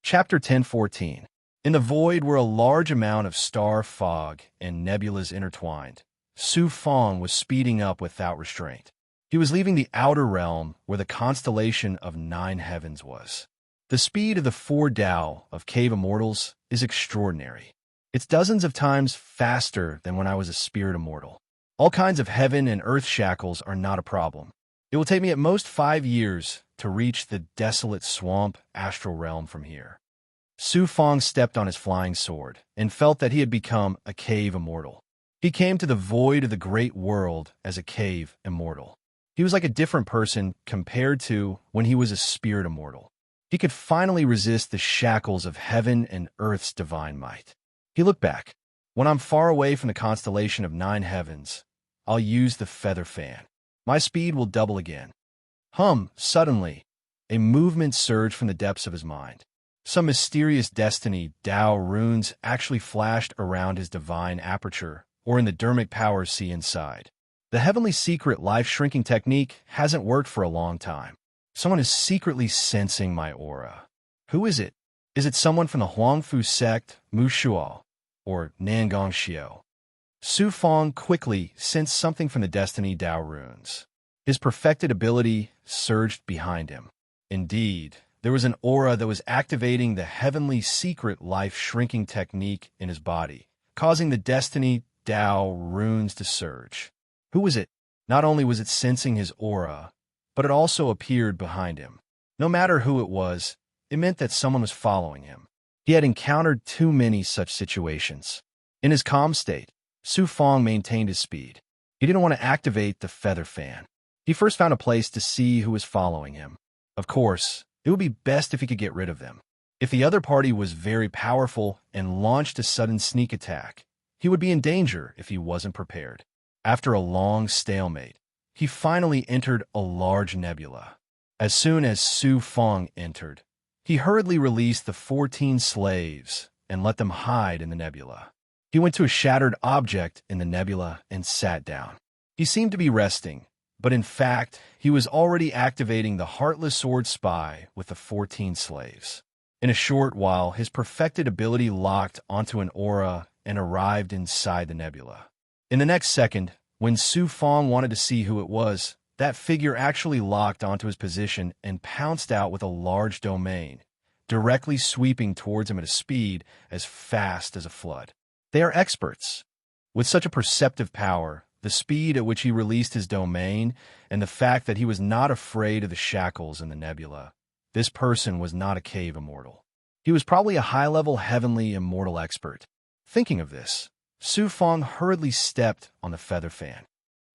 Chapter 10:14. In the void were a large amount of star fog and nebulas intertwined. Su Fong was speeding up without restraint. He was leaving the outer realm where the constellation of 9 heavens was. The speed of the 4 Dao of cave immortals is extraordinary. It's dozens of times faster than when I was a spirit immortal. All kinds of heaven and earth shackles are not a problem. It will take me at most 5 years to reach the desolate swamp astral realm from here. Su Fong stepped on his flying sword and felt that he had become a cave immortal. He came to the void of the great world as a cave immortal. He was like a different person compared to when he was a spirit immortal. He could finally resist the shackles of heaven and earth's divine might. He looked back. When I'm far away from the constellation of 9 heavens, I'll use the feather fan. My speed will double again. Suddenly, a movement surged from the depths of his mind. Some mysterious destiny Dao runes actually flashed around his divine aperture, or in the dermic powers see inside. The heavenly secret life-shrinking technique hasn't worked for a long time. Someone is secretly sensing my aura. Who is it? Is it someone from the Huangfu sect, Mushuo, or Nangong Xiao? Su Fong quickly sensed something from the destiny Dao runes. His perfected ability surged behind him. Indeed, there was an aura that was activating the heavenly secret life-shrinking technique in his body, causing the destiny Dao runes to surge. Who was it? Not only was it sensing his aura, but it also appeared behind him. No matter who it was, it meant that someone was following him. He had encountered too many such situations. In his calm state, Su Fong maintained his speed. He didn't want to activate the feather fan. He first found a place to see who was following him. Of course, it would be best if he could get rid of them. If the other party was very powerful and launched a sudden sneak attack, he would be in danger if he wasn't prepared. After a long stalemate, he finally entered a large nebula. As soon as Su Fong entered, he hurriedly released the 14 slaves and let them hide in the nebula. He went to a shattered object in the nebula and sat down. He seemed to be resting, but in fact, he was already activating the Heartless Sword Spy with the 14 slaves. In a short while, his perfected ability locked onto an aura and arrived inside the nebula. In the next second, when Su Fong wanted to see who it was, that figure actually locked onto his position and pounced out with a large domain, directly sweeping towards him at a speed as fast as a flood. They are experts. With such a perceptive power, the speed at which he released his domain, and the fact that he was not afraid of the shackles in the nebula, this person was not a cave immortal. He was probably a high-level heavenly immortal expert. Thinking of this, Su Fong hurriedly stepped on the feather fan.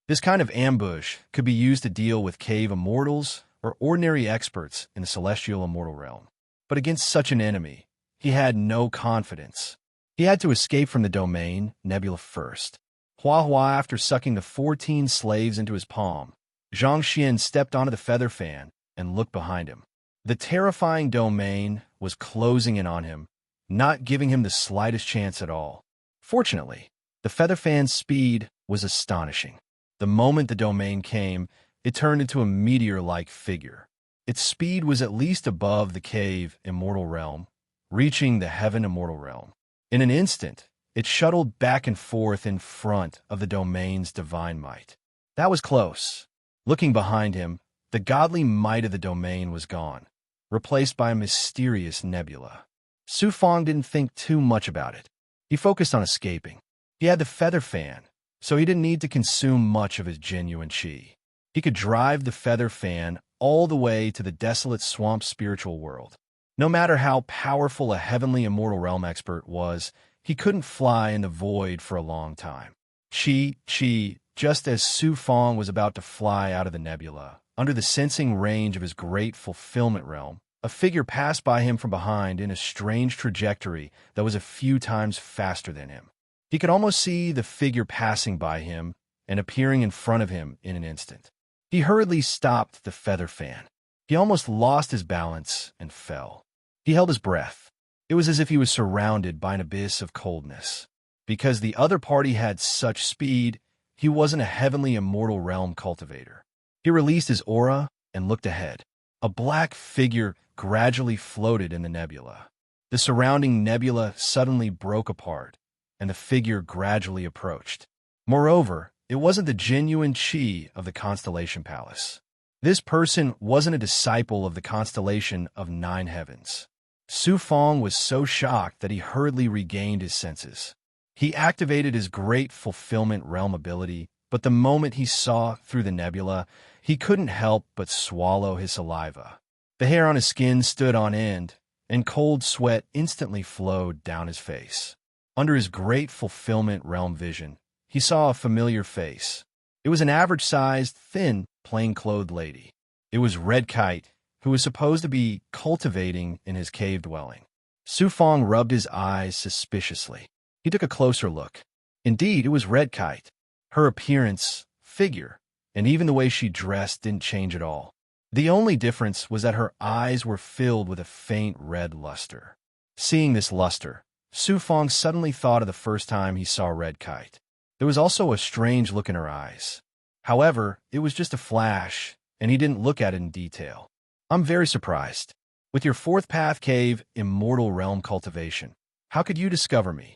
This kind of ambush could be used to deal with cave immortals or ordinary experts in the celestial immortal realm. But against such an enemy, he had no confidence. He had to escape from the domain nebula first. Hua, after sucking the 14 slaves into his palm, Zhang Xian stepped onto the feather fan and looked behind him. The terrifying domain was closing in on him, not giving him the slightest chance at all. Fortunately, the feather fan's speed was astonishing. The moment the domain came, it turned into a meteor-like figure. Its speed was at least above the cave immortal realm, reaching the heaven immortal realm. In an instant, it shuttled back and forth in front of the domain's divine might. That was close. Looking behind him, the godly might of the domain was gone, replaced by a mysterious nebula. Su Fong didn't think too much about it. He focused on escaping. He had the feather fan, so he didn't need to consume much of his genuine chi. He could drive the feather fan all the way to the desolate swamp spiritual world. No matter how powerful a heavenly immortal realm expert was, he couldn't fly in the void for a long time. Just as Su Fong was about to fly out of the nebula, under the sensing range of his great fulfillment realm, a figure passed by him from behind in a strange trajectory that was a few times faster than him. He could almost see the figure passing by him and appearing in front of him in an instant. He hurriedly stopped the feather fan. He almost lost his balance and fell. He held his breath. It was as if he was surrounded by an abyss of coldness. Because the other party had such speed, he wasn't a heavenly immortal realm cultivator. He released his aura and looked ahead. A black figure gradually floated in the nebula. The surrounding nebula suddenly broke apart, and the figure gradually approached. Moreover, it wasn't the genuine Chi of the Constellation Palace. This person wasn't a disciple of the constellation of 9 heavens. Su Fong was so shocked that he hurriedly regained his senses. He activated his great fulfillment realm ability, but the moment he saw through the nebula, he couldn't help but swallow his saliva. The hair on his skin stood on end, and cold sweat instantly flowed down his face. Under his great fulfillment realm vision, he saw a familiar face. It was an average-sized, thin, plain-clothed lady. It was Red Kite, who was supposed to be cultivating in his cave dwelling. Su Fong rubbed his eyes suspiciously. He took a closer look. Indeed, it was Red Kite. Her appearance, figure, and even the way she dressed didn't change at all. The only difference was that her eyes were filled with a faint red luster. Seeing this luster, Su Fong suddenly thought of the first time he saw Red Kite. There was also a strange look in her eyes. However, it was just a flash, and he didn't look at it in detail. I'm very surprised. With your 4th path cave, immortal realm cultivation, how could you discover me?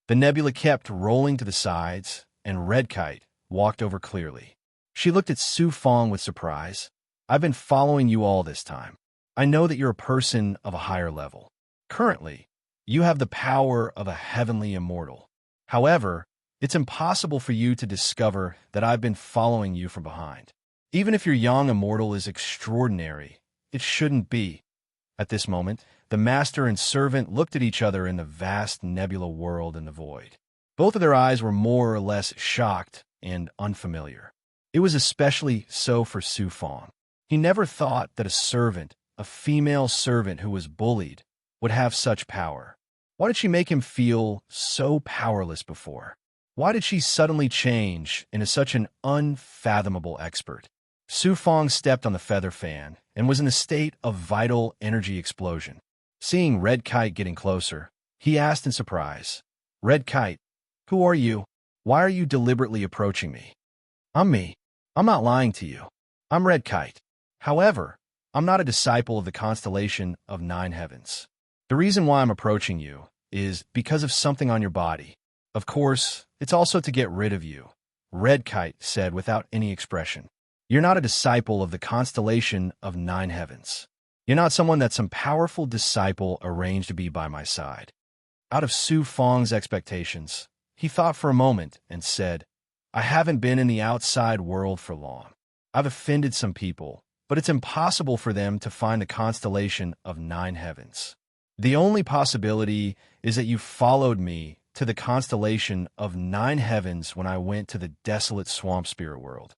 The nebula kept rolling to the sides, and Red Kite walked over clearly. She looked at Su Fong with surprise. I've been following you all this time. I know that you're a person of a higher level. Currently, you have the power of a heavenly immortal. However, it's impossible for you to discover that I've been following you from behind. Even if your young immortal is extraordinary, it shouldn't be. At this moment, the master and servant looked at each other in the vast nebula world in the void. Both of their eyes were more or less shocked and unfamiliar. It was especially so for Su Fong. He never thought that a servant, a female servant who was bullied, would have such power. Why did she make him feel so powerless before? Why did she suddenly change into such an unfathomable expert? Su Fong stepped on the feather fan and was in a state of vital energy explosion. Seeing Red Kite getting closer, he asked in surprise, Red Kite, who are you? Why are you deliberately approaching me? I'm me. I'm not lying to you. I'm Red Kite. However, I'm not a disciple of the constellation of 9 heavens. The reason why I'm approaching you is because of something on your body. Of course, it's also to get rid of you, Red Kite said without any expression. You're not a disciple of the constellation of 9 heavens. You're not someone that some powerful disciple arranged to be by my side. Out of Su Fong's expectations, he thought for a moment and said, I haven't been in the outside world for long. I've offended some people, but it's impossible for them to find the constellation of 9 heavens. The only possibility is that you followed me to the constellation of 9 heavens when I went to the desolate swamp spirit world.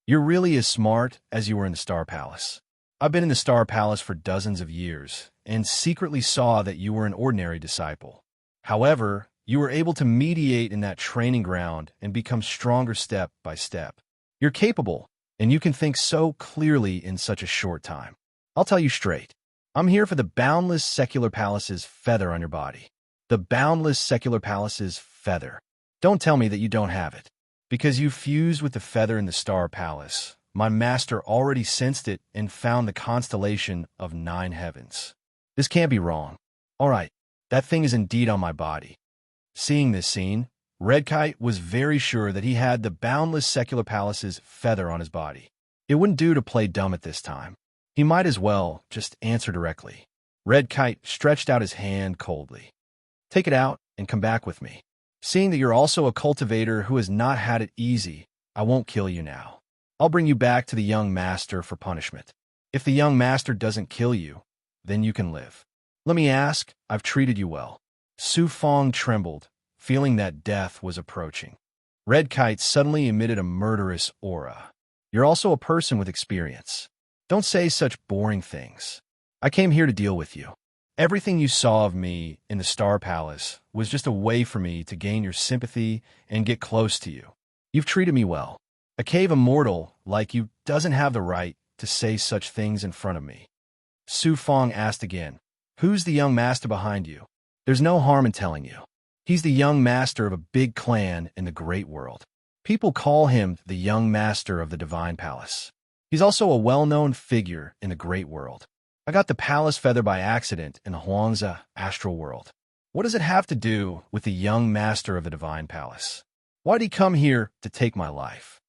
You're really as smart as you were in the Star Palace. I've been in the Star Palace for dozens of years and secretly saw that you were an ordinary disciple. However, you were able to mediate in that training ground and become stronger step by step. You're capable, and you can think so clearly in such a short time. I'll tell you straight. I'm here for the boundless secular palace's feather on your body. The boundless secular palace's feather. Don't tell me that you don't have it. Because you fused with the feather in the Star Palace, my master already sensed it and found the constellation of 9 heavens. This can't be wrong. All right, that thing is indeed on my body. Seeing this scene, Red Kite was very sure that he had the boundless secular palace's feather on his body. It wouldn't do to play dumb at this time. He might as well just answer directly. Red Kite stretched out his hand coldly. Take it out and come back with me. Seeing that you're also a cultivator who has not had it easy, I won't kill you now. I'll bring you back to the young master for punishment. If the young master doesn't kill you, then you can live. Let me ask, I've treated you well. Su Fong trembled, feeling that death was approaching. Red Kite suddenly emitted a murderous aura. You're also a person with experience. Don't say such boring things. I came here to deal with you. Everything you saw of me in the Star Palace was just a way for me to gain your sympathy and get close to you. You've treated me well. A cave immortal like you doesn't have the right to say such things in front of me. Su Fong asked again, who's the young master behind you? There's no harm in telling you. He's the young master of a big clan in the great world. People call him the young master of the Divine Palace. He's also a well-known figure in the great world. I got the palace feather by accident in Huang's astral world. What does it have to do with the young master of the divine palace? Why did he come here to take my life?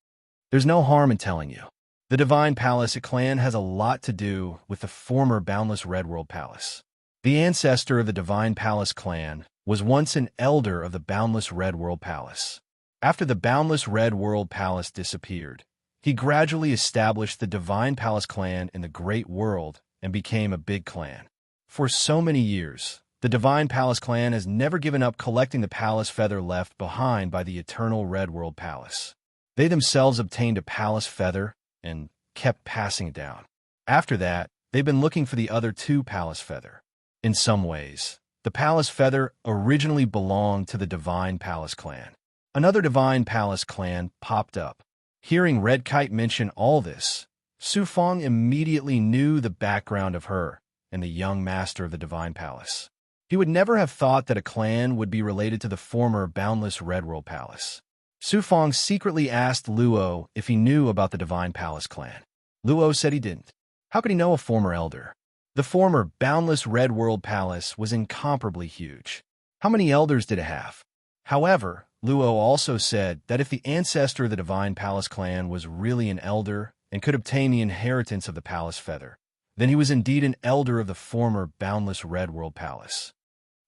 There's no harm in telling you. The divine palace clan has a lot to do with the former boundless red world palace. The ancestor of the divine palace clan was once an elder of the boundless red world palace. After the boundless red world palace disappeared, he gradually established the divine palace clan in the great world and became a big clan. For so many years, the divine palace clan has never given up collecting the palace feather left behind by the eternal red world palace. They themselves obtained a palace feather and kept passing it down. After that, they've been looking for the other two palace feather. In some ways, the palace feather originally belonged to the divine palace clan. Another divine palace clan popped up. Hearing Red Kite mention all this, Su Fong immediately knew the background of her and the young master of the divine palace. He would never have thought that a clan would be related to the former boundless red world palace. Su Fong secretly asked Luo if he knew about the divine palace clan. Luo said he didn't. How could he know a former elder? The former boundless red world palace was incomparably huge. How many elders did it have? However, Luo also said that if the ancestor of the divine palace clan was really an elder and could obtain the inheritance of the palace feather, then he was indeed an elder of the former boundless red world palace.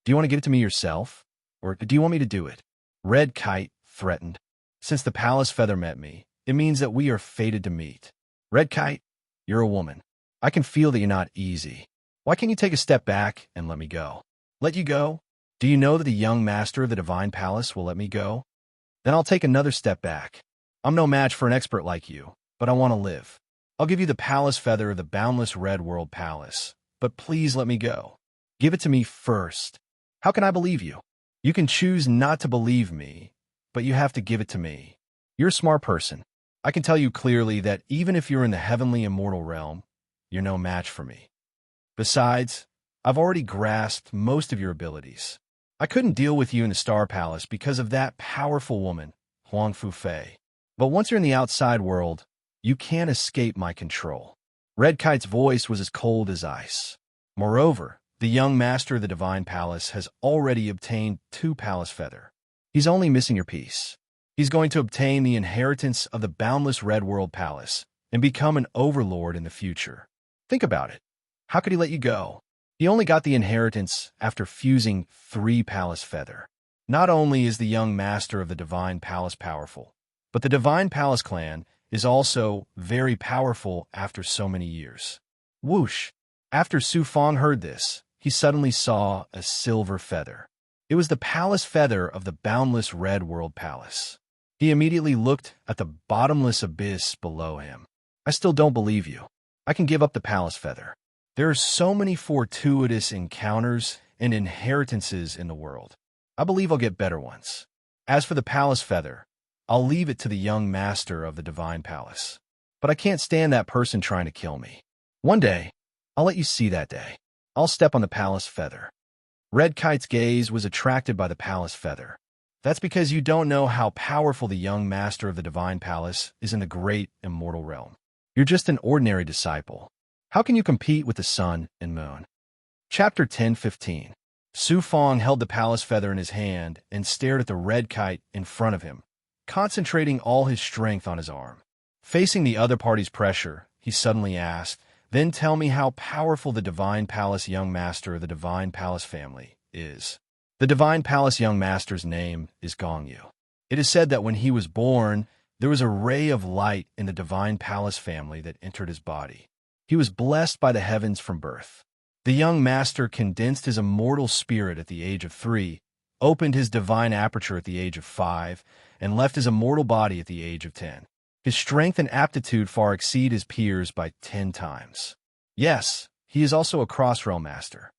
Do you want to give it to me yourself? Or do you want me to do it? Red Kite threatened. Since the palace feather met me, it means that we are fated to meet. Red Kite, you're a woman. I can feel that you're not easy. Why can't you take a step back and let me go? Let you go? Do you know that the young master of the divine palace will let me go? Then I'll take another step back. I'm no match for an expert like you, but I want to live. I'll give you the palace feather of the boundless red world palace, but please let me go. Give it to me first. How can I believe you? You can choose not to believe me, but you have to give it to me. You're a smart person. I can tell you clearly that even if you're in the heavenly immortal realm, you're no match for me. Besides, I've already grasped most of your abilities. I couldn't deal with you in the Star Palace because of that powerful woman, Huang Fufei. But once you're in the outside world, you can't escape my control. Red Kite's voice was as cold as ice. Moreover, the young master of the divine palace has already obtained 2 palace feather. He's only missing your piece. He's going to obtain the inheritance of the boundless red world palace and become an overlord in the future. Think about it. How could he let you go? He only got the inheritance after fusing 3 palace feather. Not only is the young master of the divine palace powerful, but the divine palace clan is also very powerful after so many years. Whoosh! After Su Fong heard this, he suddenly saw a silver feather. It was the palace feather of the boundless red world palace. He immediately looked at the bottomless abyss below him. I still don't believe you. I can give up the palace feather. There are so many fortuitous encounters and inheritances in the world. I believe I'll get better ones. As for the palace feather, I'll leave it to the young master of the divine palace. But I can't stand that person trying to kill me. One day, I'll let you see that day. I'll step on the palace feather. Red Kite's gaze was attracted by the palace feather. That's because you don't know how powerful the young master of the divine palace is in the great immortal realm. You're just an ordinary disciple. How can you compete with the sun and moon? Chapter 10:15. Su Fong held the palace feather in his hand and stared at the red kite in front of him, concentrating all his strength on his arm. Facing the other party's pressure, he suddenly asked, "Then tell me how powerful the divine palace young master of the divine palace family is." The divine palace young master's name is Gongyu. It is said that when he was born, there was a ray of light in the divine palace family that entered his body. He was blessed by the heavens from birth. The young master condensed his immortal spirit at the age of 3, opened his divine aperture at the age of 5, and left his immortal body at the age of 10. His strength and aptitude far exceed his peers by 10 times. Yes, he is also a cross-realm master.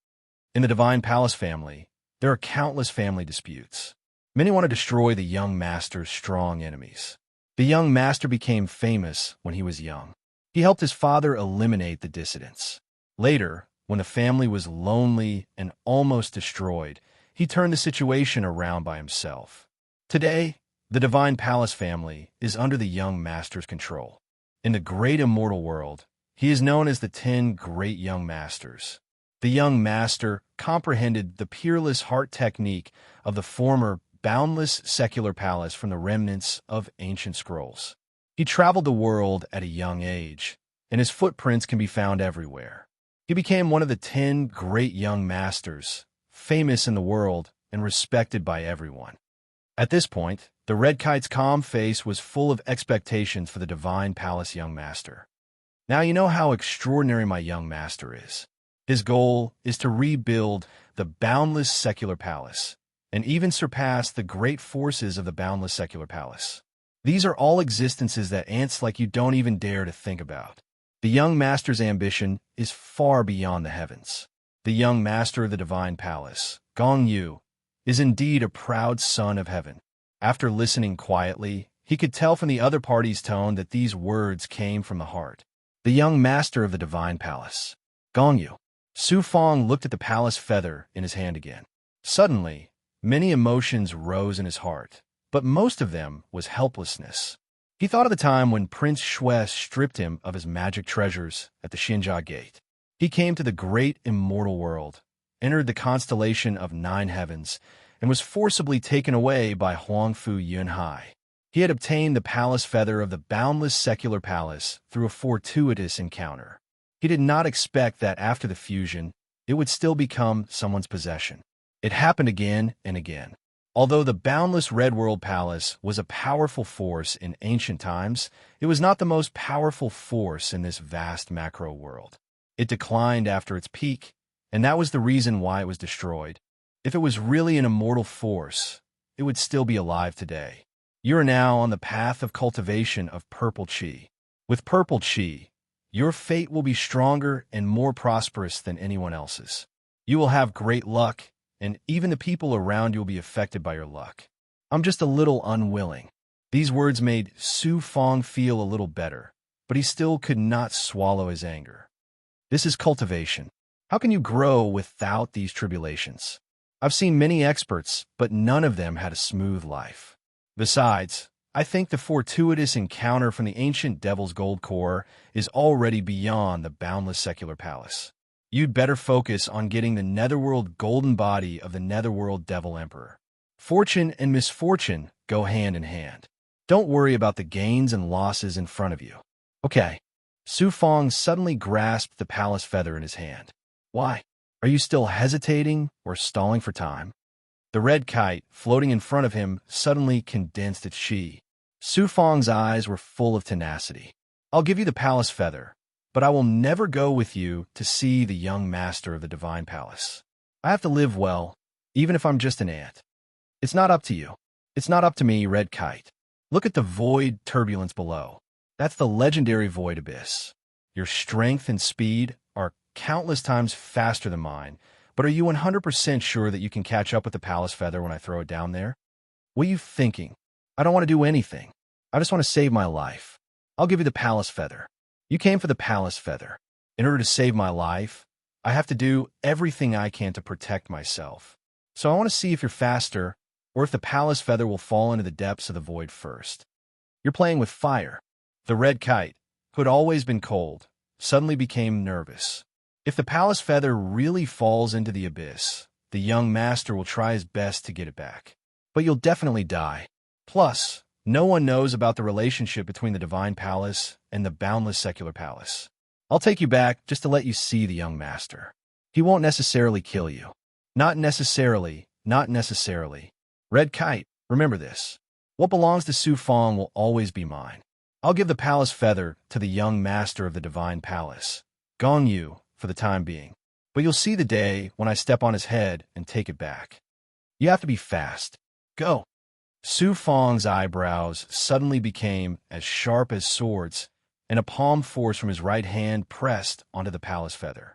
In the divine palace family, there are countless family disputes. Many want to destroy the young master's strong enemies. The young master became famous when he was young. He helped his father eliminate the dissidents. Later, when the family was lonely and almost destroyed, he turned the situation around by himself. Today, the divine palace family is under the young master's control. In the great immortal world, He is known as the 10 Great Young Masters. The young master comprehended the peerless heart technique of the former boundless secular palace from the remnants of ancient scrolls. He traveled the world at a young age, and his footprints can be found everywhere. He became one of the 10 Great Young Masters, famous in the world and respected by everyone. At this point, the red kite's calm face was full of expectations for the divine palace young master. Now you know how extraordinary my young master is. His goal is to rebuild the boundless secular palace, and even surpass the great forces of the boundless secular palace. These are all existences that ants like you don't even dare to think about. The young master's ambition is far beyond the heavens. The young master of the divine palace, Gong Yu, is indeed a proud son of heaven. After listening quietly, he could tell from the other party's tone that these words came from the heart. The young master of the divine palace, Gong Yu. Su Fong looked at the palace feather in his hand again. Suddenly, many emotions rose in his heart, but most of them was helplessness. He thought of the time when Prince Shui stripped him of his magic treasures at the Xinjia Gate. He came to the great immortal world, entered the constellation of 9 heavens, and was forcibly taken away by Huangfu Yunhai. He had obtained the palace feather of the boundless secular palace through a fortuitous encounter. He did not expect that after the fusion, it would still become someone's possession. It happened again and again. Although the boundless Red World Palace was a powerful force in ancient times, it was not the most powerful force in this vast macro world. It declined after its peak, and that was the reason why it was destroyed. If it was really an immortal force, it would still be alive today. You are now on the path of cultivation of purple qi. With purple qi, your fate will be stronger and more prosperous than anyone else's. You will have great luck, and even the people around you will be affected by your luck. I'm just a little unwilling. These words made Su Fong feel a little better, but he still could not swallow his anger. This is cultivation. How can you grow without these tribulations? I've seen many experts, but none of them had a smooth life. Besides, I think the fortuitous encounter from the ancient devil's gold core is already beyond the boundless secular palace. You'd better focus on getting the netherworld golden body of the netherworld devil emperor. Fortune and misfortune go hand in hand. Don't worry about the gains and losses in front of you. Okay. Su Fong suddenly grasped the palace feather in his hand. Why? Are you still hesitating or stalling for time? The red kite, floating in front of him, suddenly condensed its qi. Su Fong's eyes were full of tenacity. I'll give you the palace feather, but I will never go with you to see the young master of the divine palace. I have to live well, even if I'm just an ant. It's not up to you. It's not up to me, red kite. Look at the void turbulence below. That's the legendary void abyss. Your strength and speed are countless times faster than mine, but are you 100% sure that you can catch up with the palace feather when I throw it down there? What are you thinking? I don't want to do anything. I just want to save my life. I'll give you the palace feather. You came for the palace feather. In order to save my life, I have to do everything I can to protect myself. So I want to see if you're faster, or if the palace feather will fall into the depths of the void first. You're playing with fire. The red kite, who had always been cold, suddenly became nervous. If the palace feather really falls into the abyss, the young master will try his best to get it back. But you'll definitely die. Plus, no one knows about the relationship between the divine palace and the boundless secular palace. I'll take you back just to let you see the young master. He won't necessarily kill you. Not necessarily, not necessarily. Red kite, remember this. What belongs to Su Fong will always be mine. I'll give the palace feather to the young master of the divine palace, Gong Yu, for the time being. But you'll see the day when I step on his head and take it back. You have to be fast. Go. Su Fong's eyebrows suddenly became as sharp as swords, and a palm force from his right hand pressed onto the palace feather.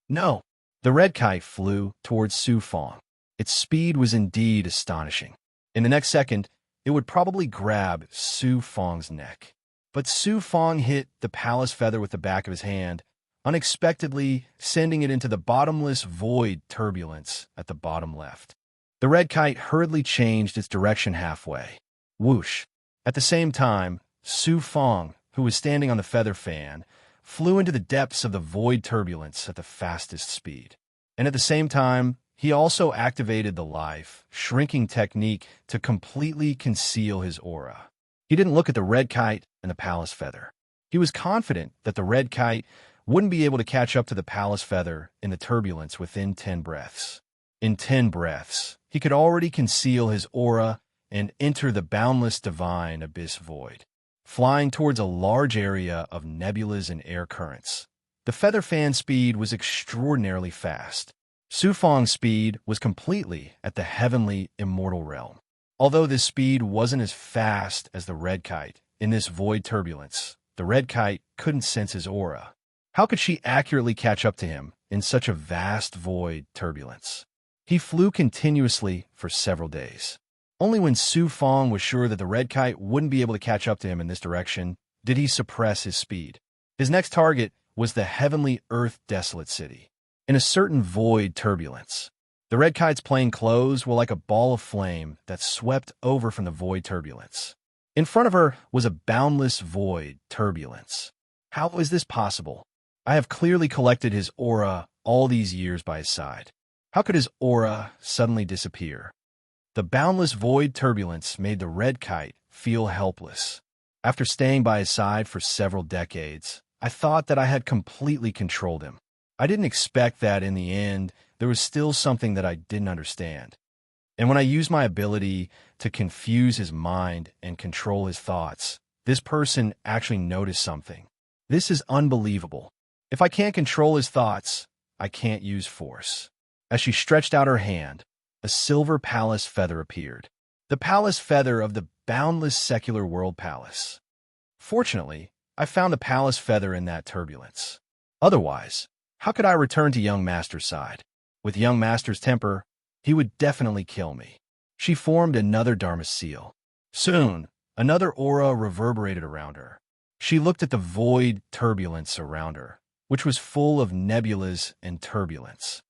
No! The red kite flew towards Su Fong. Its speed was indeed astonishing. In the next second, it would probably grab Su Fong's neck. But Su Fong hit the palace feather with the back of his hand, unexpectedly sending it into the bottomless void turbulence at the bottom left. The red kite hurriedly changed its direction halfway. Whoosh! At the same time, Su Fong, who was standing on the feather fan, flew into the depths of the void turbulence at the fastest speed. And at the same time, he also activated the life shrinking technique to completely conceal his aura. He didn't look at the red kite and the palace feather. He was confident that the red kite wouldn't be able to catch up to the palace feather in the turbulence within 10 breaths. In 10 breaths, he could already conceal his aura and enter the boundless divine abyss void, flying towards a large area of nebulas and air currents. The feather fan speed was extraordinarily fast. Su Feng's speed was completely at the heavenly immortal realm. Although this speed wasn't as fast as the red kite, in this void turbulence, the red kite couldn't sense his aura. How could she accurately catch up to him in such a vast void turbulence? He flew continuously for several days. Only when Su Feng was sure that the red kite wouldn't be able to catch up to him in this direction did he suppress his speed. His next target was the heavenly earth desolate city. In a certain void turbulence, the red kite's plain clothes were like a ball of flame that swept over from the void turbulence. In front of her was a boundless void turbulence. How is this possible? I have clearly collected his aura all these years by his side. How could his aura suddenly disappear? The boundless void turbulence made the red kite feel helpless. After staying by his side for several decades, I thought that I had completely controlled him. I didn't expect that in the end, there was still something that I didn't understand. And when I used my ability to confuse his mind and control his thoughts, this person actually noticed something. This is unbelievable. If I can't control his thoughts, I can't use force. As she stretched out her hand, a silver palace feather appeared. The palace feather of the boundless secular world palace. Fortunately, I found the palace feather in that turbulence. Otherwise, how could I return to young master's side? With young master's temper, he would definitely kill me. She formed another Dharma seal. Soon, another aura reverberated around her. She looked at the void turbulence around her, which was full of nebulas and turbulence.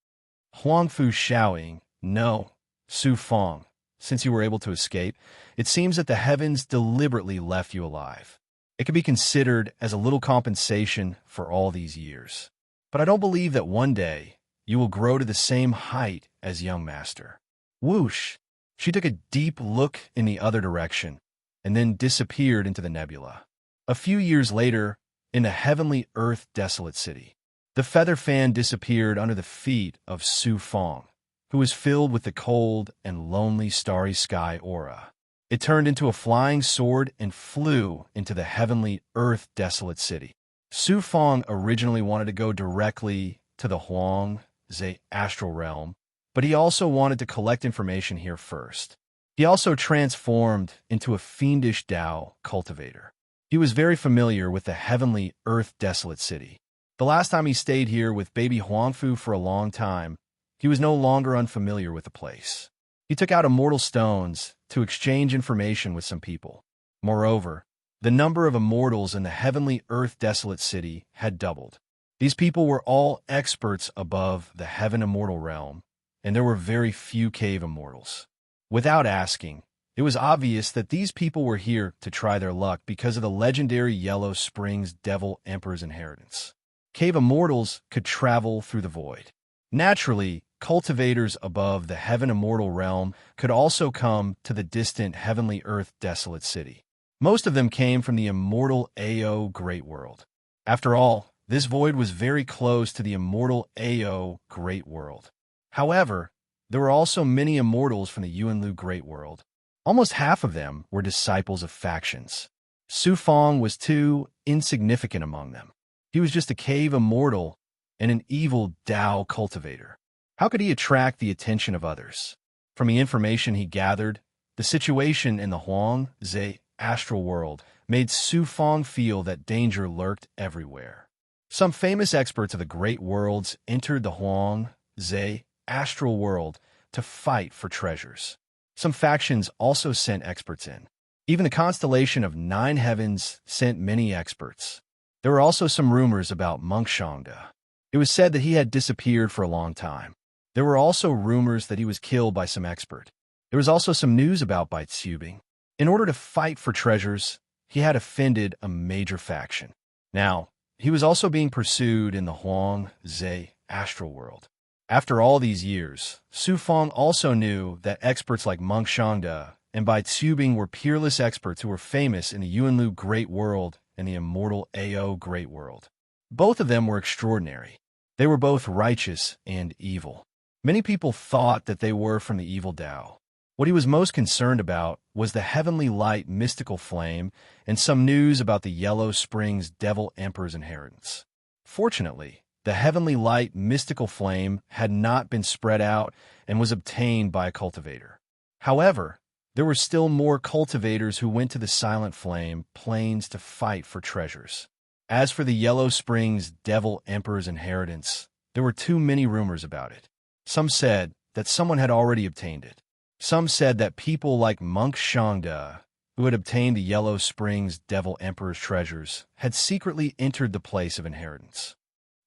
Huangfu shouting, "No, Su Feng, since you were able to escape, it seems that the heavens deliberately left you alive. It can be considered as a little compensation for all these years. But I don't believe that one day you will grow to the same height as young master." Whoosh! She took a deep look in the other direction and then disappeared into the nebula. A few years later, in the heavenly earth desolate city, the feather fan disappeared under the feet of Su Feng, who was filled with the cold and lonely starry sky aura. It turned into a flying sword and flew into the heavenly earth desolate city. Su Feng originally wanted to go directly to the Huangze astral realm, but he also wanted to collect information here first. He also transformed into a fiendish Dao cultivator. He was very familiar with the heavenly earth desolate city. The last time he stayed here with baby Huangfu for a long time, he was no longer unfamiliar with the place. He took out immortal stones to exchange information with some people. Moreover, the number of immortals in the heavenly earth desolate city had doubled. These people were all experts above the heaven immortal realm, and there were very few cave immortals. Without asking, it was obvious that these people were here to try their luck because of the legendary Yellow Springs Devil Emperor's inheritance. Cave immortals could travel through the void. Naturally, cultivators above the heaven immortal realm could also come to the distant heavenly earth desolate city. Most of them came from the immortal Ao Great World. After all, this void was very close to the immortal Ao Great World. However, there were also many immortals from the Yuanlu Great World. Almost half of them were disciples of factions. Su Feng was too insignificant among them. He was just a cave immortal and an evil Dao cultivator. How could he attract the attention of others? From the information he gathered, the situation in the Huangze astral world made Su Feng feel that danger lurked everywhere. Some famous experts of the great worlds entered the Huangze astral world to fight for treasures. Some factions also sent experts in. Even the constellation of 9 heavens sent many experts. There were also some rumors about Mengshangda. It was said that he had disappeared for a long time. There were also rumors that he was killed by some expert. There was also some news about Bai Tsubing. In order to fight for treasures, he had offended a major faction. Now, he was also being pursued in the Huang Zhe astral world. After all these years, Su Fang also knew that experts like Monk Shangde and Bai Tsubing were peerless experts who were famous in the Yuanlu Great World and the immortal Ao Great World. Both of them were extraordinary. They were both righteous and evil. Many people thought that they were from the evil Tao. What he was most concerned about was the heavenly light mystical flame and some news about the Yellow Springs Devil Emperor's inheritance. Fortunately, the heavenly light mystical flame had not been spread out and was obtained by a cultivator. However, there were still more cultivators who went to the Silent Flame plains to fight for treasures. As for the Yellow Springs Devil Emperor's inheritance, there were too many rumors about it. Some said that someone had already obtained it. Some said that people like Monk Shangde, who had obtained the Yellow Springs Devil Emperor's treasures, had secretly entered the place of inheritance.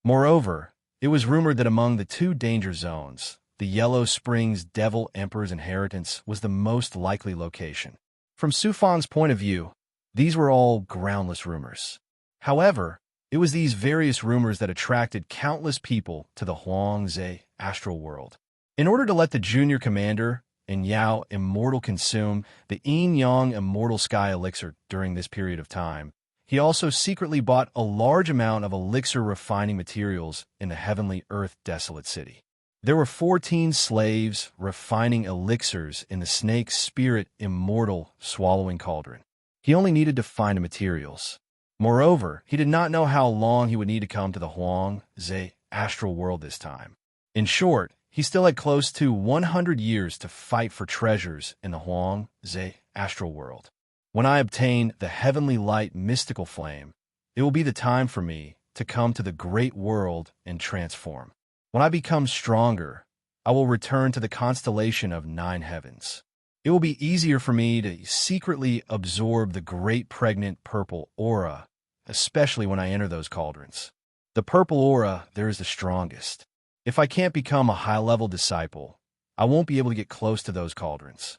Moreover, it was rumored that among the two danger zones, the Yellow Springs Devil Emperor's inheritance was the most likely location. From Su Fang's point of view, these were all groundless rumors. However, it was these various rumors that attracted countless people to the Huang Zhe astral world. In order to let the junior commander and Yao Immortal consume the Yin Yang Immortal Sky Elixir during this period of time, he also secretly bought a large amount of elixir refining materials in the heavenly earth desolate city. There were 14 slaves refining elixirs in the snake spirit immortal swallowing cauldron. He only needed to find the materials. Moreover, he did not know how long he would need to come to the Huang Zhe astral world this time. In short, he still had close to 100 years to fight for treasures in the Huang Zhe astral world. When I obtain the heavenly light mystical flame, it will be the time for me to come to the great world and transform. When I become stronger, I will return to the constellation of 9 heavens. It will be easier for me to secretly absorb the great pregnant purple aura, especially when I enter those cauldrons. The purple aura there is the strongest. If I can't become a high-level disciple, I won't be able to get close to those cauldrons.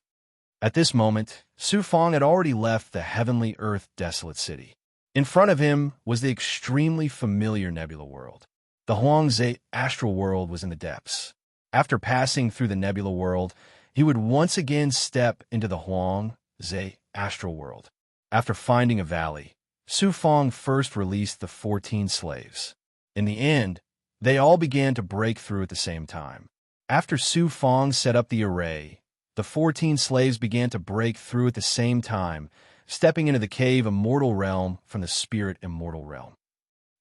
At this moment, Su Fang had already left the heavenly earth desolate city. In front of him was the extremely familiar nebula world. The Huang Zhe astral world was in the depths. After passing through the nebula world, he would once again step into the Huang Zhe astral world. After finding a valley, Su Fang first released the 14 slaves. In the end, they all began to break through at the same time. After Su Fang set up the array, the 14 slaves began to break through at the same time, stepping into the cave immortal realm from the spirit immortal realm.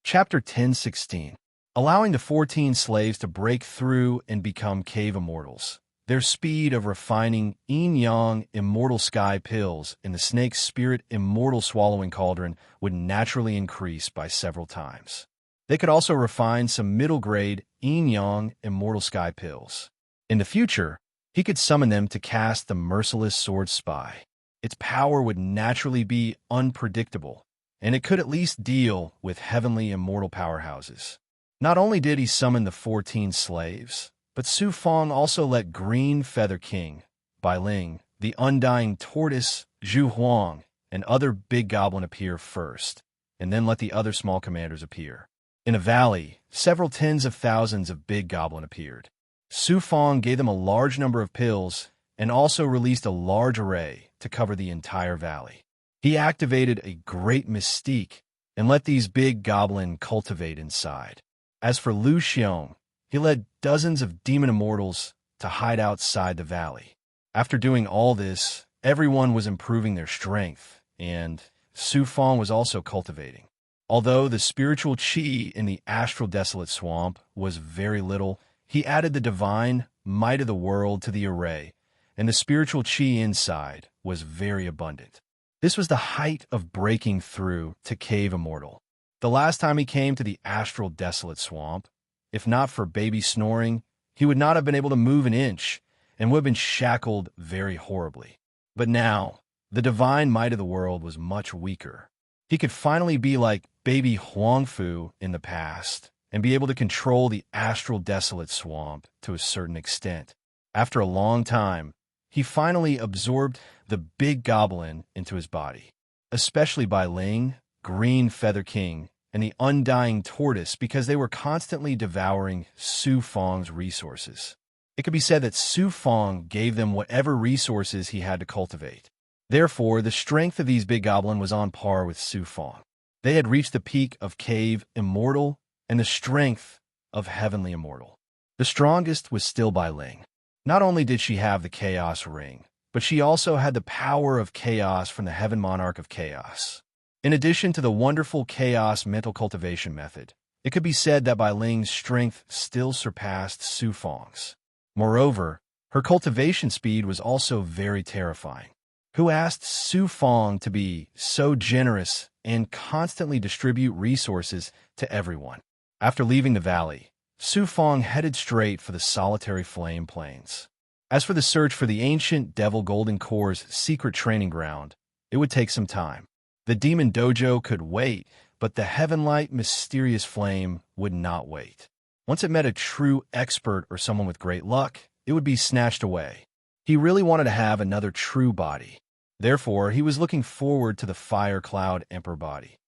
Chapter 10:16. Allowing the 14 slaves to break through and become cave immortals. Their speed of refining yin-yang immortal sky pills in the snake's spirit immortal swallowing cauldron would naturally increase by several times. They could also refine some middle-grade yin-yang immortal sky pills. In the future, he could summon them to cast the merciless sword spy. Its power would naturally be unpredictable, and it could at least deal with heavenly immortal powerhouses. Not only did he summon the 14 slaves, but Su Fang also let Green Feather King, Bai Ling, the Undying Tortoise, Zhu Huang, and other big goblin appear first, and then let the other small commanders appear. In a valley, several tens of thousands of big goblin appeared. Su Fang gave them a large number of pills and also released a large array to cover the entire valley. He activated a great mystique and let these big goblin cultivate inside. As for Lu Xiong, he led dozens of demon immortals to hide outside the valley. After doing all this, everyone was improving their strength, and Su Fang was also cultivating. Although the spiritual qi in the astral desolate swamp was very little, he added the divine might of the world to the array, and the spiritual qi inside was very abundant. This was the height of breaking through to cave immortal. The last time he came to the astral desolate swamp, if not for baby snoring, he would not have been able to move an inch and would have been shackled very horribly. But now, the divine might of the world was much weaker. He could finally be like baby Huangfu in the past and be able to control the astral desolate swamp to a certain extent. After a long time, he finally absorbed the big goblin into his body, especially Bai Ling, Green Feather King, and the undying tortoise because they were constantly devouring Su Fong's resources. It could be said that Su Fong gave them whatever resources he had to cultivate. Therefore, the strength of these big goblins was on par with Su Fong. They had reached the peak of cave immortal and the strength of heavenly immortal. The strongest was still Bai Ling. Not only did she have the chaos ring, but she also had the power of chaos from the heaven monarch of chaos. In addition to the wonderful chaos mental cultivation method, it could be said that Bai Ling's strength still surpassed Su Fong's. Moreover, her cultivation speed was also very terrifying. Who asked Su Fong to be so generous and constantly distribute resources to everyone? After leaving the valley, Su Fong headed straight for the solitary flame plains. As for the search for the ancient Devil Golden Core's secret training ground, it would take some time. The demon dojo could wait, but the heavenlight mysterious flame would not wait. Once it met a true expert or someone with great luck, it would be snatched away. He really wanted to have another true body. Therefore, he was looking forward to the Fire Cloud Emperor body.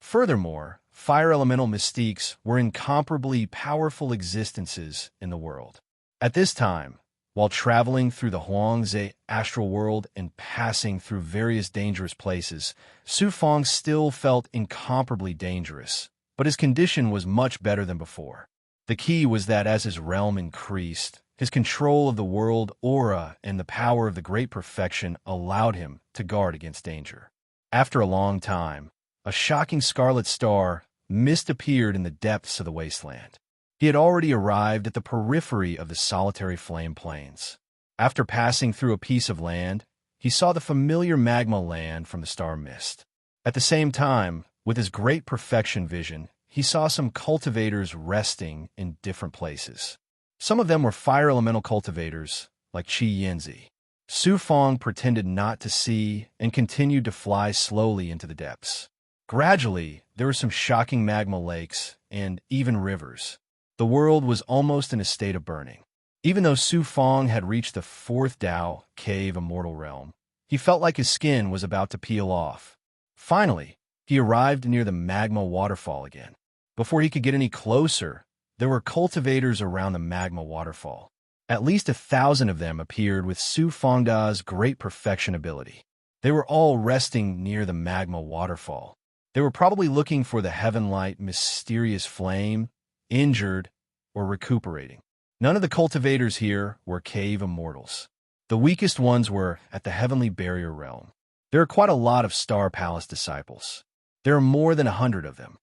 Furthermore, fire elemental mystiques were incomparably powerful existences in the world. At this time, while traveling through the Huangze astral world and passing through various dangerous places, Su Fong still felt incomparably dangerous, but his condition was much better than before. The key was that as his realm increased, his control of the world aura and the power of the great perfection allowed him to guard against danger. After a long time, a shocking scarlet star mist appeared in the depths of the wasteland. He had already arrived at the periphery of the solitary flame plains. After passing through a piece of land, he saw the familiar magma land from the star mist. At the same time, with his great perfection vision, he saw some cultivators resting in different places. Some of them were fire elemental cultivators, like Qi Yinzi. Su Fong pretended not to see and continued to fly slowly into the depths. Gradually, there were some shocking magma lakes and even rivers. The world was almost in a state of burning. Even though Su Fong had reached the fourth Dao cave immortal realm, he felt like his skin was about to peel off. Finally, he arrived near the magma waterfall again. Before he could get any closer, there were cultivators around the magma waterfall. At least 1,000 of them appeared with Su Fongda's great perfection ability. They were all resting near the magma waterfall. They were probably looking for the heaven-light mysterious flame, injured, or recuperating. None of the cultivators here were cave immortals. The weakest ones were at the heavenly barrier realm. There are quite a lot of Star Palace disciples. There are more than 100 of them.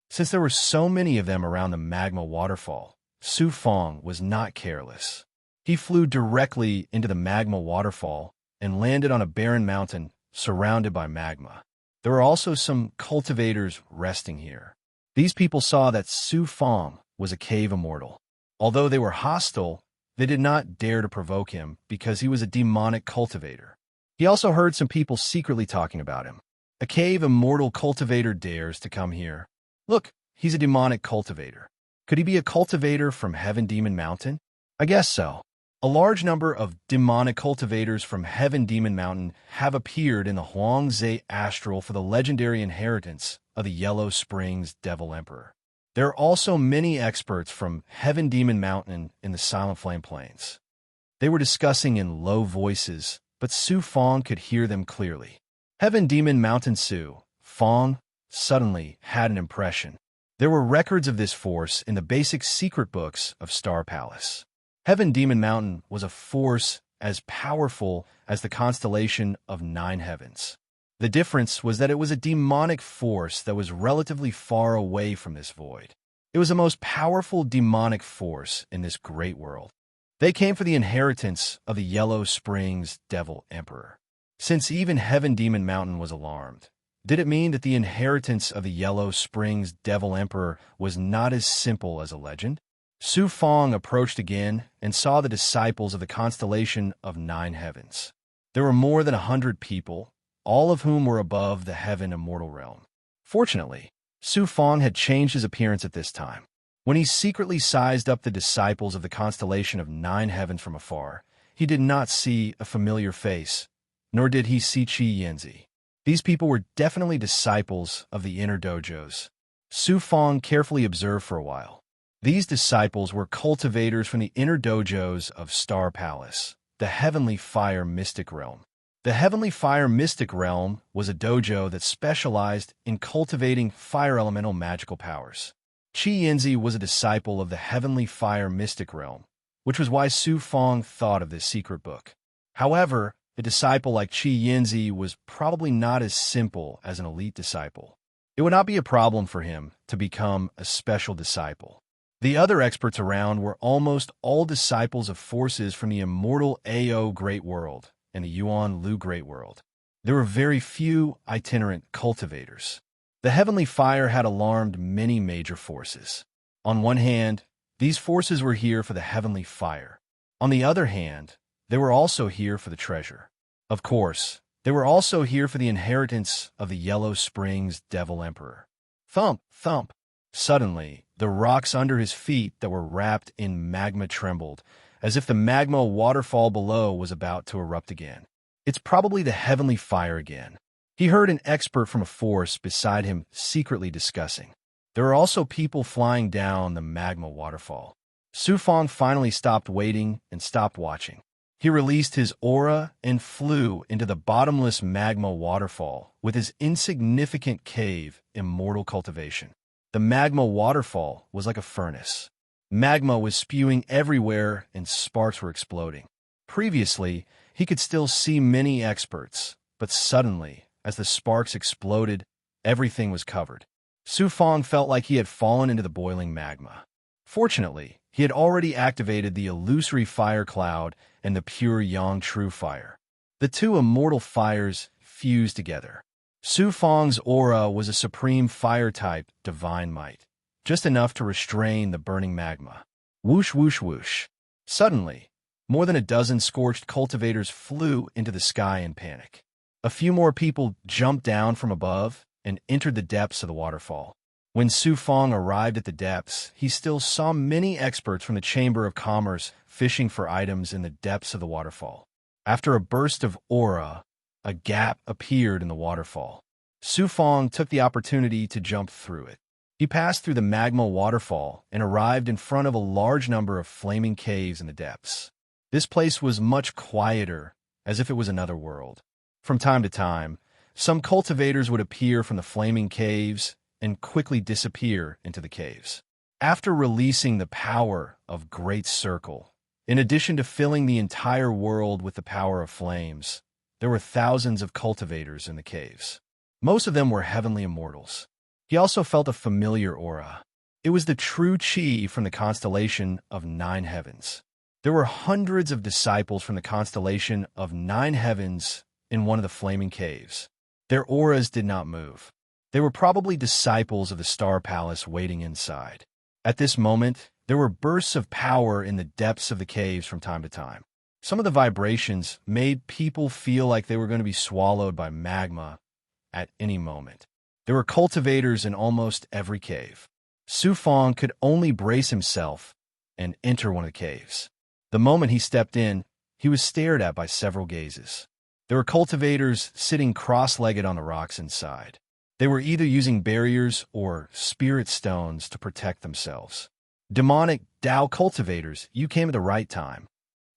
Since there were so many of them around the magma waterfall, Su Fong was not careless. He flew directly into the magma waterfall and landed on a barren mountain surrounded by magma. There were also some cultivators resting here. These people saw that Su Fong was a cave immortal. Although they were hostile, they did not dare to provoke him because he was a demonic cultivator. He also heard some people secretly talking about him. A cave immortal cultivator dares to come here. Look, he's a demonic cultivator. Could he be a cultivator from Heaven Demon Mountain? I guess so. A large number of demonic cultivators from Heaven Demon Mountain have appeared in the Huangze Astral for the legendary inheritance of the Yellow Springs Devil Emperor. There are also many experts from Heaven Demon Mountain in the Silent Flame Plains. They were discussing in low voices, but Su Fong could hear them clearly. Heaven Demon Mountain Su Fong suddenly had an impression. There were records of this force in the basic secret books of Star Palace. Heaven Demon Mountain was a force as powerful as the constellation of 9 heavens. The difference was that it was a demonic force that was relatively far away from this void. It was the most powerful demonic force in this great world. They came for the inheritance of the Yellow Springs Devil Emperor. Since even Heaven Demon Mountain was alarmed, did it mean that the inheritance of the Yellow Springs Devil Emperor was not as simple as a legend? Su Fong approached again and saw the disciples of the constellation of 9 heavens. There were more than 100 people, all of whom were above the heaven immortal realm. Fortunately, Su Fong had changed his appearance at this time. When he secretly sized up the disciples of the constellation of 9 heavens from afar, he did not see a familiar face, nor did he see Qi Yinzi. These people were definitely disciples of the inner dojos. Su Fong carefully observed for a while. These disciples were cultivators from the inner dojos of Star Palace, the Heavenly Fire Mystic Realm. The Heavenly Fire Mystic Realm was a dojo that specialized in cultivating fire elemental magical powers. Qi Yinzi was a disciple of the Heavenly Fire Mystic Realm, which was why Su Fong thought of this secret book. However, a disciple like Qi Yinzi was probably not as simple as an elite disciple. It would not be a problem for him to become a special disciple. The other experts around were almost all disciples of forces from the immortal Ao Great World and the Yuan Lu Great World. There were very few itinerant cultivators. The Heavenly Fire had alarmed many major forces. On one hand, these forces were here for the Heavenly Fire. On the other hand, they were also here for the treasure. Of course, they were also here for the inheritance of the Yellow Springs Devil Emperor. Thump, thump. Suddenly, the rocks under his feet that were wrapped in magma trembled, as if the magma waterfall below was about to erupt again. It's probably the Heavenly Fire again. He heard an expert from a force beside him secretly discussing. There were also people flying down the magma waterfall. Su Fong finally stopped waiting and stopped watching. He released his aura and flew into the bottomless magma waterfall with his insignificant cave immortal cultivation. The magma waterfall was like a furnace. Magma was spewing everywhere and sparks were exploding. Previously, he could still see many experts, but suddenly, as the sparks exploded, everything was covered. Su Fong felt like he had fallen into the boiling magma. Fortunately, he had already activated the illusory fire cloud and the pure Yang True Fire. The two immortal fires fused together. Su Fong's aura was a supreme fire-type divine might, just enough to restrain the burning magma. Whoosh, whoosh, whoosh. Suddenly, more than a dozen scorched cultivators flew into the sky in panic. A few more people jumped down from above and entered the depths of the waterfall. When Su Fong arrived at the depths, he still saw many experts from the Chamber of Commerce fishing for items in the depths of the waterfall. After a burst of aura, a gap appeared in the waterfall. Su Fong took the opportunity to jump through it. He passed through the magma waterfall and arrived in front of a large number of flaming caves in the depths. This place was much quieter, as if it was another world. From time to time, some cultivators would appear from the flaming caves and quickly disappear into the caves. After releasing the power of Great Circle, in addition to filling the entire world with the power of flames, there were thousands of cultivators in the caves. Most of them were heavenly immortals. He also felt a familiar aura. It was the true Qi from the constellation of Nine Heavens. There were hundreds of disciples from the constellation of Nine Heavens in one of the flaming caves. Their auras did not move. They were probably disciples of the Star Palace waiting inside. At this moment, there were bursts of power in the depths of the caves from time to time. Some of the vibrations made people feel like they were going to be swallowed by magma at any moment. There were cultivators in almost every cave. Su Fong could only brace himself and enter one of the caves. The moment he stepped in, he was stared at by several gazes. There were cultivators sitting cross-legged on the rocks inside. They were either using barriers or spirit stones to protect themselves. Demonic Tao cultivators, you came at the right time.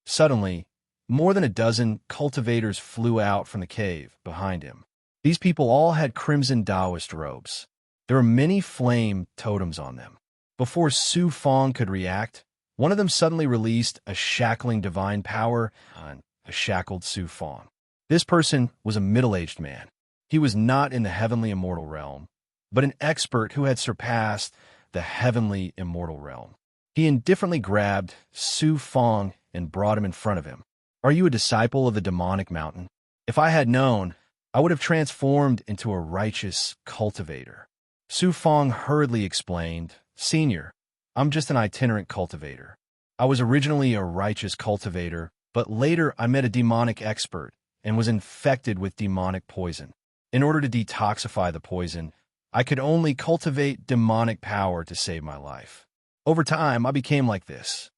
Suddenly, more than a dozen cultivators flew out from the cave behind him. These people all had crimson Taoist robes. There were many flame totems on them. Before Su Fong could react, one of them suddenly released a shackling divine power on a shackled Su Fong. This person was a middle-aged man. He was not in the heavenly immortal realm, but an expert who had surpassed the heavenly immortal realm. He indifferently grabbed Su Fong and brought him in front of him. Are you a disciple of the demonic mountain? If I had known, I would have transformed into a righteous cultivator. Su Fong hurriedly explained, Senior, I'm just an itinerant cultivator. I was originally a righteous cultivator, but later I met a demonic expert and was infected with demonic poison. In order to detoxify the poison, I could only cultivate demonic power to save my life. Over time, I became like this.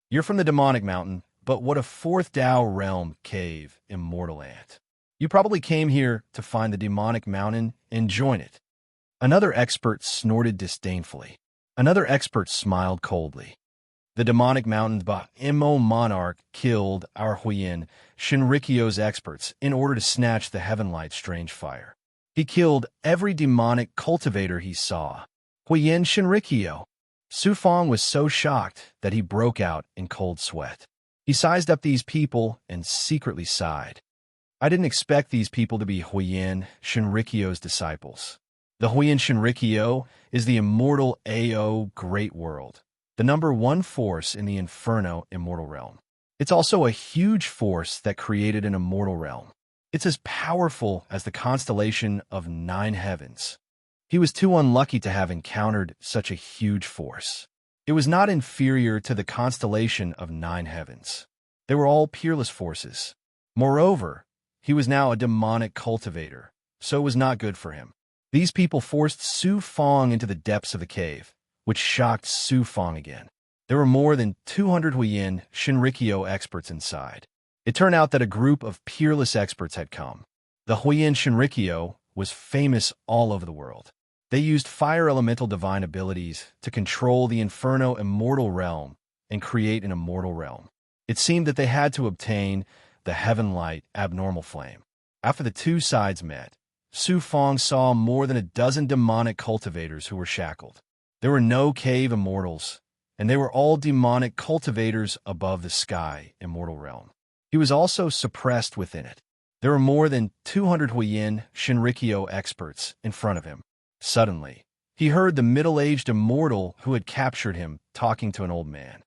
You're from the demonic mountain, but what a fourth Tao realm cave, immortal ant. You probably came here to find the demonic mountain and join it. Another expert snorted disdainfully. Another expert smiled coldly. The demonic mountain Mo monarch killed our Huyin Shinrikyo's experts in order to snatch the Heavenlight's strange fire. He killed every demonic cultivator he saw. Huyin Shinrikyo. Su Fong was so shocked that he broke out in cold sweat. He sized up these people and secretly sighed. I didn't expect these people to be Huyin Shinrikyo's disciples. The Huyin Shinrikyo is the immortal Ao Great World, the number one force in the Inferno immortal realm. It's also a huge force that created an immortal realm. It's as powerful as the constellation of 9 heavens. He was too unlucky to have encountered such a huge force. It was not inferior to the constellation of 9 heavens. They were all peerless forces. Moreover, he was now a demonic cultivator, so it was not good for him. These people forced Su Fong into the depths of the cave, which shocked Su Fong again. There were more than 200 Huyin Shinrikyo experts inside. It turned out that a group of peerless experts had come. The Huyin Shinrikyo was famous all over the world. They used fire elemental divine abilities to control the Inferno immortal realm and create an immortal realm. It seemed that they had to obtain the Heavenlight abnormal flame. After the two sides met, Su Fong saw more than a dozen demonic cultivators who were shackled. There were no cave immortals, and they were all demonic cultivators above the sky immortal realm. He was also suppressed within it. There were more than 200 Huyin Shinrikyo experts in front of him. Suddenly, he heard the middle-aged immortal who had captured him talking to an old man.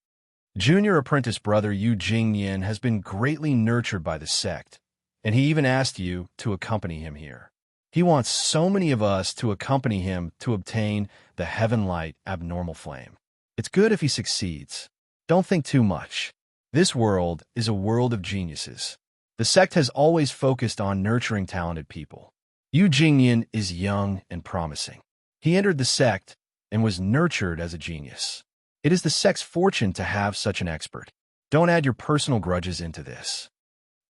Junior apprentice brother Yu Jingyan has been greatly nurtured by the sect, and he even asked you to accompany him here. He wants so many of us to accompany him to obtain the Heavenlight abnormal flame. It's good if he succeeds. Don't think too much. This world is a world of geniuses. The sect has always focused on nurturing talented people. Yu Jingyan is young and promising. He entered the sect and was nurtured as a genius. It is the sect's fortune to have such an expert. Don't add your personal grudges into this.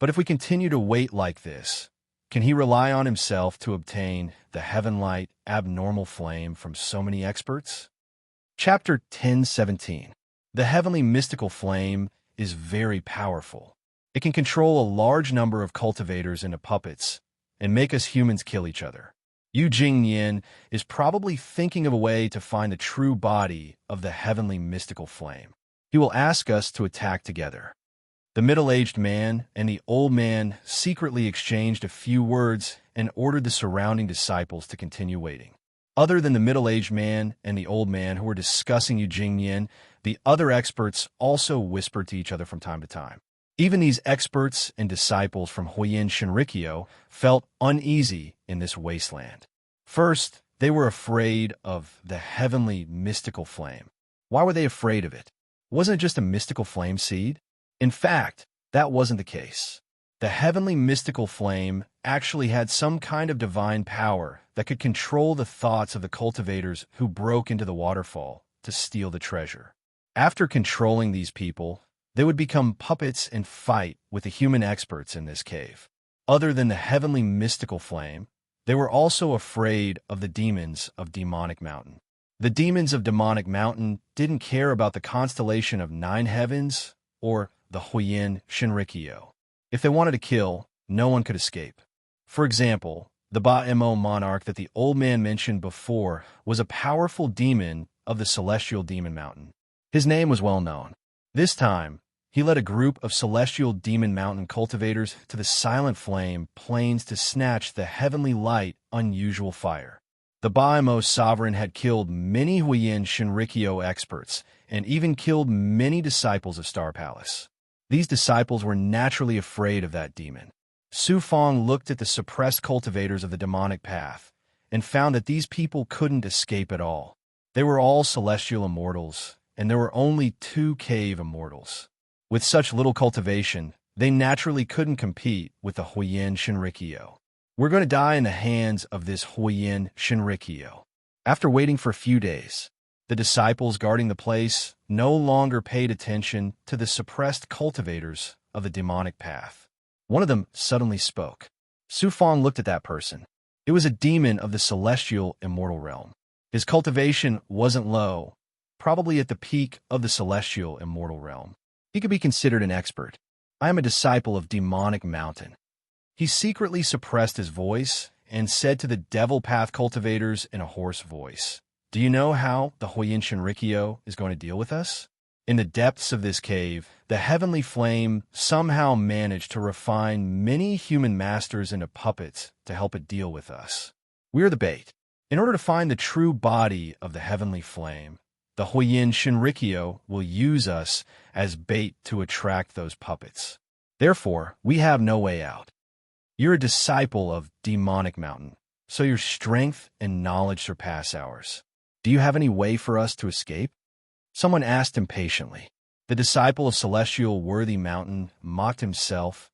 But if we continue to wait like this, can he rely on himself to obtain the Heavenlight abnormal flame from so many experts? Chapter 10:17. The heavenly mystical flame is very powerful. It can control a large number of cultivators into puppets and make us humans kill each other. Yu Jingyan is probably thinking of a way to find the true body of the heavenly mystical flame. He will ask us to attack together. The middle-aged man and the old man secretly exchanged a few words and ordered the surrounding disciples to continue waiting. Other than the middle-aged man and the old man who were discussing Yu Jingyan, the other experts also whispered to each other from time to time. Even these experts and disciples from Huyin Shinrikyo felt uneasy in this wasteland. First, they were afraid of the heavenly mystical flame. Why were they afraid of it? Wasn't it just a mystical flame seed? In fact, that wasn't the case. The heavenly mystical flame actually had some kind of divine power that could control the thoughts of the cultivators who broke into the waterfall to steal the treasure. After controlling these people, they would become puppets and fight with the human experts in this cave. Other than the heavenly mystical flame, they were also afraid of the demons of Demonic Mountain. The demons of Demonic Mountain didn't care about the constellation of 9 heavens or the Huyin Shinrikyo. If they wanted to kill, no one could escape. For example, the Mo monarch that the old man mentioned before was a powerful demon of the Celestial Demon Mountain. His name was well known. This time, he led a group of Celestial Demon Mountain cultivators to the Silent Flame plains to snatch the heavenly light unusual fire. The Mo sovereign had killed many Huyin Shinrikyo experts and even killed many disciples of Star Palace. These disciples were naturally afraid of that demon. Su Fong looked at the suppressed cultivators of the demonic path and found that these people couldn't escape at all. They were all celestial immortals, and there were only 2 cave immortals. With such little cultivation, they naturally couldn't compete with the Huyin Shinrikyo. We're going to die in the hands of this Huyin Shinrikyo. After waiting for a few days, the disciples guarding the place no longer paid attention to the suppressed cultivators of the demonic path. One of them suddenly spoke. Su Fong looked at that person. It was a demon of the celestial immortal realm. His cultivation wasn't low, probably at the peak of the celestial immortal realm. He could be considered an expert. I am a disciple of demonic mountain. He secretly suppressed his voice and said to the devil path cultivators in a hoarse voice, "Do you know how the Hoyin Shinrikyo is going to deal with us?" In the depths of this cave, the heavenly flame somehow managed to refine many human masters into puppets to help it deal with us. We are the bait. In order to find the true body of the heavenly flame, the Hoyin Shinrikyo will use us as bait to attract those puppets. Therefore, we have no way out. You're a disciple of demonic mountain, so your strength and knowledge surpass ours. Do you have any way for us to escape? Someone asked impatiently. The disciple of celestial worthy mountain mocked himself.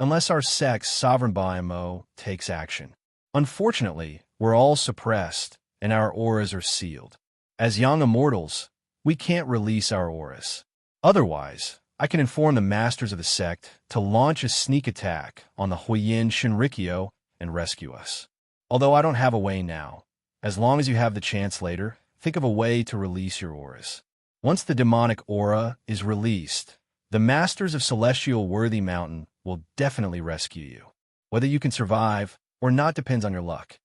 Unless our sect's sovereign Baimo takes action. Unfortunately, we're all suppressed, and our auras are sealed. As young immortals, we can't release our auras. Otherwise, I can inform the masters of the sect to launch a sneak attack on the Hoyin Shinrikyo and rescue us. Although I don't have a way now, as long as you have the chance later, think of a way to release your auras. Once the demonic aura is released, the masters of celestial worthy mountain will definitely rescue you. Whether you can survive or not depends on your luck.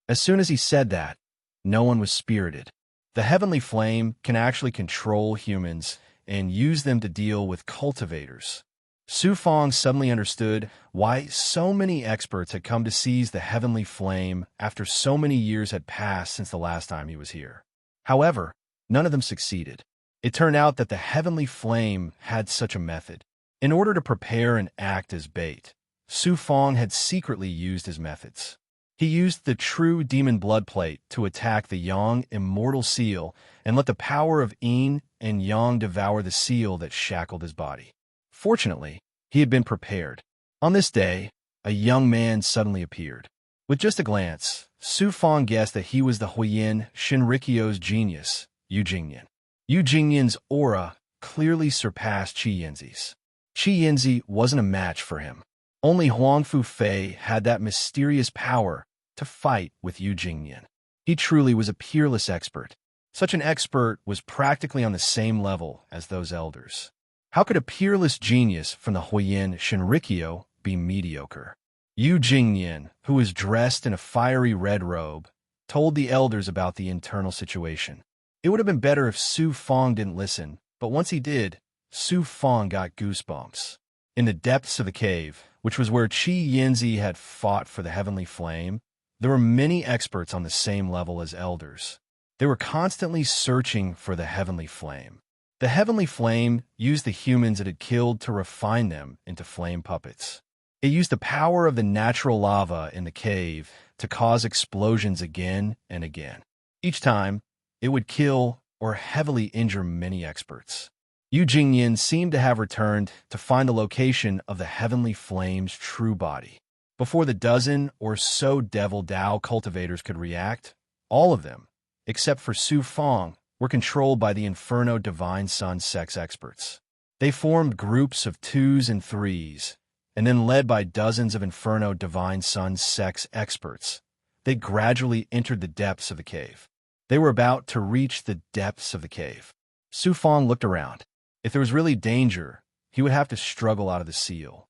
As soon as he said that, no one was spirited. The heavenly flame can actually control humans and use them to deal with cultivators. Su Fong suddenly understood why so many experts had come to seize the heavenly flame after so many years had passed since the last time he was here. However, none of them succeeded. It turned out that the heavenly flame had such a method. In order to prepare and act as bait, Su Fong had secretly used his methods. He used the true demon blood plate to attack the Yang immortal seal and let the power of Yin and Yang devour the seal that shackled his body. Fortunately, he had been prepared. On this day, a young man suddenly appeared. With just a glance, Su Fong guessed that he was the Hoyin Shinrikyo's genius, Yu Jingyan. Yu Jingyan's aura clearly surpassed Qi Yinzi's. Qi Yinzi wasn't a match for him. Only Huang Fu Fei had that mysterious power to fight with Yu Jingyan. He truly was a peerless expert. Such an expert was practically on the same level as those elders. How could a peerless genius from the Hoyin Shinrikyo be mediocre? Yu Jingyan, who was dressed in a fiery red robe, told the elders about the internal situation. It would have been better if Su Fong didn't listen, but once he did, Su Fong got goosebumps. In the depths of the cave, which was where Qi Yinzi had fought for the heavenly flame, there were many experts on the same level as elders. They were constantly searching for the heavenly flame. The heavenly flame used the humans it had killed to refine them into flame puppets. It used the power of the natural lava in the cave to cause explosions again and again. Each time, it would kill or heavily injure many experts. Yu Jingyan seemed to have returned to find the location of the heavenly flame's true body. Before the dozen or so Devil Dao cultivators could react, all of them, except for Su Fong, were controlled by the Inferno Divine Sun sex experts. They formed groups of 2s and 3s, and then led by dozens of Inferno Divine Sun sex experts, they gradually entered the depths of the cave. They were about to reach the depths of the cave. Su Fong looked around. If there was really danger, he would have to struggle out of the seal.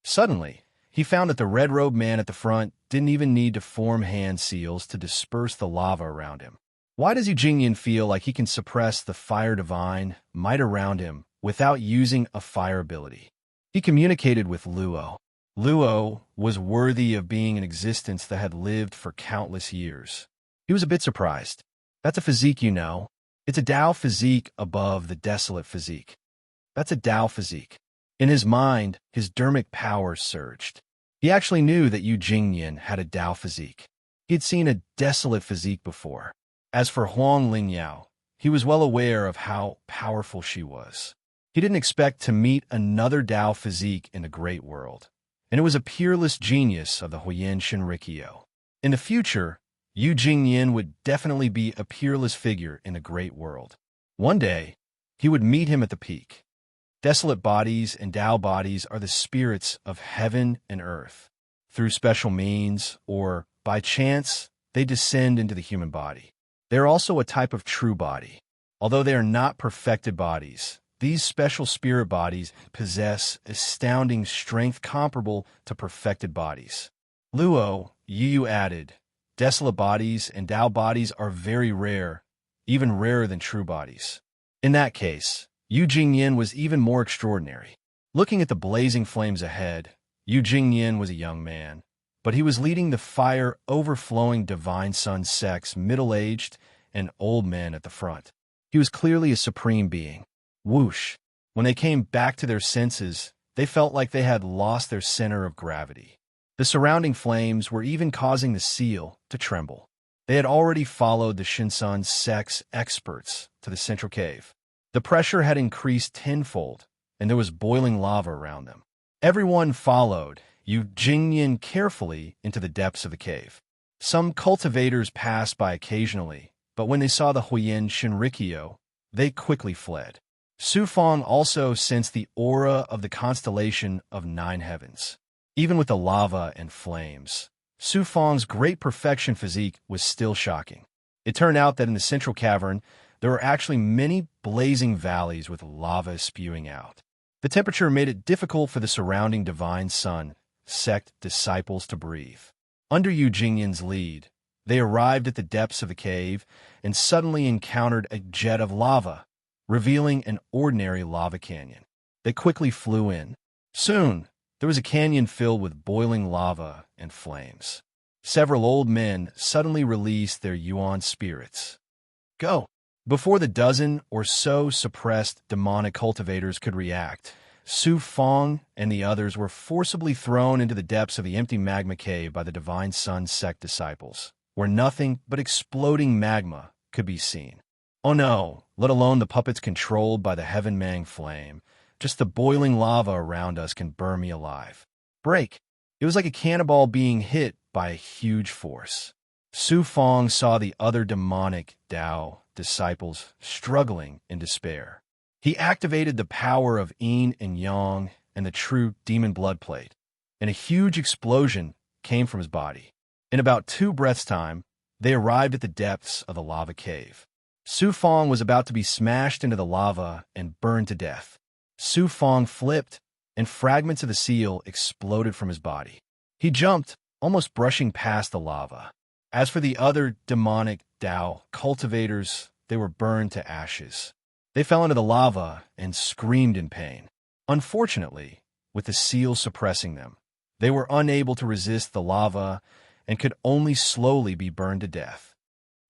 Suddenly, he found that the red-robed man at the front didn't even need to form hand seals to disperse the lava around him. Why does Yu Jingyan feel like he can suppress the fire divine might around him without using a fire ability? He communicated with Luo. Luo was worthy of being an existence that had lived for countless years. He was a bit surprised. That's a physique, you know. It's a Dao physique above the desolate physique. That's a Dao physique. In his mind, his dermic power surged. He actually knew that Yu Jingyan had a Dao physique. He had seen a desolate physique before. As for Huang Lingyao, he was well aware of how powerful she was. He didn't expect to meet another Dao physique in the great world, and it was a peerless genius of the Hoyin Shinrikyo. In the future, Yu Jingyan would definitely be a peerless figure in the great world. One day, he would meet him at the peak. Desolate bodies and Dao bodies are the spirits of heaven and earth. through special means, or, by chance, they descend into the human body. They are also a type of true body. Although they are not perfected bodies, these special spirit bodies possess astounding strength comparable to perfected bodies. Luo, Yu added, desolate bodies and Tao bodies are very rare, even rarer than true bodies. In that case, Yu Jingyan was even more extraordinary. Looking at the blazing flames ahead, Yu Jingyan was a young man, but he was leading the fire-overflowing Divine Sun sects, middle-aged and old men at the front. He was clearly a supreme being. Whoosh! When they came back to their senses, they felt like they had lost their center of gravity. The surrounding flames were even causing the seal to tremble. They had already followed the Shinsun sect's experts to the central cave. The pressure had increased tenfold, and there was boiling lava around them. Everyone followed Yu Jingyan carefully into the depths of the cave. Some cultivators passed by occasionally, but when they saw the Huiyin Shinrikyo, they quickly fled. Su Fang also sensed the aura of the constellation of 9 heavens. Even with the lava and flames, Su Fang's great perfection physique was still shocking. It turned out that in the central cavern, there were actually many blazing valleys with lava spewing out. The temperature made it difficult for the surrounding Divine Sun sect disciples to breathe. Under Yu Jingyan's lead, they arrived at the depths of the cave and suddenly encountered a jet of lava, revealing an ordinary lava canyon. They quickly flew in. Soon, there was a canyon filled with boiling lava and flames. Several old men suddenly released their Yuan spirits. Go! Before the dozen or so suppressed demonic cultivators could react, Su Fang and the others were forcibly thrown into the depths of the empty magma cave by the Divine Sun sect disciples, where nothing but exploding magma could be seen. Oh no, let alone the puppets controlled by the Heaven Mang flame. Just the boiling lava around us can burn me alive. Break! It was like a cannonball being hit by a huge force. Su Fang saw the other demonic Tao disciples struggling in despair. He activated the power of Yin and Yang and the true demon blood plate, and a huge explosion came from his body. In about 2 breaths' time, they arrived at the depths of the lava cave. Su Fang was about to be smashed into the lava and burned to death. Su Fang flipped, and fragments of the seal exploded from his body. He jumped, almost brushing past the lava. As for the other demonic Tao cultivators, they were burned to ashes. They fell into the lava and screamed in pain. Unfortunately, with the seal suppressing them, they were unable to resist the lava and could only slowly be burned to death.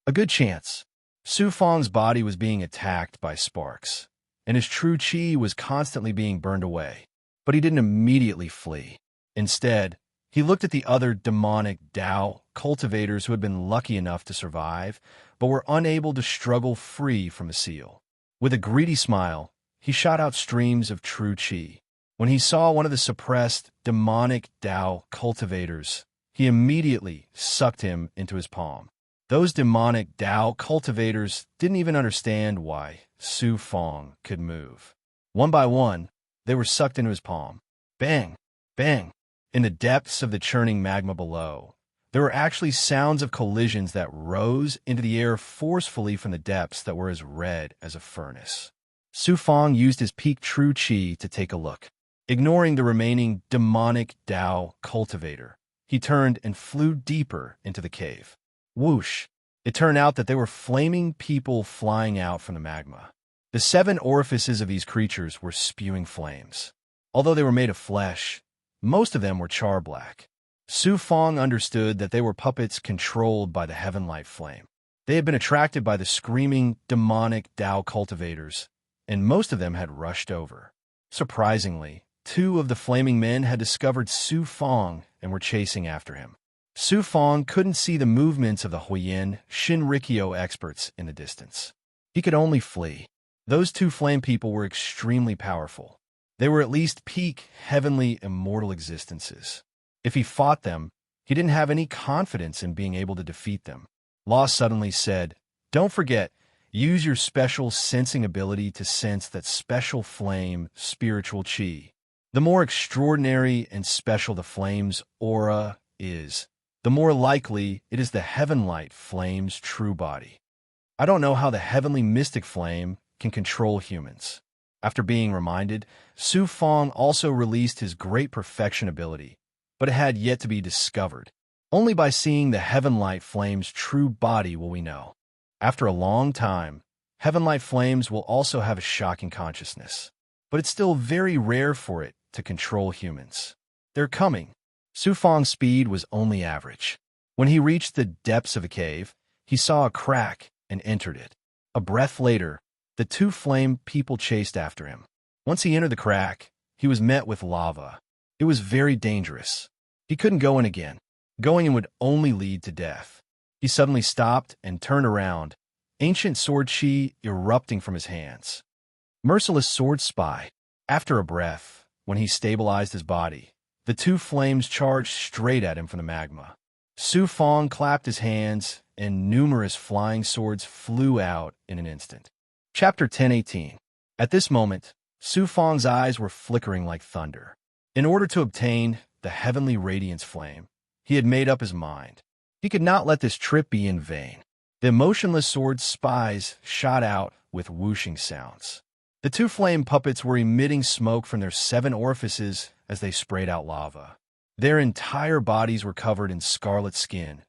A good chance. Su Fang's body was being attacked by sparks, and his true chi was constantly being burned away. But he didn't immediately flee. Instead, he looked at the other demonic Tao cultivators who had been lucky enough to survive, but were unable to struggle free from the seal. With a greedy smile, he shot out streams of true chi. When he saw one of the suppressed demonic Tao cultivators, he immediately sucked him into his palm. Those demonic Tao cultivators didn't even understand why Su Fang could move. One by one, they were sucked into his palm. Bang! Bang! In the depths of the churning magma below, there were actually sounds of collisions that rose into the air forcefully from the depths that were as red as a furnace. Su Fang used his peak true chi to take a look. Ignoring the remaining demonic Tao cultivator, he turned and flew deeper into the cave. Whoosh! It turned out that they were flaming people flying out from the magma. The 7 orifices of these creatures were spewing flames. Although they were made of flesh, most of them were char-black. Su Fang understood that they were puppets controlled by the Heaven Light flame. They had been attracted by the screaming, demonic Tao cultivators, and most of them had rushed over. Surprisingly, 2 of the flaming men had discovered Su Fang and were chasing after him. Su Fang couldn't see the movements of the Huiyin Shinrikyo experts in the distance. He could only flee. Those 2 flame people were extremely powerful. They were at least peak, heavenly, immortal existences. If he fought them, he didn't have any confidence in being able to defeat them. Law suddenly said, "Don't forget, use your special sensing ability to sense that special flame, spiritual chi." The more extraordinary and special the flame's aura is, the more likely it is the heavenlight flame's true body. I don't know how the heavenly mystic flame can control humans. After being reminded, Su Fong also released his great perfection ability, but it had yet to be discovered. Only by seeing the heavenlight flame's true body will we know. After a long time, heavenlight flames will also have a shocking consciousness, but it's still very rare for it to control humans. They're coming. Su Fong's speed was only average. When he reached the depths of a cave, he saw a crack and entered it. A breath later, the two flame people chased after him. Once he entered the crack, he was met with lava. It was very dangerous. He couldn't go in again. Going in would only lead to death. He suddenly stopped and turned around, ancient sword chi erupting from his hands. Merciless sword spy. After a breath, when he stabilized his body, the two flames charged straight at him from the magma. Su Fong clapped his hands, and numerous flying swords flew out in an instant. Chapter 1018. At this moment, Su Fong's eyes were flickering like thunder. In order to obtain the heavenly radiance flame, he had made up his mind. He could not let this trip be in vain. The motionless sword spies shot out with whooshing sounds. The two flame puppets were emitting smoke from their 7 orifices as they sprayed out lava. Their entire bodies were covered in scarlet skin,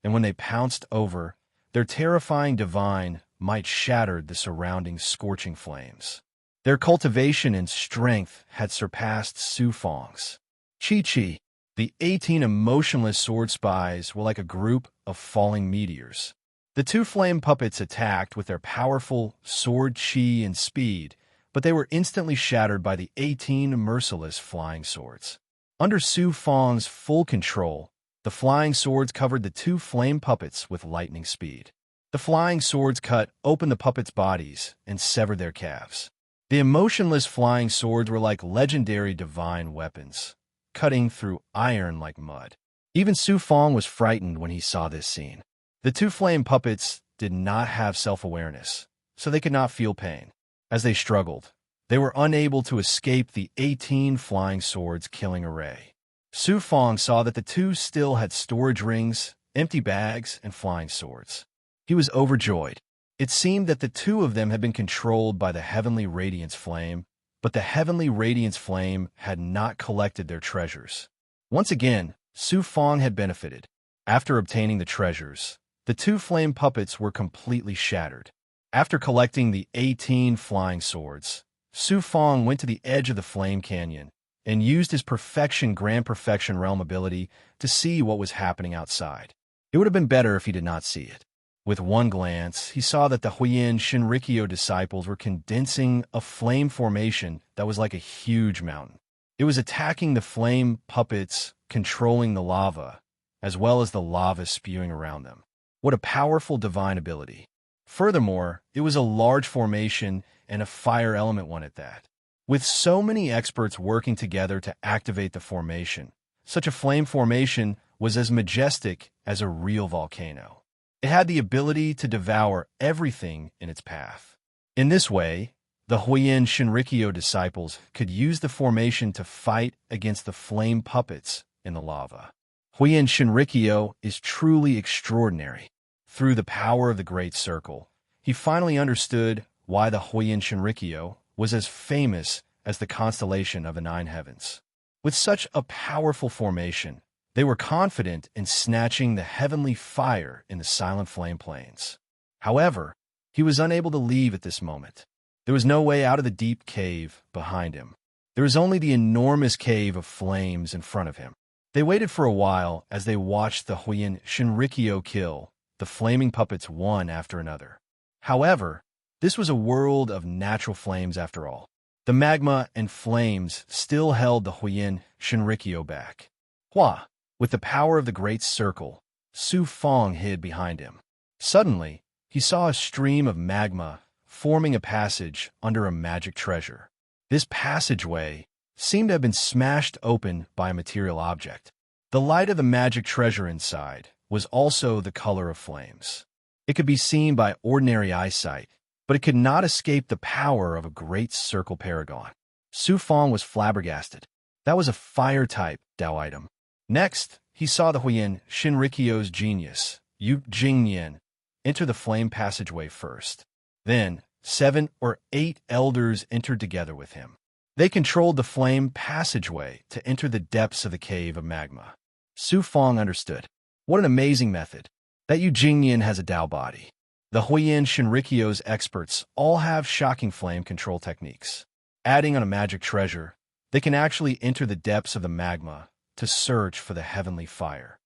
and when they pounced over, their terrifying divine might shattered the surrounding scorching flames. Their cultivation and strength had surpassed Su Fong's. Chi-Chi, the 18 emotionless sword spies were like a group of falling meteors. The two flame puppets attacked with their powerful sword chi and speed, but they were instantly shattered by the 18 merciless flying swords. Under Su Fong's full control, the flying swords covered the two flame puppets with lightning speed. The flying swords cut open the puppets' bodies and severed their calves. The emotionless flying swords were like legendary divine weapons, cutting through iron like mud. Even Su Fong was frightened when he saw this scene. The two flame puppets did not have self-awareness, so they could not feel pain. As they struggled, they were unable to escape the 18 flying swords' killing array. Su Fong saw that the two still had storage rings, empty bags, and flying swords. He was overjoyed. It seemed that the two of them had been controlled by the heavenly radiance flame, but the heavenly radiance flame had not collected their treasures. Once again, Su Fong had benefited. After obtaining the treasures, the two flame puppets were completely shattered. After collecting the 18 flying swords, Su Fong went to the edge of the flame canyon and used his grand perfection realm ability to see what was happening outside. It would have been better if he did not see it. With one glance, he saw that the Huiyin Shinrikyo disciples were condensing a flame formation that was like a huge mountain. It was attacking the flame puppets, controlling the lava, as well as the lava spewing around them. What a powerful divine ability. Furthermore, it was a large formation and a fire element one at that. With so many experts working together to activate the formation, such a flame formation was as majestic as a real volcano. It had the ability to devour everything in its path. In this way, the Huiyin Shinrikyo disciples could use the formation to fight against the flame puppets in the lava. Huiyin Shinrikyo is truly extraordinary. Through the power of the Great Circle, he finally understood why the Huiyin Shinrikyo was as famous as the constellation of the 9 heavens. With such a powerful formation, they were confident in snatching the heavenly fire in the silent flame plains. However, he was unable to leave at this moment. There was no way out of the deep cave behind him. There was only the enormous cave of flames in front of him. They waited for a while as they watched the Huiyin Shinrikyo kill the flaming puppets one after another. However, this was a world of natural flames after all. The magma and flames still held the Huiyin Shinrikyo back. Hua! With the power of the Great Circle, Su Fong hid behind him. Suddenly, he saw a stream of magma forming a passage under a magic treasure. This passageway seemed to have been smashed open by a material object. The light of the magic treasure inside was also the color of flames. It could be seen by ordinary eyesight, but it could not escape the power of a Great Circle paragon. Su Fong was flabbergasted. That was a fire-type Dao item. Next, he saw the Huiyin Shinrikyo's genius, Yu Jingyan, enter the flame passageway first. Then, 7 or 8 elders entered together with him. They controlled the flame passageway to enter the depths of the cave of magma. Su Fong understood. What an amazing method. That Yu Jingyan has a Dao body. The Huiyin Shinrikyo's experts all have shocking flame control techniques. Adding on a magic treasure, they can actually enter the depths of the magma to search for the heavenly fire.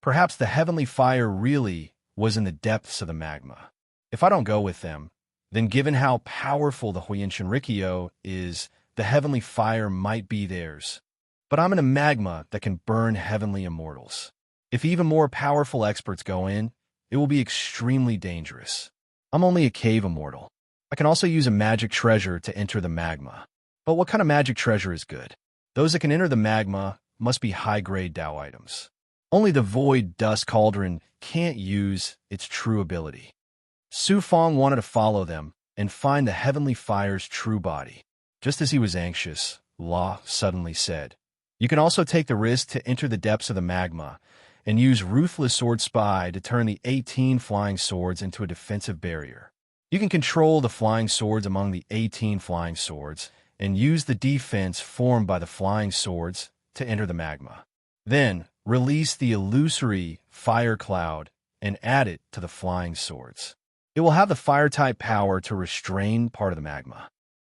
Perhaps the heavenly fire really was in the depths of the magma. If I don't go with them, then given how powerful the Huiyin Shinrikyo is, the heavenly fire might be theirs. But I'm in a magma that can burn heavenly immortals. If even more powerful experts go in, it will be extremely dangerous. I'm only a cave immortal. I can also use a magic treasure to enter the magma. But what kind of magic treasure is good? Those that can enter the magma must be high-grade Dao items. Only the void dust cauldron can't use its true ability. Su Fong wanted to follow them and find the heavenly fire's true body. Just as he was anxious, La suddenly said, "You can also take the risk to enter the depths of the magma and use Ruthless Sword Spy to turn the 18 flying swords into a defensive barrier. You can control the flying swords among the 18 flying swords and use the defense formed by the flying swords to enter the magma. Then, release the illusory fire cloud and add it to the flying swords. It will have the fire-type power to restrain part of the magma."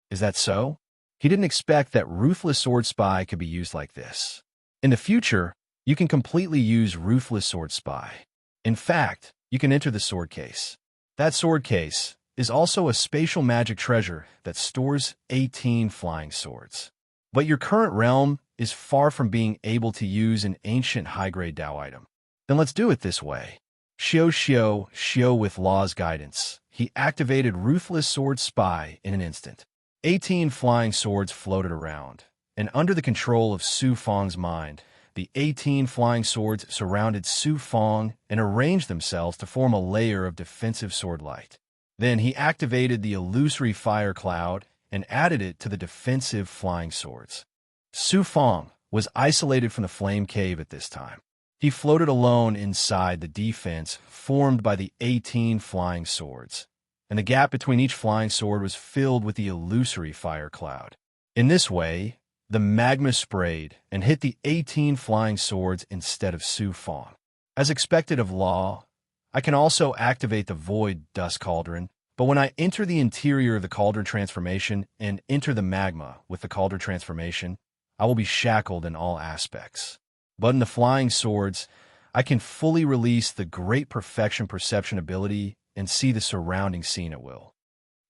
Is that so? He didn't expect that Ruthless Sword Spy could be used like this. In the future, you can completely use Ruthless Sword Spy. In fact, you can enter the sword case. That sword case is also a spatial magic treasure that stores 18 flying swords. But your current realm is far from being able to use an ancient high-grade Dao item. Then let's do it this way. Xiao with Law's guidance. He activated Ruthless Sword Spy in an instant. 18 flying swords floated around, and under the control of Su Fong's mind, the 18 flying swords surrounded Su Fong and arranged themselves to form a layer of defensive sword light. Then he activated the illusory fire cloud and added it to the defensive flying swords. Su Fong was isolated from the flame cave at this time. He floated alone inside the defense formed by the 18 flying swords, and the gap between each flying sword was filled with the illusory fire cloud. In this way, the magma sprayed and hit the 18 flying swords instead of Su Fong. As expected of Law, I can also activate the void dust cauldron, but when I enter the interior of the cauldron transformation and enter the magma with the cauldron transformation, I will be shackled in all aspects. But in the flying swords, I can fully release the great perfection perception ability and see the surrounding scene at will.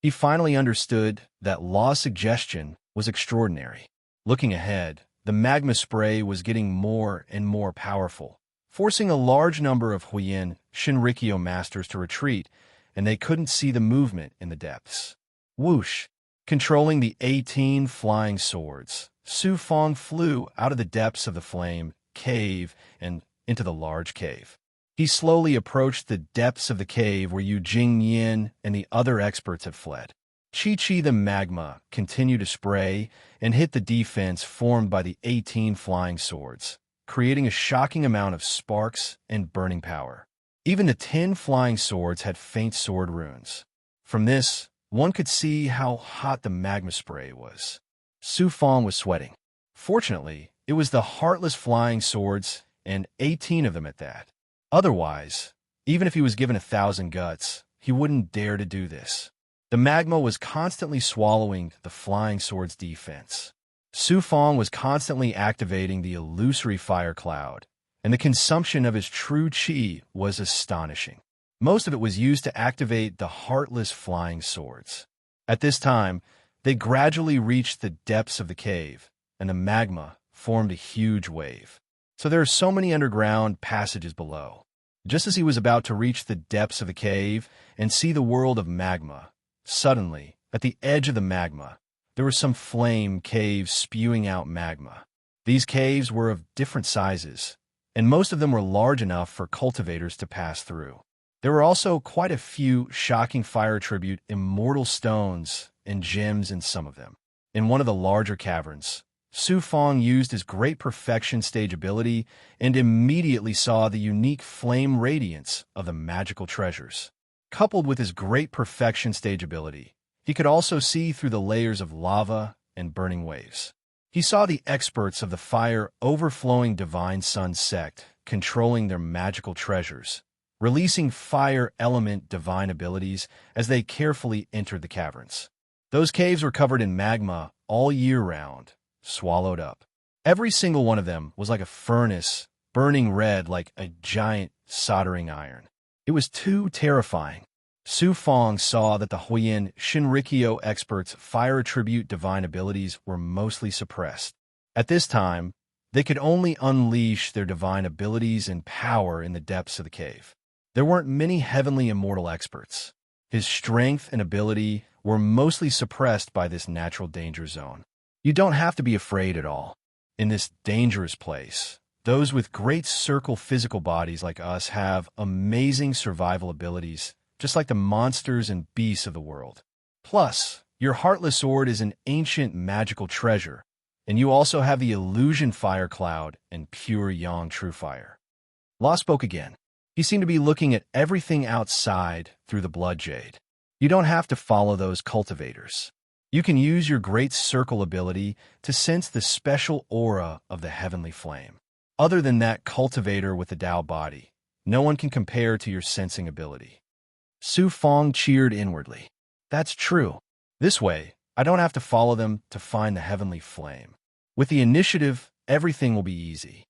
He finally understood that Law's suggestion was extraordinary. Looking ahead, the magma spray was getting more and more powerful, forcing a large number of Huiyin Shinrikyo masters to retreat, and they couldn't see the movement in the depths. Whoosh! Controlling the 18 flying swords, Su Fong flew out of the depths of the flame cave and into the large cave. He slowly approached the depths of the cave where Yu Jingyan and the other experts had fled. Chi the magma continued to spray and hit the defense formed by the 18 flying swords, creating a shocking amount of sparks and burning power. Even the 10 flying swords had faint sword runes. From this, one could see how hot the magma spray was. Su Fong was sweating. Fortunately, it was the heartless flying swords, and 18 of them at that. Otherwise, even if he was given 1,000 guts, he wouldn't dare to do this. The magma was constantly swallowing the flying sword's defense. Su Fong was constantly activating the illusory fire cloud, and the consumption of his true qi was astonishing. Most of it was used to activate the heartless flying swords. At this time, they gradually reached the depths of the cave, and the magma formed a huge wave. So there are so many underground passages below. Just as he was about to reach the depths of the cave and see the world of magma, suddenly, at the edge of the magma, there were some flame caves spewing out magma. These caves were of different sizes, and most of them were large enough for cultivators to pass through. There were also quite a few shocking fire tribute immortal stones and gems in some of them. In one of the larger caverns, Su Fong used his great perfection stage ability and immediately saw the unique flame radiance of the magical treasures. Coupled with his great perfection stage ability, he could also see through the layers of lava and burning waves. He saw the experts of the fire overflowing divine sun sect controlling their magical treasures, releasing fire element divine abilities as they carefully entered the caverns. Those caves were covered in magma all year round, swallowed up. Every single one of them was like a furnace, burning red like a giant soldering iron. It was too terrifying. Su Fong saw that the Huiyin Shinrikyo experts' fire attribute divine abilities were mostly suppressed. At this time, they could only unleash their divine abilities and power in the depths of the cave. There weren't many heavenly immortal experts. His strength and ability were mostly suppressed by this natural danger zone. You don't have to be afraid at all. In this dangerous place, those with great circle physical bodies like us have amazing survival abilities, just like the monsters and beasts of the world. Plus, your Heartless Sword is an ancient magical treasure, and you also have the Illusion Fire Cloud and Pure Yang True Fire. Law spoke again. He seemed to be looking at everything outside through the blood jade. You don't have to follow those cultivators. You can use your great circle ability to sense the special aura of the heavenly flame. Other than that cultivator with the Tao body, no one can compare to your sensing ability. Su Fong cheered inwardly. That's true. This way, I don't have to follow them to find the heavenly flame. With the initiative, everything will be easy.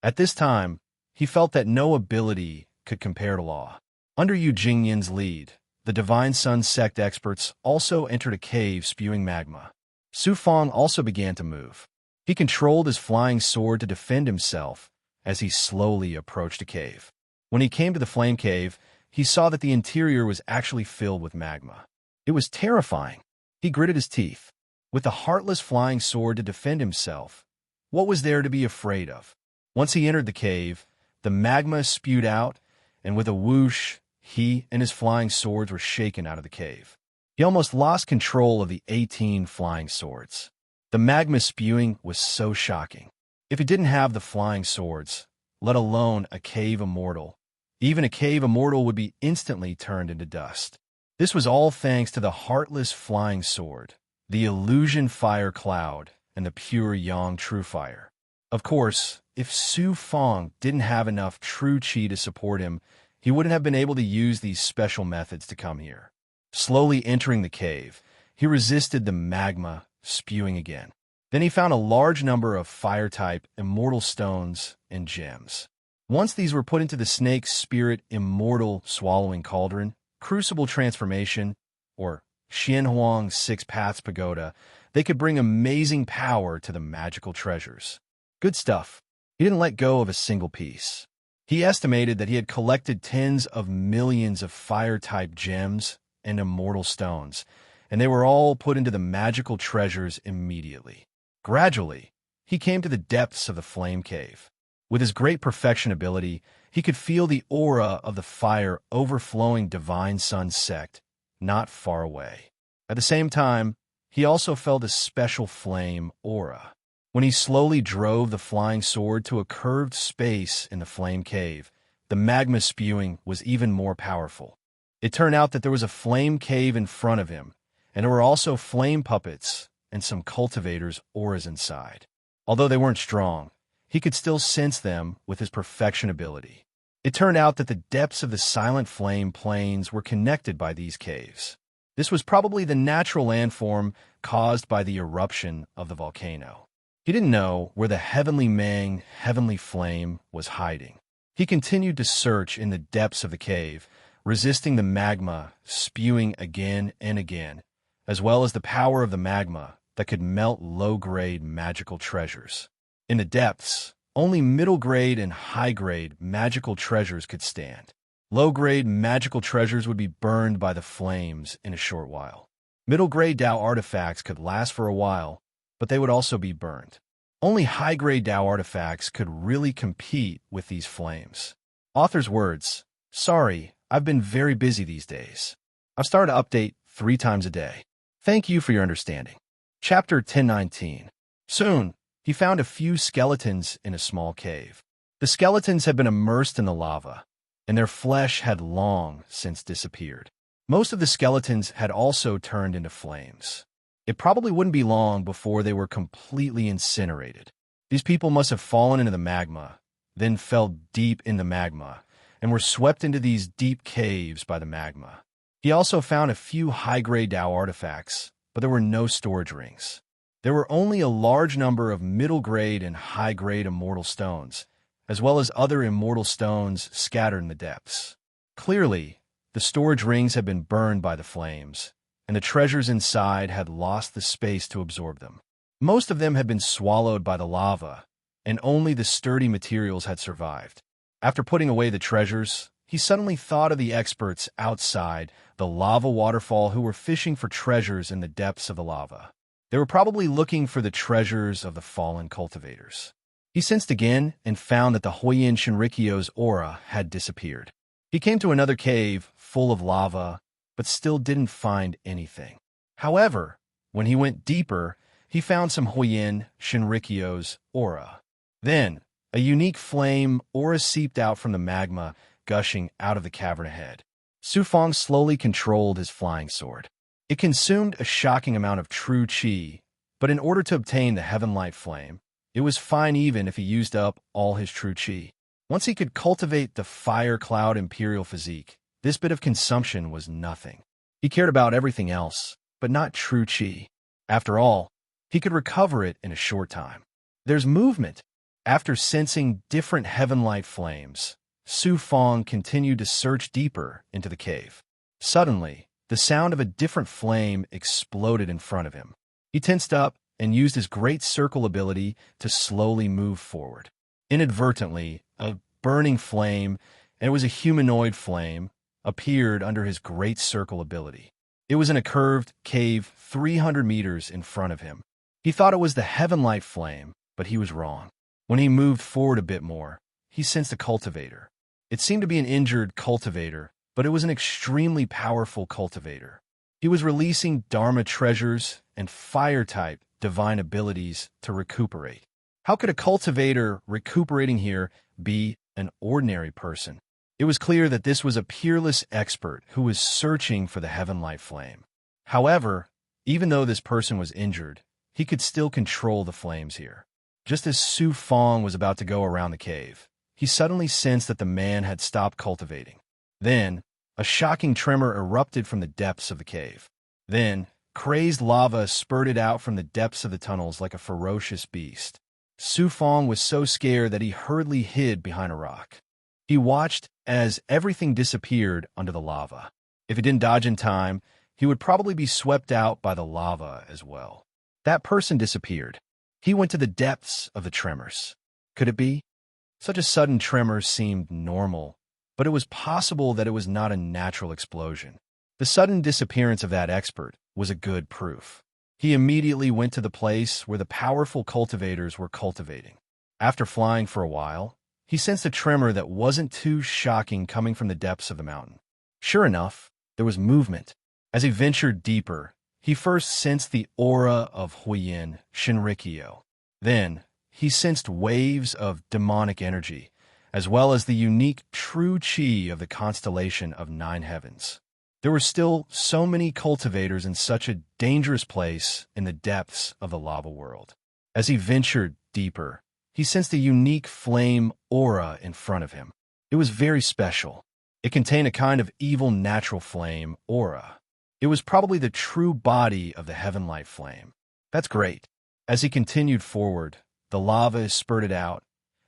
At this time, he felt that no ability could compare to Law. Under Yu Jingyin's lead, the Divine Sun sect experts also entered a cave spewing magma. Su Fong also began to move. He controlled his flying sword to defend himself as he slowly approached a cave. When he came to the flame cave, he saw that the interior was actually filled with magma. It was terrifying. He gritted his teeth. With the heartless flying sword to defend himself, what was there to be afraid of? Once he entered the cave, the magma spewed out, and with a whoosh, he and his flying swords were shaken out of the cave. He almost lost control of the 18 flying swords. The magma spewing was so shocking. If he didn't have the flying swords, let alone a cave immortal, even a cave immortal would be instantly turned into dust. This was all thanks to the heartless flying sword, the Illusion Fire Cloud, and the Pure Yang True Fire. Of course, if Su Fong didn't have enough true chi to support him, he wouldn't have been able to use these special methods to come here. Slowly entering the cave, he resisted the magma spewing again. Then he found a large number of fire-type immortal stones and gems. Once these were put into the snake's spirit immortal swallowing cauldron, crucible transformation, or Xianhuang's Six Paths Pagoda, they could bring amazing power to the magical treasures. Good stuff. He didn't let go of a single piece. He estimated that he had collected tens of millions of fire-type gems and immortal stones, and they were all put into the magical treasures immediately. Gradually, he came to the depths of the flame cave. With his great perfection ability, he could feel the aura of the fire overflowing Divine Sun sect not far away. At the same time, he also felt a special flame aura. When he slowly drove the flying sword to a curved space in the flame cave, the magma spewing was even more powerful. It turned out that there was a flame cave in front of him, and there were also flame puppets and some cultivators' auras inside. Although they weren't strong, he could still sense them with his perfection ability. It turned out that the depths of the silent flame plains were connected by these caves. This was probably the natural landform caused by the eruption of the volcano. He didn't know where the heavenly Mang, heavenly flame, was hiding. He continued to search in the depths of the cave, resisting the magma spewing again and again, as well as the power of the magma that could melt low-grade magical treasures. In the depths, only middle-grade and high-grade magical treasures could stand. Low-grade magical treasures would be burned by the flames in a short while. Middle-grade Tao artifacts could last for a while, but they would also be burned. Only high-grade Tao artifacts could really compete with these flames. Author's words, "Sorry, I've been very busy these days. I've started to update 3 times a day. Thank you for your understanding." Chapter 1019. Soon, he found a few skeletons in a small cave. The skeletons had been immersed in the lava, and their flesh had long since disappeared. Most of the skeletons had also turned into flames. It probably wouldn't be long before they were completely incinerated. These people must have fallen into the magma, then fell deep in the magma, and were swept into these deep caves by the magma. He also found a few high-grade Tao artifacts, but there were no storage rings. There were only a large number of middle-grade and high-grade immortal stones, as well as other immortal stones scattered in the depths. Clearly, the storage rings had been burned by the flames, and the treasures inside had lost the space to absorb them. Most of them had been swallowed by the lava, and only the sturdy materials had survived. After putting away the treasures, he suddenly thought of the experts outside the lava waterfall who were fishing for treasures in the depths of the lava. They were probably looking for the treasures of the fallen cultivators. He sensed again and found that the Huoyin Shinrikyo's aura had disappeared. He came to another cave full of lava, but still didn't find anything. However, when he went deeper, he found some Huoyin Shinrikyo's aura. Then, a unique flame aura seeped out from the magma, gushing out of the cavern ahead. Su Fong slowly controlled his flying sword. It consumed a shocking amount of true qi, but in order to obtain the Heaven Light Flame, it was fine even if he used up all his true qi. Once he could cultivate the Fire Cloud Imperial Physique, this bit of consumption was nothing. He cared about everything else, but not true qi. After all, he could recover it in a short time. There's movement. After sensing different Heaven Light flames, Su Fong continued to search deeper into the cave. Suddenly, the sound of a different flame exploded in front of him. He tensed up and used his Great Circle ability to slowly move forward. Inadvertently, a burning flame, and it was a humanoid flame, appeared under his Great Circle ability. It was in a curved cave 300 meters in front of him. He thought it was the Heaven Light Flame, but he was wrong. When he moved forward a bit more, he sensed a cultivator. It seemed to be an injured cultivator, but it was an extremely powerful cultivator. He was releasing Dharma treasures and fire-type divine abilities to recuperate. How could a cultivator recuperating here be an ordinary person? It was clear that this was a peerless expert who was searching for the Heaven Light Flame. However, even though this person was injured, he could still control the flames here. Just as Su Fong was about to go around the cave, he suddenly sensed that the man had stopped cultivating. Then, a shocking tremor erupted from the depths of the cave. Then, crazed lava spurted out from the depths of the tunnels like a ferocious beast. Su Fong was so scared that he hurriedly hid behind a rock. He watched as everything disappeared under the lava. If he didn't dodge in time, he would probably be swept out by the lava as well. That person disappeared. He went to the depths of the tremors. Could it be? Such a sudden tremor seemed normal, but it was possible that it was not a natural explosion. The sudden disappearance of that expert was a good proof. He immediately went to the place where the powerful cultivators were cultivating. After flying for a while, he sensed a tremor that wasn't too shocking coming from the depths of the mountain. Sure enough, there was movement. As he ventured deeper, he first sensed the aura of Huoyin Shinrikyo. Then, he sensed waves of demonic energy, as well as the unique true qi of the constellation of 9 heavens. There were still so many cultivators in such a dangerous place in the depths of the lava world. As he ventured deeper, he sensed a unique flame aura in front of him. It was very special. It contained a kind of evil natural flame aura. It was probably the true body of the Heaven Light Flame. That's great. As he continued forward, the lava spurted out,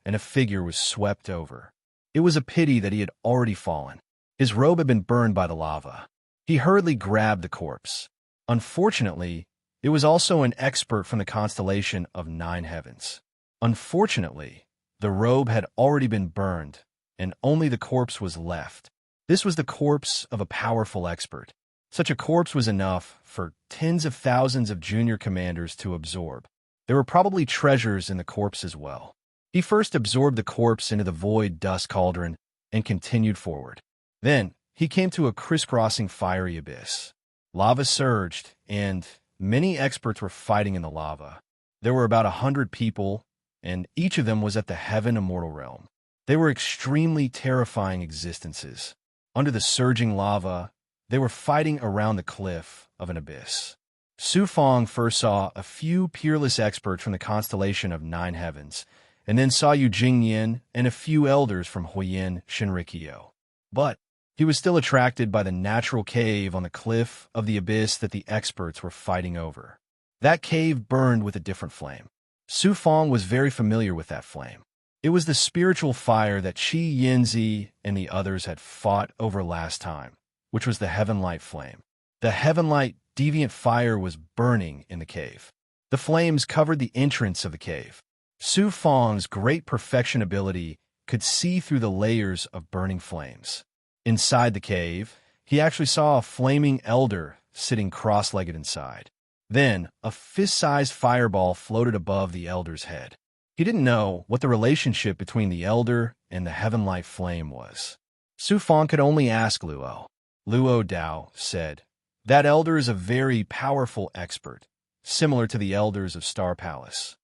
and a figure was swept over. It was a pity that he had already fallen. His robe had been burned by the lava. He hurriedly grabbed the corpse. Unfortunately, it was also an expert from the constellation of 9 heavens. Unfortunately, the robe had already been burned, and only the corpse was left. This was the corpse of a powerful expert. Such a corpse was enough for tens of thousands of junior commanders to absorb. There were probably treasures in the corpse as well. He first absorbed the corpse into the void dust cauldron and continued forward. Then, he came to a crisscrossing fiery abyss. Lava surged, and, many experts were fighting in the lava. There were about 100 people, and each of them was at the heaven immortal realm. They were extremely terrifying existences. Under the surging lava, they were fighting around the cliff of an abyss. Su Fong first saw a few peerless experts from the constellation of Nine Heavens, and then saw Yu Jingyan and a few elders from Huiyin Shinrikyo. But he was still attracted by the natural cave on the cliff of the abyss that the experts were fighting over. That cave burned with a different flame. Su Fong was very familiar with that flame. It was the spiritual fire that Qi Yinzi and the others had fought over last time, which was the Heavenlight flame. The Heavenlight deviant fire was burning in the cave. The flames covered the entrance of the cave. Su Fong's great perfection ability could see through the layers of burning flames. Inside the cave, he actually saw a flaming elder sitting cross-legged inside. Then, a fist-sized fireball floated above the elder's head. He didn't know what the relationship between the elder and the Heavenlight flame was. Su Fong could only ask Luo. Luo Dao said, "That elder is a very powerful expert, similar to the elders of Star Palace.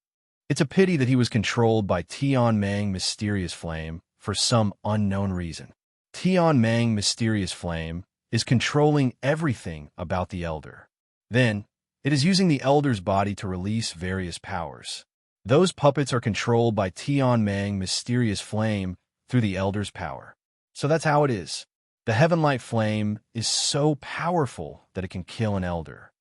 It's a pity that he was controlled by Tianmeng Mysterious Flame for some unknown reason. Tianmeng Mysterious Flame is controlling everything about the elder. Then, it is using the elder's body to release various powers. Those puppets are controlled by Tianmeng Mysterious Flame through the elder's power. So that's how it is. The Heavenlight Flame is so powerful that it can kill an elder.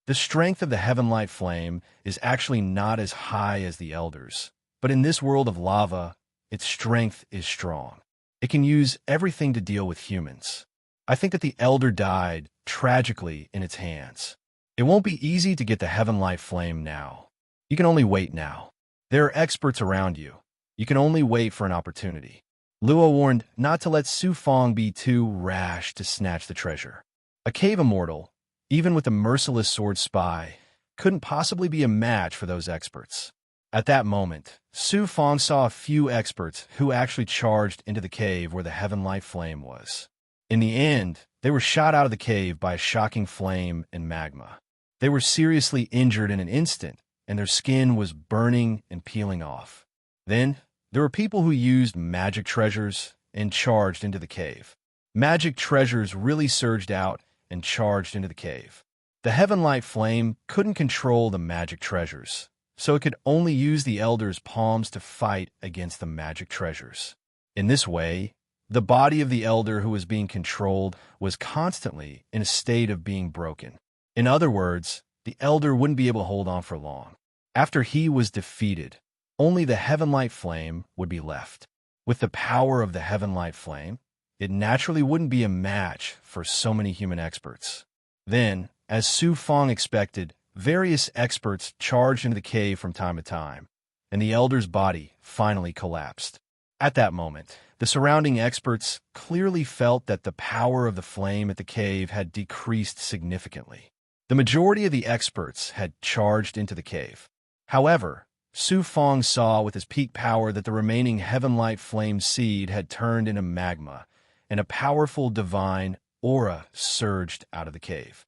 The strength of the Heavenlight Flame is actually not as high as the elders, but in this world of lava, its strength is strong. It can use everything to deal with humans. I think that the elder died tragically in its hands. It won't be easy to get the Heavenlight Flame now. You can only wait now. There are experts around you. You can only wait for an opportunity." Luo warned not to let Su Fong be too rash to snatch the treasure. A cave immortal, even with a merciless sword spy, couldn't possibly be a match for those experts. At that moment, Su Fong saw a few experts who actually charged into the cave where the Heavenlight Flame was. In the end, they were shot out of the cave by a shocking flame and magma. They were seriously injured in an instant, and their skin was burning and peeling off. Then, there were people who used magic treasures and charged into the cave. Magic treasures really surged out and charged into the cave. The Heavenlight Flame couldn't control the magic treasures, so it could only use the elder's palms to fight against the magic treasures. In this way, the body of the elder who was being controlled was constantly in a state of being broken. In other words, the elder wouldn't be able to hold on for long. After he was defeated, only the Heavenlight Flame would be left. With the power of the Heavenlight Flame, it naturally wouldn't be a match for so many human experts. Then, as Su Fong expected, various experts charged into the cave from time to time, and the elder's body finally collapsed. At that moment, the surrounding experts clearly felt that the power of the flame at the cave had decreased significantly. The majority of the experts had charged into the cave. However, Su Fong saw with his peak power that the remaining Heavenlight Flame seed had turned into magma, and a powerful divine aura surged out of the cave.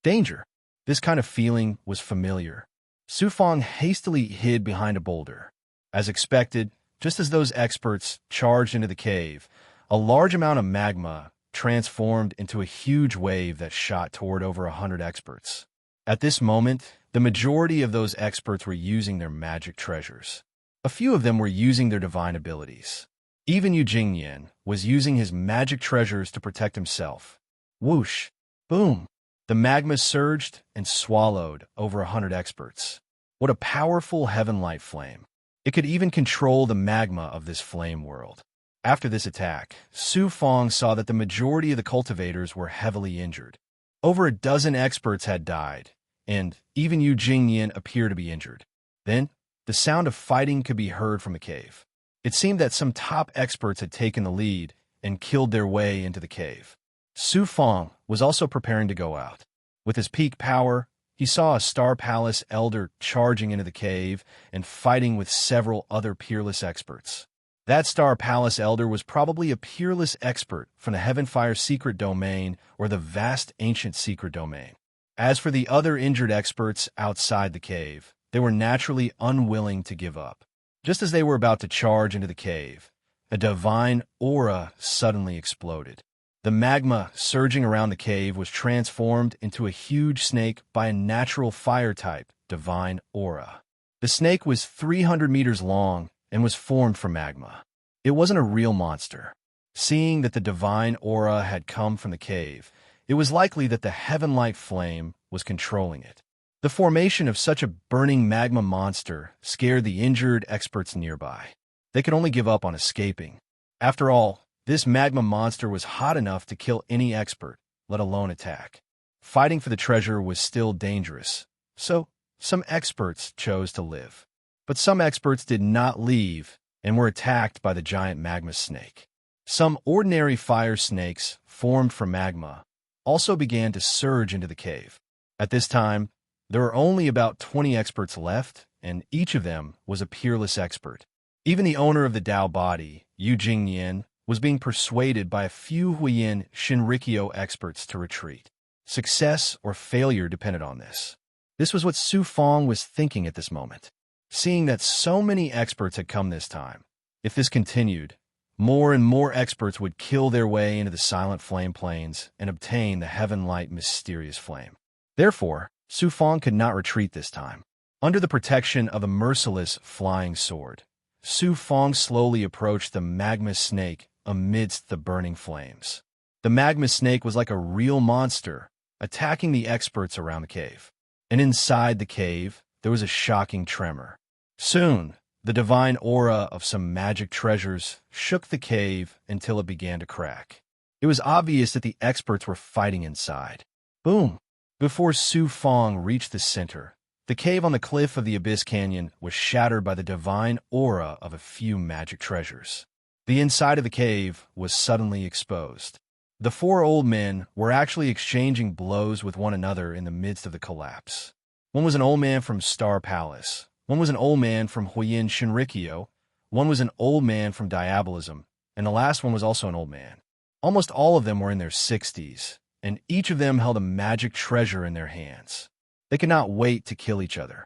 Danger! This kind of feeling was familiar. Su Fong hastily hid behind a boulder. As expected, just as those experts charged into the cave, a large amount of magma transformed into a huge wave that shot toward over 100 experts. At this moment, the majority of those experts were using their magic treasures. A few of them were using their divine abilities. Even Yu Jingyan was using his magic treasures to protect himself. Whoosh! Boom! The magma surged and swallowed over 100 experts. What a powerful Heavenlight Flame. It could even control the magma of this flame world. After this attack, Su Fong saw that the majority of the cultivators were heavily injured. Over a dozen experts had died, and even Yu Jingyan appeared to be injured. Then, the sound of fighting could be heard from the cave. It seemed that some top experts had taken the lead and killed their way into the cave. Su Fong was also preparing to go out. With his peak power, he saw a Star Palace elder charging into the cave and fighting with several other peerless experts. That Star Palace elder was probably a peerless expert from the Heavenfire secret domain or the vast ancient secret domain. As for the other injured experts outside the cave, they were naturally unwilling to give up. Just as they were about to charge into the cave, a divine aura suddenly exploded. The magma surging around the cave was transformed into a huge snake by a natural fire-type divine aura. The snake was 300 meters long and was formed from magma. It wasn't a real monster. Seeing that the divine aura had come from the cave, it was likely that the heaven-light flame was controlling it. The formation of such a burning magma monster scared the injured experts nearby. They could only give up on escaping. After all, this magma monster was hot enough to kill any expert, let alone attack. Fighting for the treasure was still dangerous, so some experts chose to live. But some experts did not leave and were attacked by the giant magma snake. Some ordinary fire snakes, formed from magma, also began to surge into the cave. At this time, there were only about 20 experts left, and each of them was a peerless expert. Even the owner of the Dao body, Yu Jingyan, was being persuaded by a few Huiyin Shinrikyo experts to retreat. Success or failure depended on this. This was what Su Fong was thinking at this moment. Seeing that so many experts had come this time, if this continued, more and more experts would kill their way into the silent flame plains and obtain the heaven-light mysterious flame. Therefore, Su Fong could not retreat this time. Under the protection of a merciless flying sword, Su Fong slowly approached the magma snake amidst the burning flames. The magma snake was like a real monster, attacking the experts around the cave. And inside the cave, there was a shocking tremor. Soon, the divine aura of some magic treasures shook the cave until it began to crack. It was obvious that the experts were fighting inside. Boom! Before Su Fong reached the center, the cave on the cliff of the Abyss Canyon was shattered by the divine aura of a few magic treasures. The inside of the cave was suddenly exposed. The four old men were actually exchanging blows with one another in the midst of the collapse. One was an old man from Star Palace. One was an old man from Huiyin Shinrikyo. One was an old man from Diabolism. And the last one was also an old man. Almost all of them were in their 60s, and each of them held a magic treasure in their hands. They could not wait to kill each other.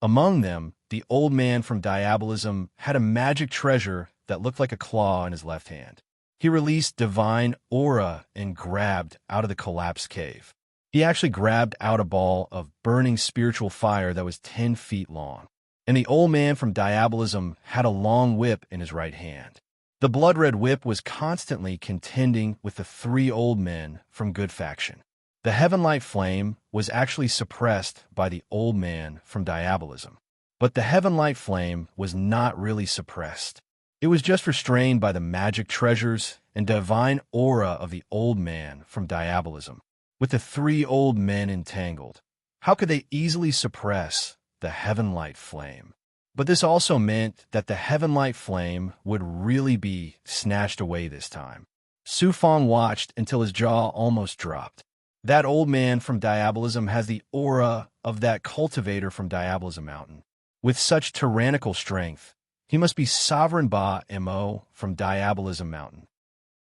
Among them, the old man from Diabolism had a magic treasure that looked like a claw in his left hand. He released divine aura and grabbed out of the collapsed cave. He actually grabbed out a ball of burning spiritual fire that was 10 feet long. And the old man from Diabolism had a long whip in his right hand. The blood-red whip was constantly contending with the three old men from Good Faction. The heaven-light flame was actually suppressed by the old man from Diabolism. But the heaven-light flame was not really suppressed. It was just restrained by the magic treasures and divine aura of the old man from Diabolism. With the three old men entangled, how could they easily suppress the heaven-light flame? But this also meant that the heaven-light flame would really be snatched away this time. Su Fong watched until his jaw almost dropped. That old man from Diabolism has the aura of that cultivator from Diabolism Mountain. With such tyrannical strength, he must be Sovereign Ba Mo from Diabolism Mountain.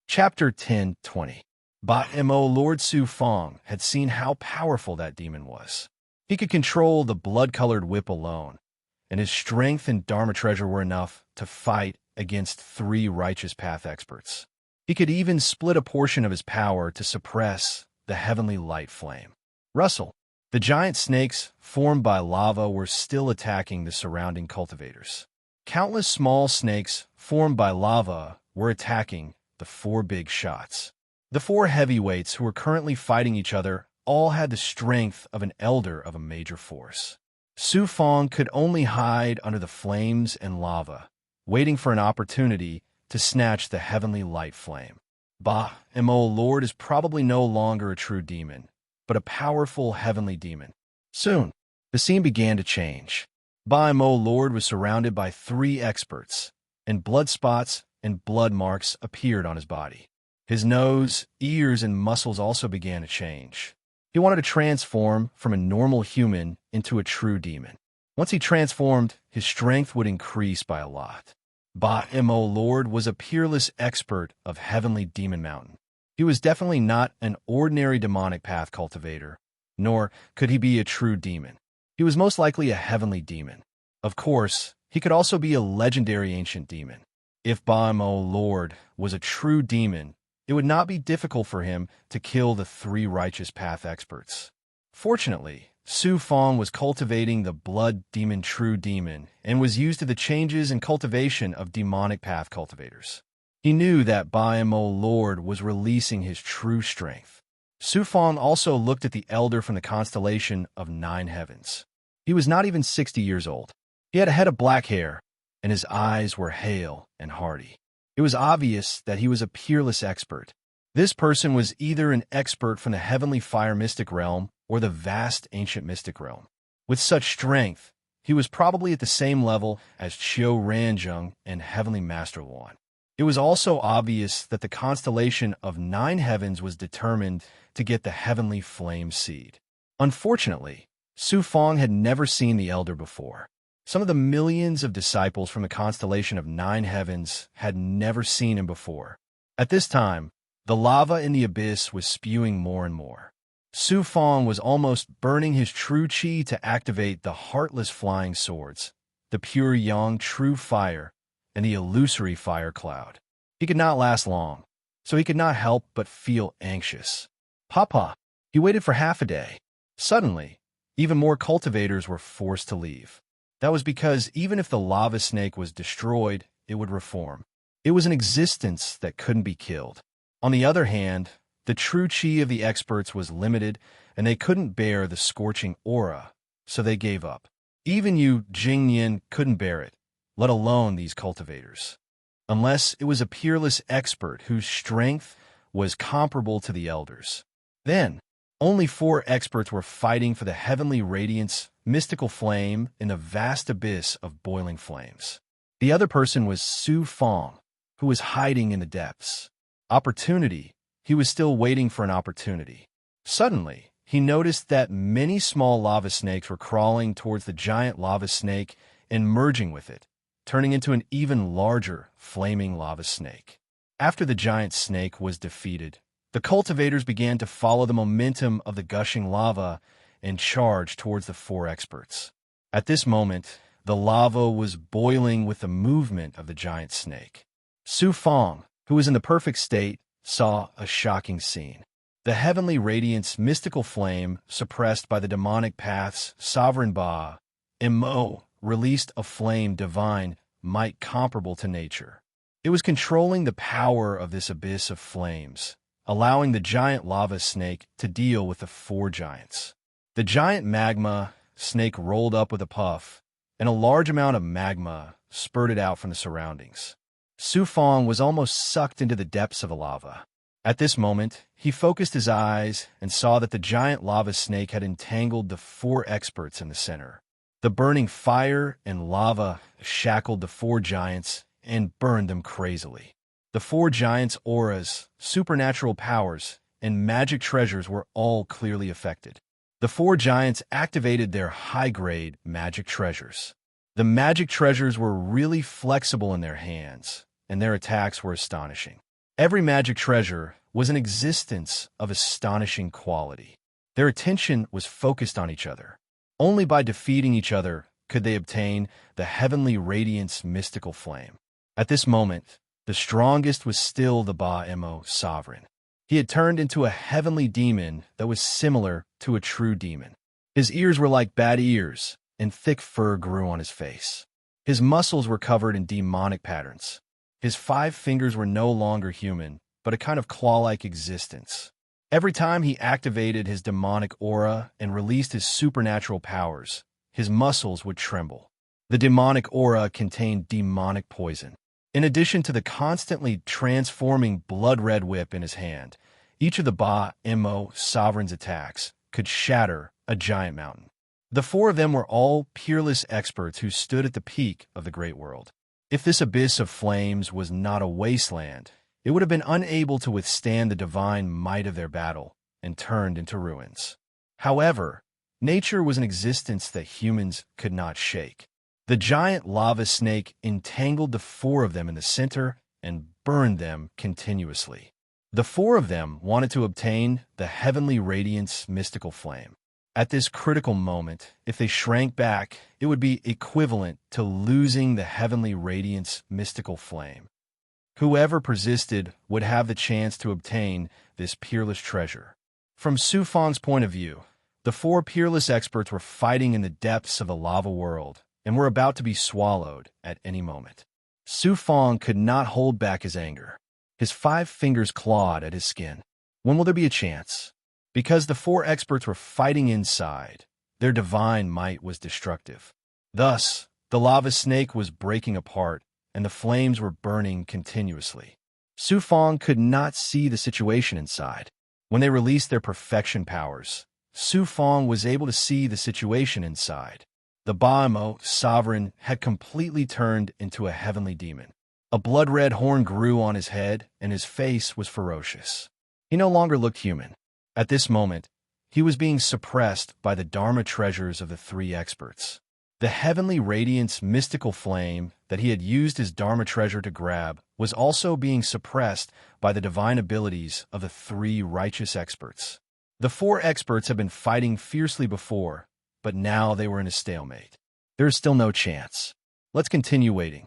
Chapter 10:20. Ba Mo Lord Su Fong had seen how powerful that demon was. He could control the blood-colored whip alone, and his strength and Dharma treasure were enough to fight against three righteous path experts. He could even split a portion of his power to suppress the heavenly light flame. Russell, the giant snakes formed by lava were still attacking the surrounding cultivators. Countless small snakes formed by lava were attacking the four big shots. The four heavyweights who were currently fighting each other all had the strength of an elder of a major force. Su Fong could only hide under the flames and lava, waiting for an opportunity to snatch the heavenly light flame. Ba Mo Lord is probably no longer a true demon, but a powerful heavenly demon. Soon, the scene began to change. Ba Mo Lord was surrounded by three experts, and blood spots and blood marks appeared on his body. His nose, ears, and muscles also began to change. He wanted to transform from a normal human into a true demon. Once he transformed, his strength would increase by a lot. Ba Mo Lord was a peerless expert of Heavenly Demon Mountain. He was definitely not an ordinary demonic path cultivator. nor could he be a true demon. He was most likely a heavenly demon. Of course, he could also be a legendary ancient demon. If Baimo Lord was a true demon, it would not be difficult for him to kill the three righteous path experts. Fortunately, Su Fong was cultivating the blood demon true demon and was used to the changes and cultivation of demonic path cultivators. He knew that Baimo Lord was releasing his true strength. Su Fong also looked at the elder from the constellation of Nine Heavens. He was not even 60 years old. He had a head of black hair, and his eyes were hale and hearty. It was obvious that he was a peerless expert. This person was either an expert from the heavenly fire mystic realm or the vast ancient mystic realm. With such strength, he was probably at the same level as Qiu Ranjung and Heavenly Master Luan. It was also obvious that the constellation of Nine Heavens was determined to get the heavenly flame seed. Unfortunately, Su Fong had never seen the elder before. Some of the millions of disciples from the constellation of Nine Heavens had never seen him before. At this time, the lava in the abyss was spewing more and more. Su Fong was almost burning his true qi to activate the heartless flying swords, the pure yang true fire, and the illusory fire cloud. He could not last long, so he could not help but feel anxious. Papa, he waited for half a day. Suddenly, even more cultivators were forced to leave. That was because even if the lava snake was destroyed, it would reform. It was an existence that couldn't be killed. On the other hand, the true qi of the experts was limited, and they couldn't bear the scorching aura, so they gave up. Even Yu Jingyan couldn't bear it, let alone these cultivators. Unless it was a peerless expert whose strength was comparable to the elders. Then, only 4 experts were fighting for the heavenly radiance, mystical flame in the vast abyss of boiling flames. The other person was Su Fong, who was hiding in the depths. Opportunity. He was still waiting for an opportunity. Suddenly, he noticed that many small lava snakes were crawling towards the giant lava snake and merging with it, turning into an even larger, flaming lava snake. After the giant snake was defeated, the cultivators began to follow the momentum of the gushing lava and charge towards the 4 experts. At this moment, the lava was boiling with the movement of the giant snake. Su Fong, who was in the perfect state, saw a shocking scene. The heavenly radiance mystical flame, suppressed by the demonic path's sovereign Ba, Mo, released a flame divine, might comparable to nature. It was controlling the power of this abyss of flames, allowing the giant lava snake to deal with the 4 giants. The giant magma snake rolled up with a puff, and a large amount of magma spurted out from the surroundings. Su Fong was almost sucked into the depths of the lava. At this moment, he focused his eyes and saw that the giant lava snake had entangled the 4 experts in the center. The burning fire and lava shackled the 4 giants and burned them crazily. The 4 giants' auras, supernatural powers, and magic treasures were all clearly affected. The 4 giants activated their high-grade magic treasures. The magic treasures were really flexible in their hands, and their attacks were astonishing. Every magic treasure was an existence of astonishing quality. Their attention was focused on each other. Only by defeating each other could they obtain the heavenly radiance mystical flame. At this moment, the strongest was still the Ba Mo sovereign. He had turned into a heavenly demon that was similar to a true demon. His ears were like bat ears, and thick fur grew on his face. His muscles were covered in demonic patterns. His 5 fingers were no longer human, but a kind of claw-like existence. Every time he activated his demonic aura and released his supernatural powers, his muscles would tremble. The demonic aura contained demonic poison. In addition to the constantly transforming blood-red whip in his hand, each of the Ba Mo sovereign's attacks could shatter a giant mountain. The 4 of them were all peerless experts who stood at the peak of the great world. If this abyss of flames was not a wasteland, it would have been unable to withstand the divine might of their battle and turned into ruins. However, nature was an existence that humans could not shake. The giant lava snake entangled the 4 of them in the center and burned them continuously. The 4 of them wanted to obtain the heavenly radiance mystical flame. At this critical moment, if they shrank back, it would be equivalent to losing the heavenly radiance mystical flame. Whoever persisted would have the chance to obtain this peerless treasure. From Su Fang's point of view, the four peerless experts were fighting in the depths of the lava world and were about to be swallowed at any moment. Su Fang could not hold back his anger. His 5 fingers clawed at his skin. When will there be a chance? Because the 4 experts were fighting inside, their divine might was destructive. Thus, the lava snake was breaking apart, and the flames were burning continuously. Su Fang could not see the situation inside. When they released their perfection powers, Su Fang was able to see the situation inside. The Baimo, sovereign, had completely turned into a heavenly demon. A blood-red horn grew on his head, and his face was ferocious. He no longer looked human. At this moment, he was being suppressed by the Dharma treasures of the 3 experts. The heavenly radiance mystical flame that he had used his Dharma treasure to grab was also being suppressed by the divine abilities of the 3 righteous experts. The 4 experts had been fighting fiercely before, but now they were in a stalemate. There is still no chance. Let's continue waiting.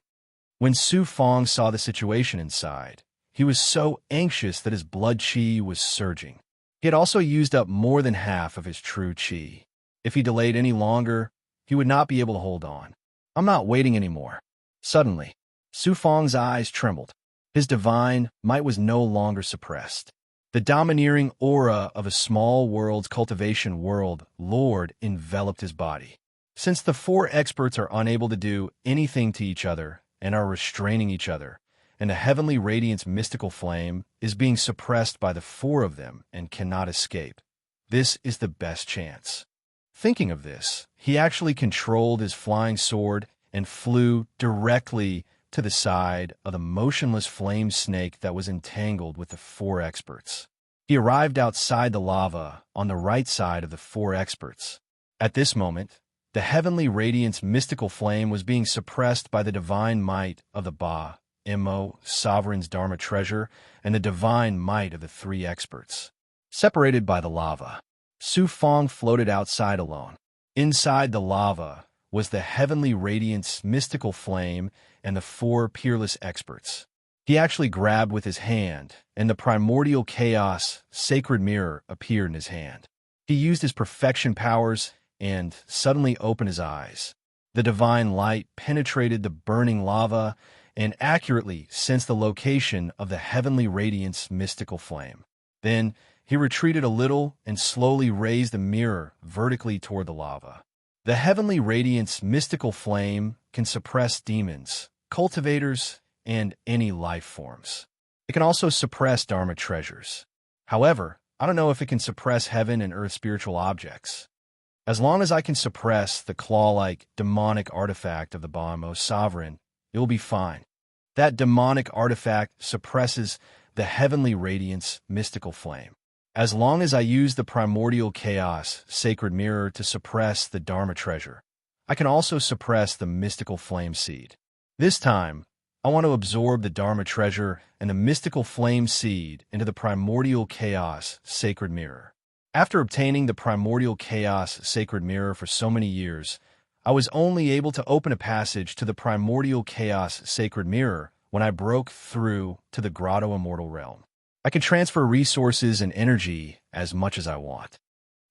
When Su Fang saw the situation inside, he was so anxious that his blood qi was surging. He had also used up more than half of his true qi. If he delayed any longer, he would not be able to hold on. I'm not waiting anymore. Suddenly, Su Fang's eyes trembled. His divine might was no longer suppressed. The domineering aura of a small world's cultivation world lord enveloped his body. Since the 4 experts are unable to do anything to each other and are restraining each other, and the heavenly radiance mystical flame is being suppressed by the 4 of them and cannot escape, this is the best chance. Thinking of this, he actually controlled his flying sword and flew directly to the side of the motionless flame snake that was entangled with the 4 experts. He arrived outside the lava on the right side of the 4 experts. At this moment, the heavenly radiance mystical flame was being suppressed by the divine might of the Ba-Mo, sovereign's Dharma treasure, and the divine might of the 3 experts. Separated by the lava, Su Fang floated outside alone. Inside the lava was the heavenly radiance mystical flame and the 4 peerless experts. He actually grabbed with his hand, and the primordial chaos sacred mirror appeared in his hand. He used his perfection powers and suddenly opened his eyes. The divine light penetrated the burning lava and accurately sensed the location of the heavenly radiance mystical flame. Then he retreated a little and slowly raised the mirror vertically toward the lava. The heavenly radiance mystical flame can suppress demons, cultivators, and any life forms. It can also suppress Dharma treasures. However, I don't know if it can suppress heaven and earth spiritual objects. As long as I can suppress the claw-like demonic artifact of the Baimo sovereign, it will be fine. That demonic artifact suppresses the heavenly radiance mystical flame. As long as I use the primordial chaos sacred mirror to suppress the Dharma treasure, I can also suppress the mystical flame seed. This time, I want to absorb the Dharma treasure and the mystical flame seed into the primordial chaos sacred mirror. After obtaining the primordial chaos sacred mirror for so many years, I was only able to open a passage to the primordial chaos sacred mirror when I broke through to the grotto immortal realm. I can transfer resources and energy as much as I want.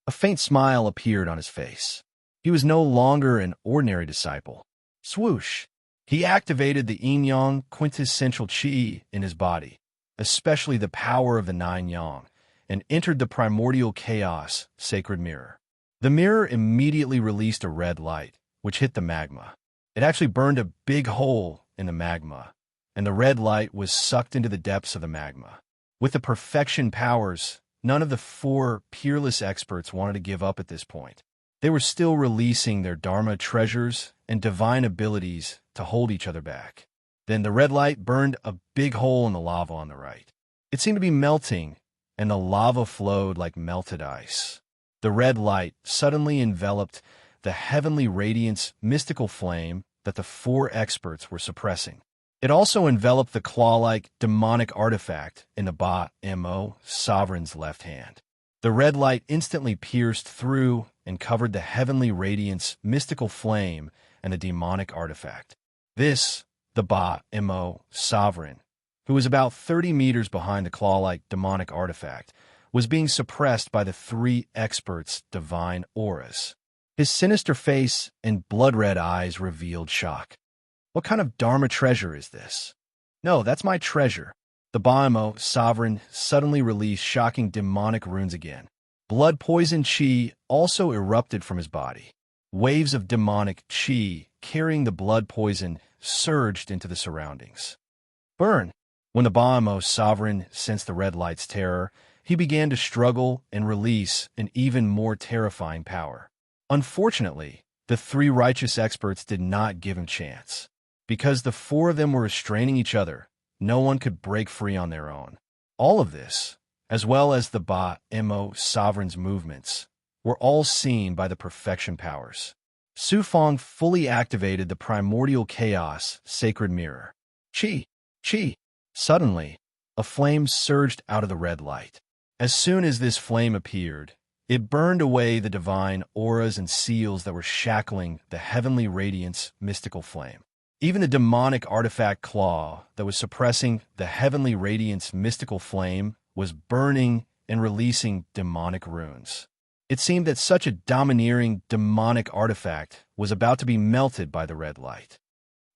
A faint smile appeared on his face. He was no longer an ordinary disciple. Swoosh! He activated the yin-yang quintessential qi in his body, especially the power of the 9 yang, and entered the primordial chaos sacred mirror. The mirror immediately released a red light, which hit the magma. It actually burned a big hole in the magma, and the red light was sucked into the depths of the magma. With the perfection powers, none of the 4 peerless experts wanted to give up at this point. They were still releasing their Dharma treasures and divine abilities to hold each other back. Then the red light burned a big hole in the lava on the right. It seemed to be melting, and the lava flowed like melted ice. The red light suddenly enveloped the heavenly radiance mystical flame that the 4 experts were suppressing. It also enveloped the claw-like demonic artifact in the Ba-Mo sovereign's left hand. The red light instantly pierced through and covered the heavenly radiance, mystical flame, and the demonic artifact. This, the Ba-Mo sovereign, who was about 30 meters behind the claw-like demonic artifact, was being suppressed by the three experts' divine auras. His sinister face and blood-red eyes revealed shock. What kind of Dharma treasure is this? No, that's my treasure. The Ba-Mo sovereign suddenly released shocking demonic runes again. Blood-poisoned chi also erupted from his body. Waves of demonic chi, carrying the blood poison, surged into the surroundings. Burn! When the Ba-Mo sovereign sensed the red light's terror, he began to struggle and release an even more terrifying power. Unfortunately, the three righteous experts did not give him chance. Because the four of them were restraining each other, no one could break free on their own. All of this, as well as the Ba-Mo sovereign's movements, were all seen by the perfection powers. Su Fong fully activated the primordial chaos sacred mirror. Chi! Chi! Suddenly, a flame surged out of the red light. As soon as this flame appeared, it burned away the divine auras and seals that were shackling the heavenly radiance mystical flame. Even the demonic artifact claw that was suppressing the heavenly radiance mystical flame was burning and releasing demonic runes. It seemed that such a domineering demonic artifact was about to be melted by the red light.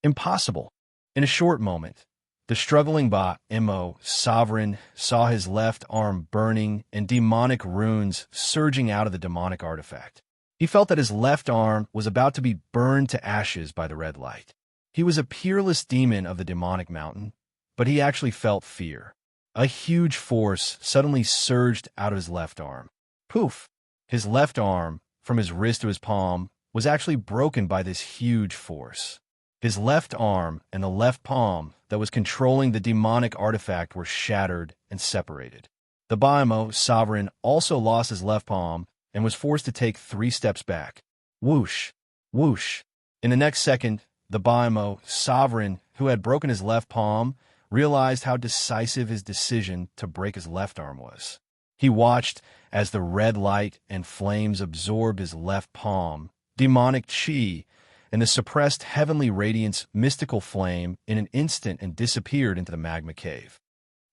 Impossible! In a short moment, the struggling Ba-Mo sovereign saw his left arm burning and demonic runes surging out of the demonic artifact. He felt that his left arm was about to be burned to ashes by the red light. He was a peerless demon of the demonic mountain, but he actually felt fear. A huge force suddenly surged out of his left arm. Poof! His left arm, from his wrist to his palm, was actually broken by this huge force. His left arm and the left palm that was controlling the demonic artifact were shattered and separated. The Ba-Mo sovereign also lost his left palm and was forced to take 3 steps back. Whoosh! Whoosh! In the next second, the Ba-Mo sovereign, who had broken his left palm, realized how decisive his decision to break his left arm was. He watched as the red light and flames absorbed his left palm, demonic chi, and the suppressed heavenly radiance mystical flame in an instant and disappeared into the magma cave.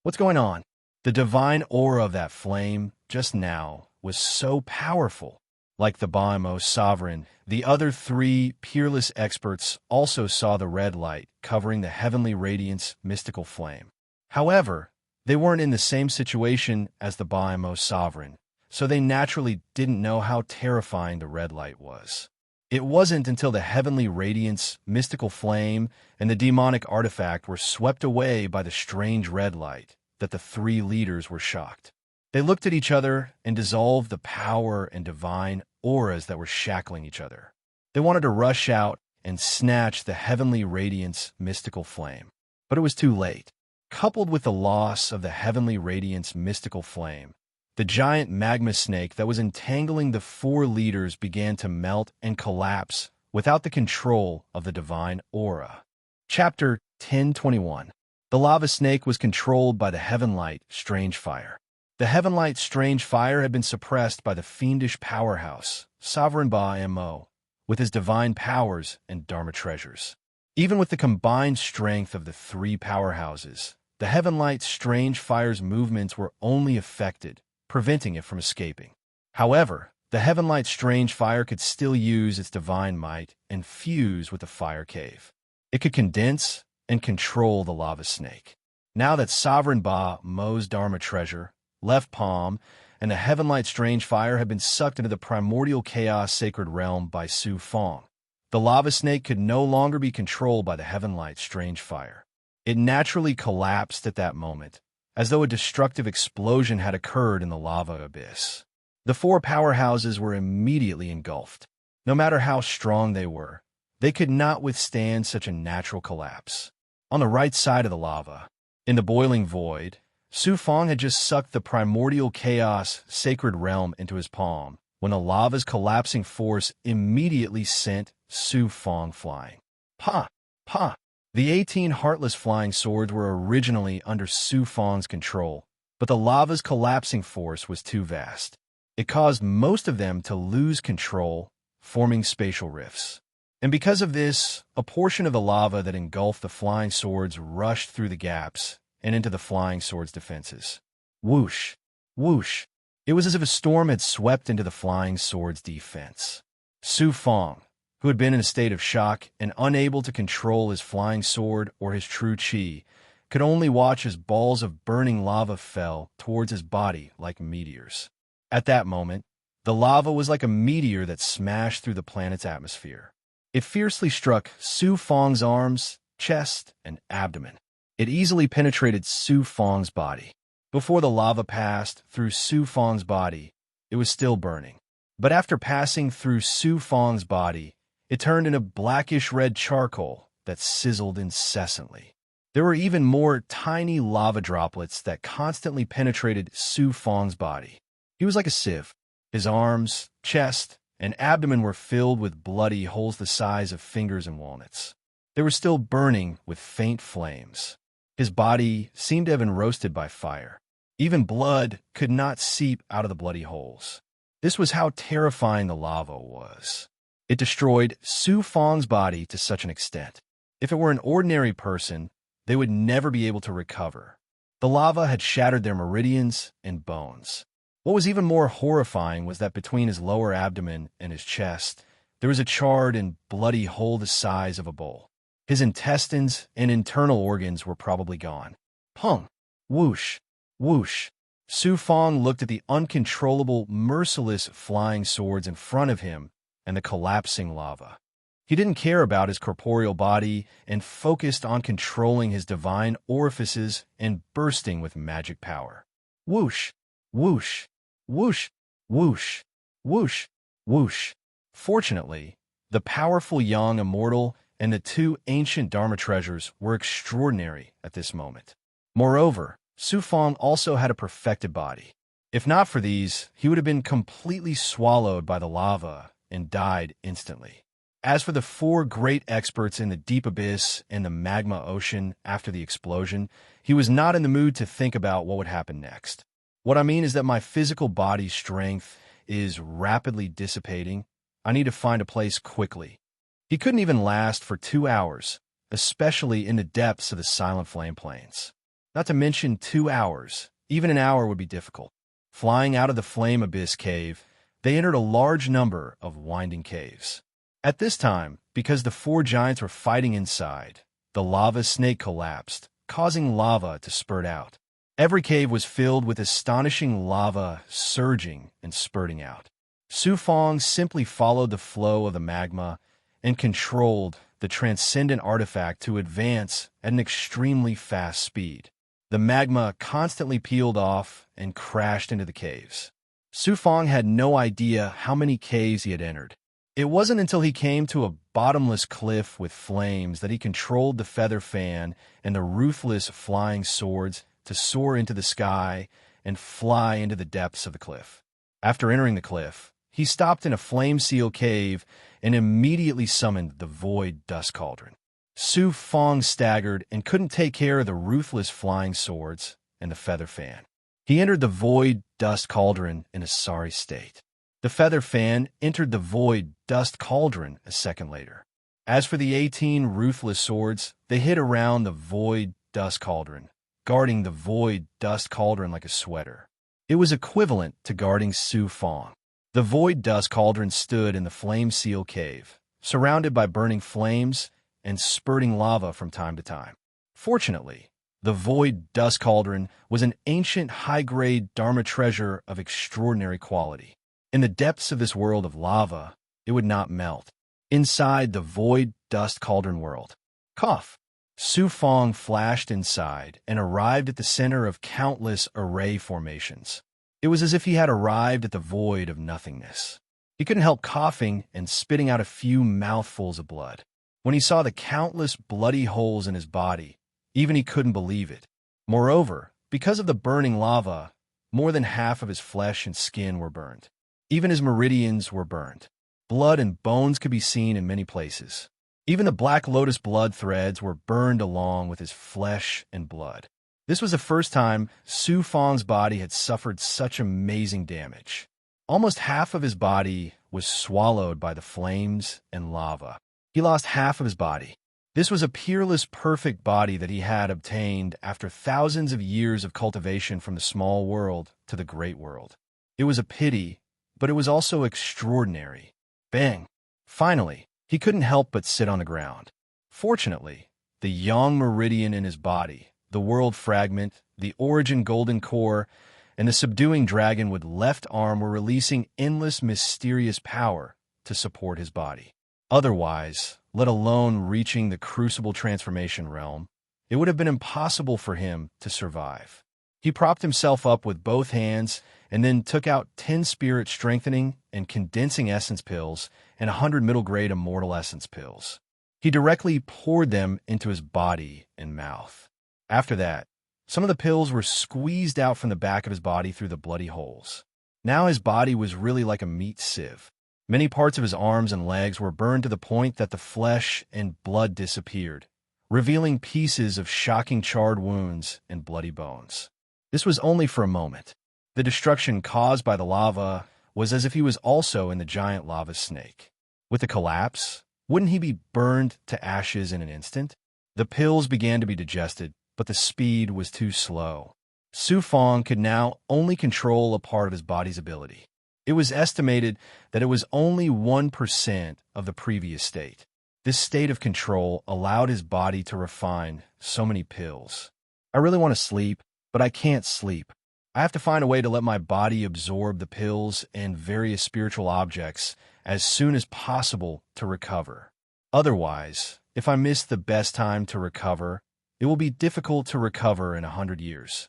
What's going on? The divine aura of that flame, just now, was so powerful. Like the Ba-Mo sovereign, the other 3 peerless experts also saw the red light covering the heavenly radiance mystical flame. However, they weren't in the same situation as the Ba-Mo sovereign, so they naturally didn't know how terrifying the red light was. It wasn't until the heavenly radiance, mystical flame, and the demonic artifact were swept away by the strange red light that the 3 leaders were shocked. They looked at each other and dissolved the power and divine auras that were shackling each other. They wanted to rush out and snatch the heavenly radiance, mystical flame. But it was too late. Coupled with the loss of the heavenly radiance, mystical flame, the giant magma snake that was entangling the 4 leaders began to melt and collapse without the control of the divine aura. Chapter 1021. The lava snake was controlled by the Heavenlight Strange Fire. The Heavenlight Strange Fire had been suppressed by the fiendish powerhouse, Sovereign Ba-Mo, with his divine powers and Dharma treasures. Even with the combined strength of the 3 powerhouses, the Heavenlight Strange Fire's movements were only affected, preventing it from escaping. However, the Heavenlight Strange Fire could still use its divine might and fuse with the fire cave. It could condense and control the lava snake. Now that Sovereign Ba-Mo's Dharma treasure, left palm, and the Heavenlight Strange Fire had been sucked into the primordial chaos sacred realm by Su Fong, the lava snake could no longer be controlled by the Heavenlight Strange Fire. It naturally collapsed at that moment, as though a destructive explosion had occurred in the lava abyss. The 4 powerhouses were immediately engulfed. No matter how strong they were, they could not withstand such a natural collapse. On the right side of the lava, in the boiling void, Su Fong had just sucked the primordial chaos sacred realm into his palm, when the lava's collapsing force immediately sent Su Fong flying. Pa! Pa! The 18 heartless flying swords were originally under Su Fong's control, but the lava's collapsing force was too vast. It caused most of them to lose control, forming spatial rifts. And because of this, a portion of the lava that engulfed the flying swords rushed through the gaps and into the flying swords' defenses. Whoosh! Whoosh! It was as if a storm had swept into the flying swords' defense. Su Fong, who had been in a state of shock and unable to control his flying sword or his true chi, could only watch as balls of burning lava fell towards his body like meteors. At that moment, the lava was like a meteor that smashed through the planet's atmosphere. It fiercely struck Su Fong's arms, chest, and abdomen. It easily penetrated Su Fong's body. Before the lava passed through Su Fong's body, it was still burning. But after passing through Su Fong's body, it turned into blackish-red charcoal that sizzled incessantly. There were even more tiny lava droplets that constantly penetrated Su Fong's body. He was like a sieve. His arms, chest, and abdomen were filled with bloody holes the size of fingers and walnuts. They were still burning with faint flames. His body seemed to have been roasted by fire. Even blood could not seep out of the bloody holes. This was how terrifying the lava was. It destroyed Su Fong's body to such an extent. If it were an ordinary person, they would never be able to recover. The lava had shattered their meridians and bones. What was even more horrifying was that between his lower abdomen and his chest, there was a charred and bloody hole the size of a bowl. His intestines and internal organs were probably gone. Pung! Whoosh! Whoosh! Su Fong looked at the uncontrollable, merciless flying swords in front of him and the collapsing lava. He didn't care about his corporeal body and focused on controlling his divine orifices and bursting with magic power. Whoosh! Whoosh! Whoosh! Whoosh! Whoosh! Whoosh! Fortunately, the powerful young immortal and the two ancient Dharma treasures were extraordinary at this moment. Moreover, Su Fong also had a perfected body. If not for these, he would have been completely swallowed by the lava and died instantly. As for the four great experts in the deep abyss and the magma ocean after the explosion, he was not in the mood to think about what would happen next. What I mean is that my physical body's strength is rapidly dissipating. I need to find a place quickly. He couldn't even last for 2 hours, especially in the depths of the Silent Flame Plains. Not to mention 2 hours. Even an hour would be difficult. Flying out of the Flame Abyss cave, they entered a large number of winding caves. At this time, because the four giants were fighting inside, the lava snake collapsed, causing lava to spurt out. Every cave was filled with astonishing lava surging and spurting out. Su Fong simply followed the flow of the magma and controlled the transcendent artifact to advance at an extremely fast speed. The magma constantly peeled off and crashed into the caves. Su Fong had no idea how many caves he had entered. It wasn't until he came to a bottomless cliff with flames that he controlled the feather fan and the ruthless flying swords to soar into the sky and fly into the depths of the cliff. After entering the cliff, he stopped in a flame seal cave and immediately summoned the void dust cauldron. Su Fong staggered and couldn't take care of the ruthless flying swords and the feather fan. He entered the void dust cauldron in a sorry state. The feather fan entered the void dust cauldron a second later. As for the 18 ruthless swords, they hid around the void dust cauldron, guarding the void dust cauldron like a sweater. It was equivalent to guarding Su Fong. The void dust cauldron stood in the flame seal cave, surrounded by burning flames and spurting lava from time to time. Fortunately, the void dust cauldron was an ancient high-grade Dharma treasure of extraordinary quality. In the depths of this world of lava, it would not melt. Inside the void dust cauldron world, cough. Su Fong flashed inside and arrived at the center of countless array formations. It was as if he had arrived at the void of nothingness. He couldn't help coughing and spitting out a few mouthfuls of blood. When he saw the countless bloody holes in his body, even he couldn't believe it. Moreover, because of the burning lava, more than half of his flesh and skin were burned. Even his meridians were burned. Blood and bones could be seen in many places. Even the black lotus blood threads were burned along with his flesh and blood. This was the first time Su Fong's body had suffered such amazing damage. Almost half of his body was swallowed by the flames and lava. He lost half of his body. This was a peerless, perfect body that he had obtained after thousands of years of cultivation from the small world to the great world. It was a pity, but it was also extraordinary. Bang! Finally, he couldn't help but sit on the ground. Fortunately, the yang meridian in his body, the world fragment, the origin golden core, and the subduing dragon with left arm were releasing endless mysterious power to support his body. Otherwise, let alone reaching the crucible transformation realm, it would have been impossible for him to survive. He propped himself up with both hands and then took out 10 spirit strengthening and condensing essence pills and 100 middle-grade immortal essence pills. He directly poured them into his body and mouth. After that, some of the pills were squeezed out from the back of his body through the bloody holes. Now his body was really like a meat sieve. Many parts of his arms and legs were burned to the point that the flesh and blood disappeared, revealing pieces of shocking charred wounds and bloody bones. This was only for a moment. The destruction caused by the lava was as if he was also in the giant lava snake. With the collapse, wouldn't he be burned to ashes in an instant? The pills began to be digested, but the speed was too slow. Su Fong could now only control a part of his body's ability. It was estimated that it was only 1% of the previous state. This state of control allowed his body to refine so many pills. I really want to sleep, but I can't sleep. I have to find a way to let my body absorb the pills and various spiritual objects as soon as possible to recover. Otherwise, if I miss the best time to recover, it will be difficult to recover in 100 years.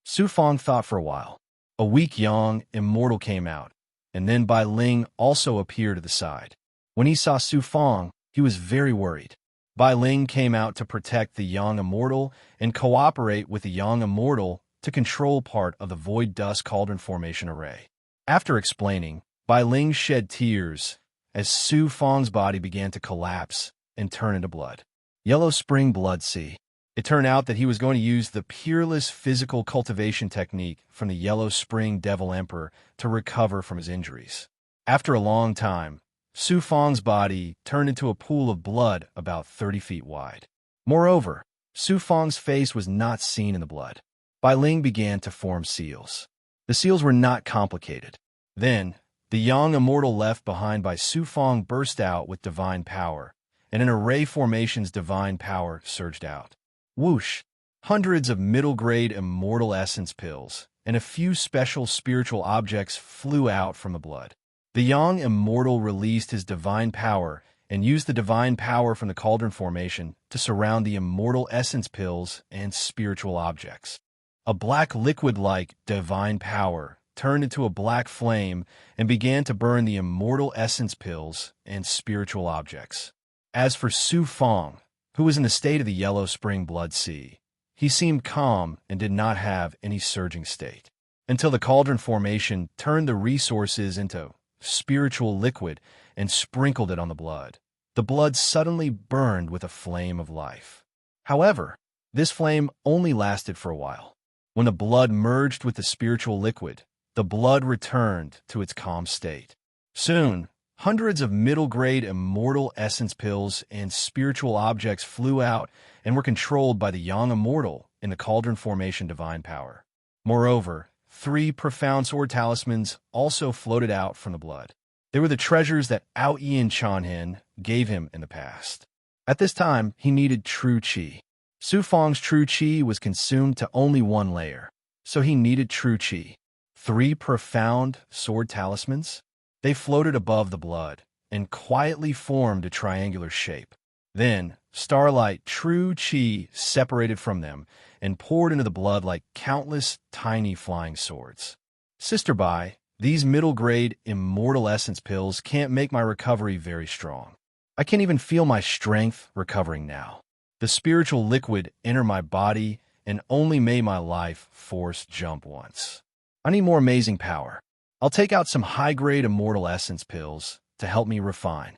Su Fong thought for a while. A weak yang immortal came out, and then Bai Ling also appeared at the side. When he saw Su Fong, he was very worried. Bai Ling came out to protect the yang immortal and cooperate with the yang immortal to control part of the void dust cauldron formation array. After explaining, Bai Ling shed tears as Su Fong's body began to collapse and turn into blood. Yellow Spring Blood Sea. It turned out that he was going to use the peerless physical cultivation technique from the Yellow Spring Devil Emperor to recover from his injuries. After a long time, Su Fong's body turned into a pool of blood about 30 feet wide. Moreover, Su Fong's face was not seen in the blood. Bai Ling began to form seals. The seals were not complicated. Then, the Yang Immortal left behind by Su Fong burst out with divine power, and an array formation's divine power surged out. Whoosh! Hundreds of middle-grade immortal essence pills and a few special spiritual objects flew out from the blood. The Yang Immortal released his divine power and used the divine power from the cauldron formation to surround the immortal essence pills and spiritual objects. A black liquid-like divine power turned into a black flame and began to burn the immortal essence pills and spiritual objects. As for Su Fong, who was in the state of the Yellow Spring Blood Sea, he seemed calm and did not have any surging state, until the cauldron formation turned the resources into spiritual liquid and sprinkled it on the blood. The blood suddenly burned with a flame of life. However, this flame only lasted for a while. When the blood merged with the spiritual liquid, the blood returned to its calm state. Soon, hundreds of middle-grade immortal essence pills and spiritual objects flew out and were controlled by the Yang Immortal in the cauldron formation divine power. Moreover, 3 profound sword talismans also floated out from the blood. They were the treasures that Ao Ian Chanhen gave him in the past. At this time, he needed true qi. Su Fong's true qi was consumed to only 1 layer, so he needed true qi. 3 profound sword talismans? They floated above the blood and quietly formed a triangular shape. Then, starlight true qi separated from them and poured into the blood like countless tiny flying swords. Sister Bai, these middle-grade immortal essence pills can't make my recovery very strong. I can't even feel my strength recovering now. The spiritual liquid entered my body and only made my life force jump once. I need more amazing power. I'll take out some high-grade immortal essence pills to help me refine.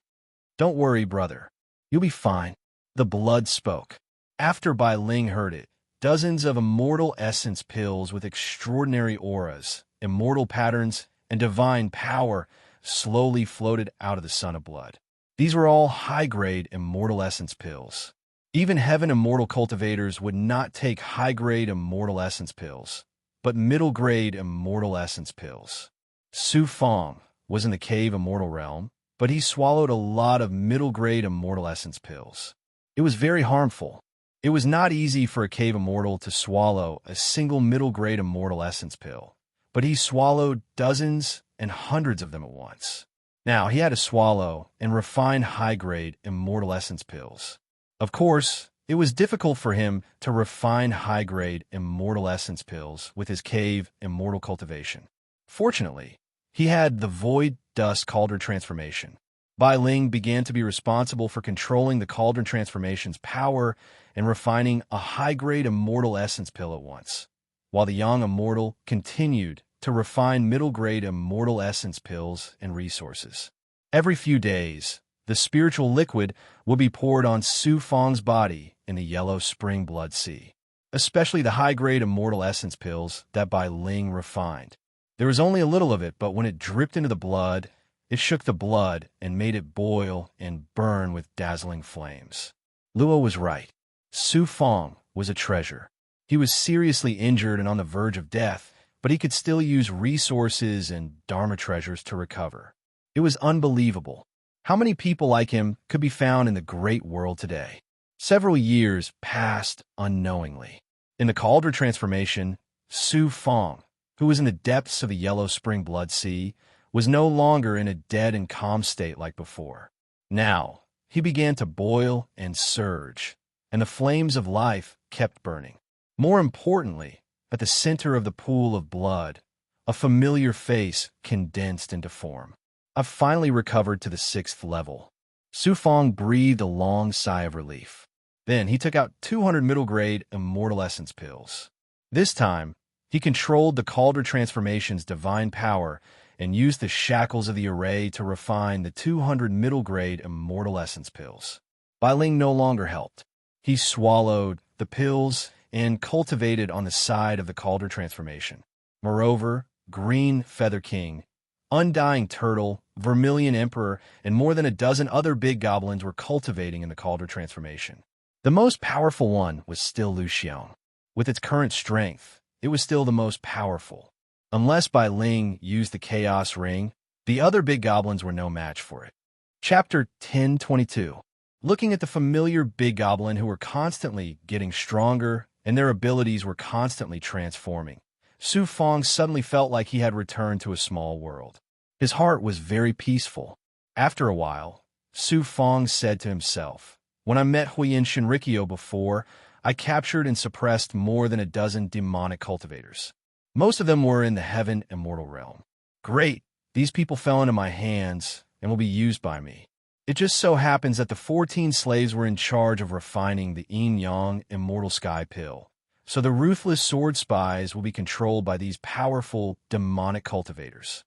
Don't worry, brother. You'll be fine. The blood spoke. After Bai Ling heard it, dozens of immortal essence pills with extraordinary auras, immortal patterns, and divine power slowly floated out of the sun of blood. These were all high-grade immortal essence pills. Even heaven immortal cultivators would not take high-grade immortal essence pills, but middle-grade immortal essence pills. Su Fong was in the cave immortal realm, but he swallowed a lot of middle-grade immortal essence pills. It was very harmful. It was not easy for a cave immortal to swallow a single middle-grade immortal essence pill, but he swallowed dozens and hundreds of them at once. Now, he had to swallow and refine high-grade immortal essence pills. Of course, it was difficult for him to refine high-grade immortal essence pills with his cave immortal cultivation. Fortunately, he had the void dust cauldron transformation. Bai Ling began to be responsible for controlling the cauldron transformation's power and refining a high-grade immortal essence pill at once, while the young immortal continued to refine middle-grade immortal essence pills and resources. Every few days, the spiritual liquid will be poured on Su Fong's body in the yellow spring blood sea, especially the high-grade immortal essence pills that Bai Ling refined. There was only a little of it, but when it dripped into the blood, it shook the blood and made it boil and burn with dazzling flames. Luo was right. Su Fong was a treasure. He was seriously injured and on the verge of death, but he could still use resources and Dharma treasures to recover. It was unbelievable. How many people like him could be found in the great world today? Several years passed unknowingly. In the cauldron transformation, Su Fong, who was in the depths of the yellow spring blood sea, was no longer in a dead and calm state like before. Now, he began to boil and surge, and the flames of life kept burning. More importantly, at the center of the pool of blood, a familiar face condensed into form. I've finally recovered to the 6th level. Su Fong breathed a long sigh of relief. Then he took out 200 middle-grade immortal essence pills. This time, he controlled the cauldron transformation's divine power and used the shackles of the array to refine the 200 middle-grade immortal essence pills. Bai Ling no longer helped. He swallowed the pills and cultivated on the side of the cauldron transformation. Moreover, Green Feather King, Undying Turtle, Vermilion Emperor, and more than a dozen other big goblins were cultivating in the cauldron transformation. The most powerful one was still Lu Xiong. With its current strength, it was still the most powerful. Unless Bai Ling used the Chaos Ring, the other big goblins were no match for it. Chapter 1022. Looking at the familiar big goblin who were constantly getting stronger and their abilities were constantly transforming, Su Fong suddenly felt like he had returned to a small world. His heart was very peaceful. After a while, Su Fong said to himself, "When I met Huiyin Shinrikyo before, I captured and suppressed more than a dozen demonic cultivators. Most of them were in the heaven immortal realm. Great, these people fell into my hands and will be used by me. It just so happens that the 14 slaves were in charge of refining the yin-yang immortal sky pill, so the ruthless sword spies will be controlled by these powerful demonic cultivators."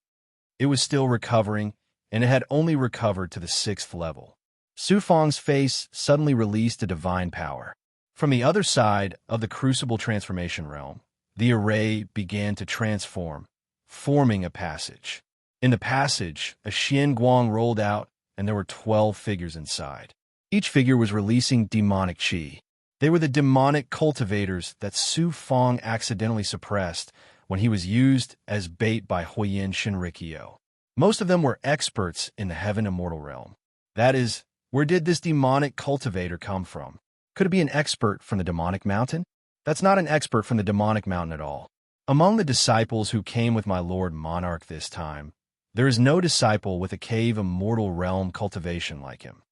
It was still recovering, and it had only recovered to the 6th level. Su Fong's face suddenly released a divine power. From the other side of the crucible transformation realm, the array began to transform, forming a passage. In the passage, a Xian Guang rolled out, and there were 12 figures inside. Each figure was releasing demonic qi. They were the demonic cultivators that Su Fong accidentally suppressed when he was used as bait by Huiyin Shinrikyo. Most of them were experts in the heaven immortal realm. That is, where did this demonic cultivator come from? Could it be an expert from the demonic mountain? That's not an expert from the demonic mountain at all. Among the disciples who came with my Lord Monarch this time, there is no disciple with a cave immortal realm cultivation like him.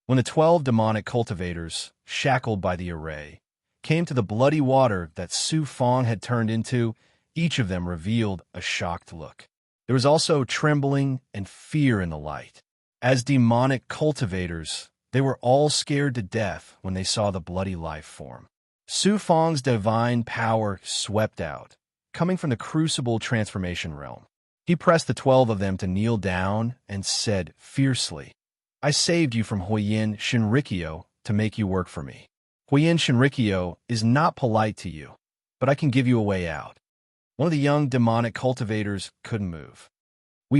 When the 12 demonic cultivators, shackled by the array, came to the bloody water that Su Fong had turned into, each of them revealed a shocked look. There was also trembling and fear in the light. As demonic cultivators, they were all scared to death when they saw the bloody life form. Su Fong's divine power swept out, coming from the crucible transformation realm. He pressed the 12 of them to kneel down and said fiercely, "I saved you from Huiyin Shinrikyo to make you work for me. Huiyin Shinrikyo is not polite to you, but I can give you a way out." One of the young demonic cultivators couldn't move.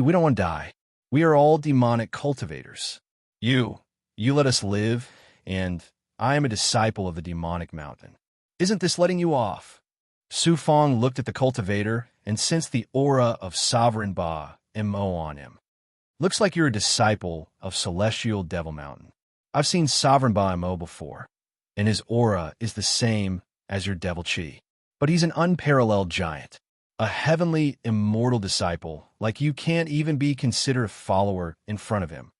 We don't want to die. We are all demonic cultivators. You let us live, and I am a disciple of the demonic mountain. Isn't this letting you off? Su Fong looked at the cultivator and sensed the aura of Sovereign Ba Mo on him. Looks like you're a disciple of Celestial Devil Mountain. I've seen Sovereign Ba Mo before, and his aura is the same as your devil chi. But he's an unparalleled giant, a heavenly, immortal disciple, like you can't even be considered a follower in front of him,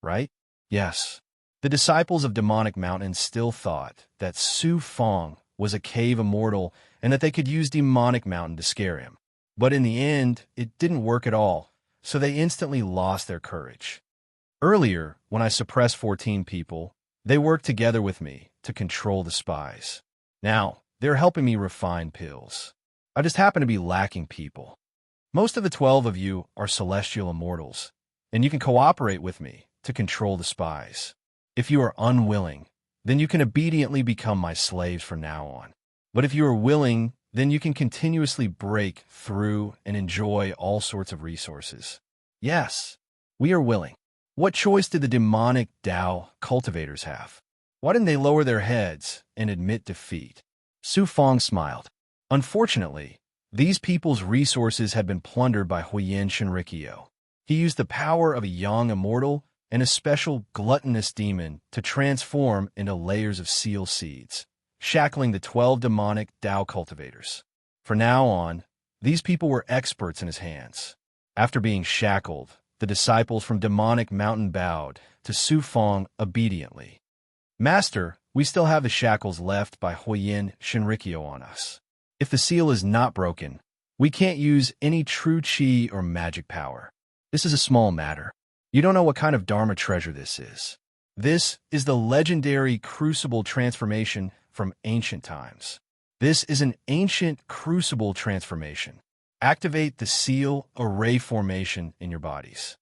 right? Yes. The disciples of Demonic Mountain still thought that Su Fong was a cave immortal and that they could use Demonic Mountain to scare him. But in the end, it didn't work at all, so they instantly lost their courage. Earlier, when I suppressed 14 people, they worked together with me to control the spies. Now, they're helping me refine pills. I just happen to be lacking people. Most of the 12 of you are celestial immortals, and you can cooperate with me to control the spies. If you are unwilling, then you can obediently become my slaves from now on. But if you are willing, then you can continuously break through and enjoy all sorts of resources. Yes, we are willing. What choice did the demonic Tao cultivators have? Why didn't they lower their heads and admit defeat? Su Fong smiled. Unfortunately, these people's resources had been plundered by Huyen Shinrikyo. He used the power of a young immortal and a special gluttonous demon to transform into layers of seal seeds, shackling the 12 demonic Tao cultivators. From now on, these people were experts in his hands. After being shackled, the disciples from Demonic Mountain bowed to Su Fong obediently. Master, we still have the shackles left by Huyen Shinrikyo on us. If the seal is not broken, we can't use any true chi or magic power. This is a small matter. You don't know what kind of Dharma treasure this is. This is the legendary crucible transformation from ancient times. This is an ancient crucible transformation. Activate the seal array formation in your bodies.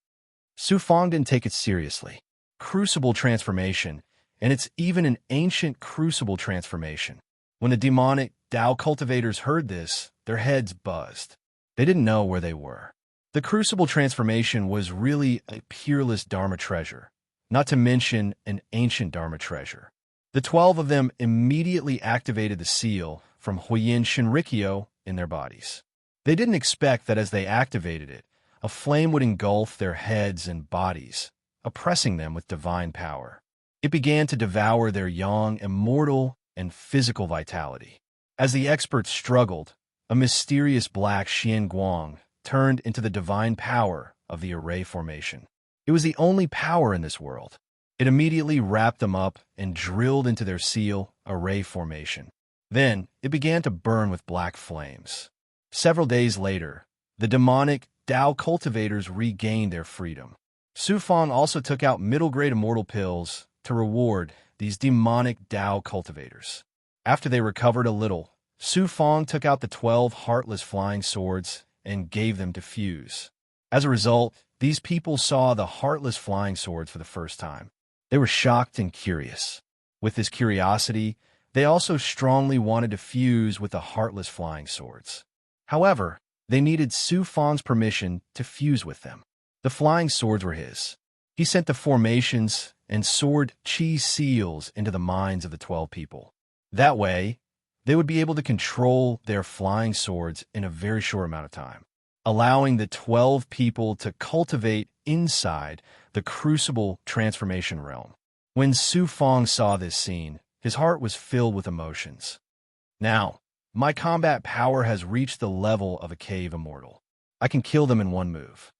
Su Fong didn't take it seriously. Crucible transformation, and it's even an ancient crucible transformation. When the demonic Tao cultivators heard this, their heads buzzed. They didn't know where they were. The crucible transformation was really a peerless Dharma treasure, not to mention an ancient Dharma treasure. The 12 of them immediately activated the seal from Huyen Shinrikyo in their bodies. They didn't expect that as they activated it, a flame would engulf their heads and bodies, oppressing them with divine power. It began to devour their young, immortal, and physical vitality. As the experts struggled, a mysterious black Xian Guang turned into the divine power of the array formation. It was the only power in this world. It immediately wrapped them up and drilled into their seal array formation. Then it began to burn with black flames. Several days later, the demonic Tao cultivators regained their freedom. Su Fong also took out middle-grade immortal pills to reward these demonic Tao cultivators. After they recovered a little, Su Fong took out the 12 heartless flying swords and gave them to Fuse. As a result, these people saw the heartless flying swords for the first time. They were shocked and curious. With this curiosity, they also strongly wanted to fuse with the heartless flying swords. However, they needed Su Fong's permission to fuse with them. The flying swords were his. He sent the formations and sword chi seals into the minds of the 12 people. That way, they would be able to control their flying swords in a very short amount of time, allowing the 12 people to cultivate inside the crucible transformation realm. When Su Fong saw this scene, his heart was filled with emotions. Now, my combat power has reached the level of a cave immortal. I can kill them in one move.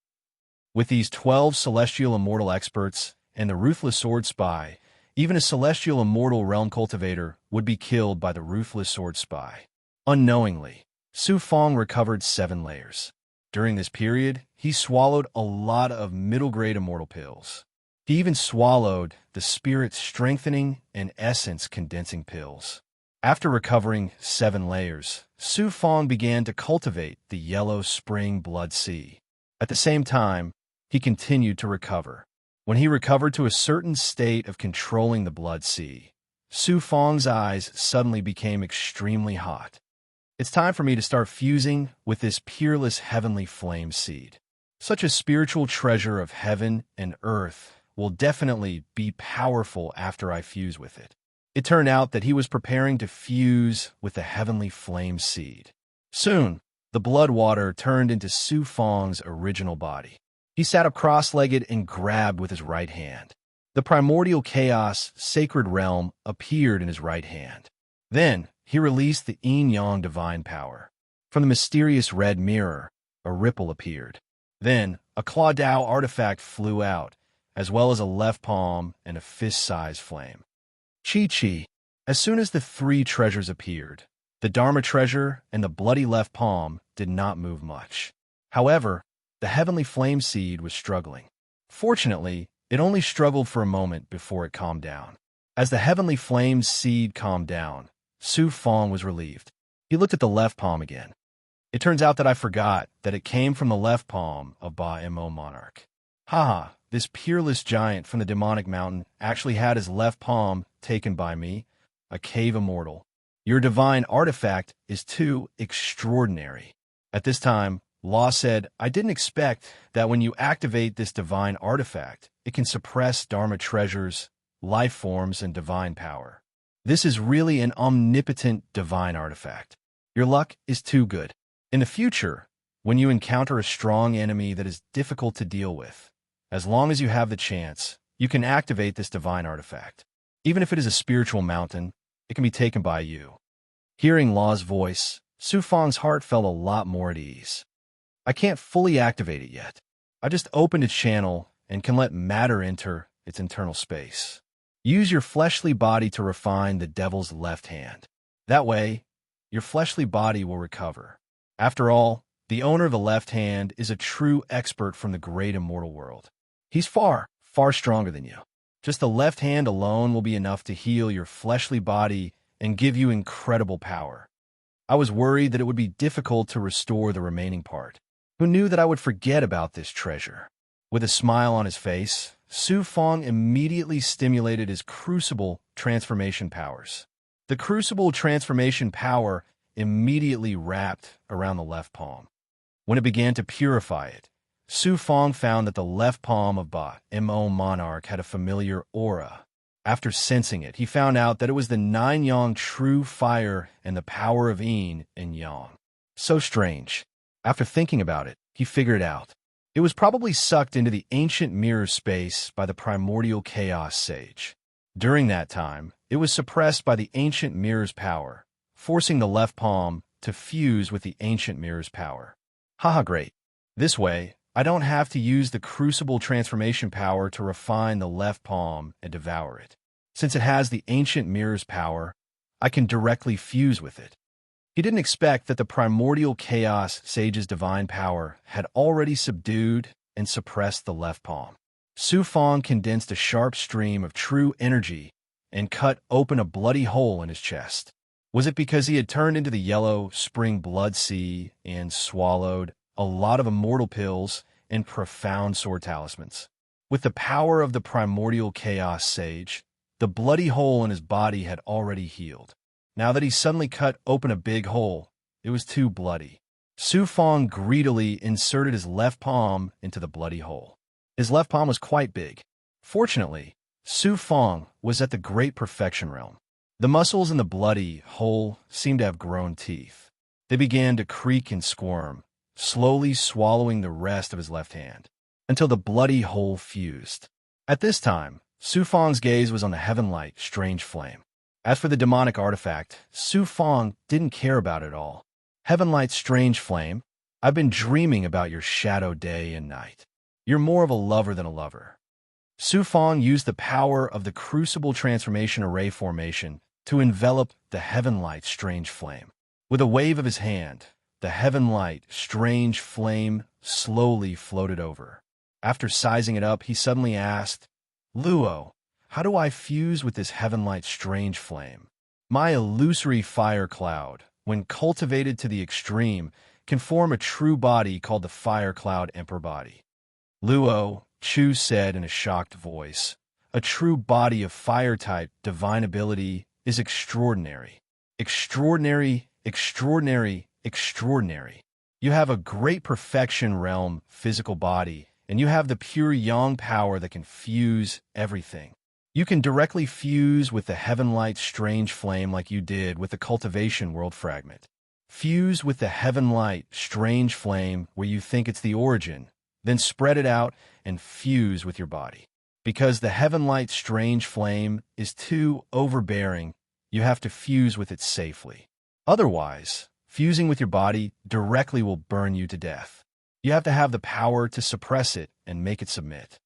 With these 12 celestial immortal experts and the ruthless sword spy, even a celestial immortal realm cultivator would be killed by the ruthless sword spy. Unknowingly, Su Fong recovered 7 layers. During this period, he swallowed a lot of middle-grade immortal pills. He even swallowed the spirit-strengthening and essence-condensing pills. After recovering 7 layers, Su Fong began to cultivate the yellow spring blood sea. At the same time, he continued to recover. When he recovered to a certain state of controlling the blood sea, Su Fong's eyes suddenly became extremely hot. It's time for me to start fusing with this peerless heavenly flame seed. Such a spiritual treasure of heaven and earth will definitely be powerful after I fuse with it. It turned out that he was preparing to fuse with the heavenly flame seed. Soon, the blood water turned into Su Fang's original body. He sat up cross-legged and grabbed with his right hand. The primordial chaos sacred realm appeared in his right hand. Then, he released the yin-yang divine power. From the mysterious red mirror, a ripple appeared. Then, a Claw Dao artifact flew out, as well as a left palm and a fist-sized flame. Chi-Chi. As soon as the three treasures appeared, the Dharma treasure and the bloody left palm did not move much. However, the heavenly flame seed was struggling. Fortunately, it only struggled for a moment before it calmed down. As the heavenly flame seed calmed down, Su Fang was relieved. He looked at the left palm again. It turns out that I forgot that it came from the left palm of Ba-Mo Monarch. Haha, this peerless giant from the demonic mountain actually had his left palm taken by me, a cave immortal. Your divine artifact is too extraordinary. At this time, Law said, I didn't expect that when you activate this divine artifact, it can suppress Dharma treasures, life forms, and divine power. This is really an omnipotent divine artifact. Your luck is too good. In the future, when you encounter a strong enemy that is difficult to deal with, as long as you have the chance, you can activate this divine artifact. Even if it is a spiritual mountain, it can be taken by you. Hearing Law's voice, Su Fang's heart felt a lot more at ease. I can't fully activate it yet. I just opened its channel and can let matter enter its internal space. Use your fleshly body to refine the devil's left hand. That way, your fleshly body will recover. After all, the owner of the left hand is a true expert from the great immortal world. He's far, far stronger than you. Just the left hand alone will be enough to heal your fleshly body and give you incredible power. I was worried that it would be difficult to restore the remaining part. Who knew that I would forget about this treasure? With a smile on his face, Su Fang immediately stimulated his crucible transformation powers. The crucible transformation power immediately wrapped around the left palm. When it began to purify it, Su Fang found that the left palm of Ba-Mo Monarch had a familiar aura. After sensing it, he found out that it was the nine-yang true fire and the power of yin and yang. So strange. After thinking about it, he figured it out. It was probably sucked into the ancient mirror space by the primordial chaos sage. During that time, it was suppressed by the ancient mirror's power, forcing the left palm to fuse with the ancient mirror's power. Haha, great. This way, I don't have to use the crucible transformation power to refine the left palm and devour it. Since it has the ancient mirror's power, I can directly fuse with it. He didn't expect that the primordial chaos sage's divine power had already subdued and suppressed the left palm. Su Fang condensed a sharp stream of true energy and cut open a bloody hole in his chest. Was it because he had turned into the yellow spring blood sea and swallowed a lot of immortal pills and profound sword talismans? With the power of the primordial chaos sage, the bloody hole in his body had already healed. Now that he suddenly cut open a big hole, it was too bloody. Su Fang greedily inserted his left palm into the bloody hole. His left palm was quite big. Fortunately, Su Fang was at the great perfection realm. The muscles in the bloody hole seemed to have grown teeth. They began to creak and squirm, slowly swallowing the rest of his left hand, until the bloody hole fused. At this time, Su Fang's gaze was on the heaven-light, strange flame. As for the demonic artifact, Su Fang didn't care about it all. Heaven-light, strange flame, I've been dreaming about your shadow day and night. You're more of a lover than a lover. Su Fang used the power of the crucible transformation array formation to envelop the heaven-light, strange flame. With a wave of his hand, the heaven-light, strange flame slowly floated over. After sizing it up, he suddenly asked, Luo, how do I fuse with this heaven-light, strange flame? My illusory fire cloud, when cultivated to the extreme, can form a true body called the Fire Cloud Emperor Body. Luo, Chu said in a shocked voice, a true body of fire-type divine ability is extraordinary. Extraordinary, extraordinary, extraordinary. You have a great perfection realm physical body, and you have the pure yang power that can fuse everything. You can directly fuse with the heaven light strange flame like you did with the cultivation world fragment. Fuse with the heaven light strange flame where you think it's the origin, then spread it out and fuse with your body. Because the heaven light strange flame is too overbearing, you have to fuse with it safely. Otherwise, fusing with your body directly will burn you to death. You have to have the power to suppress it and make it submit.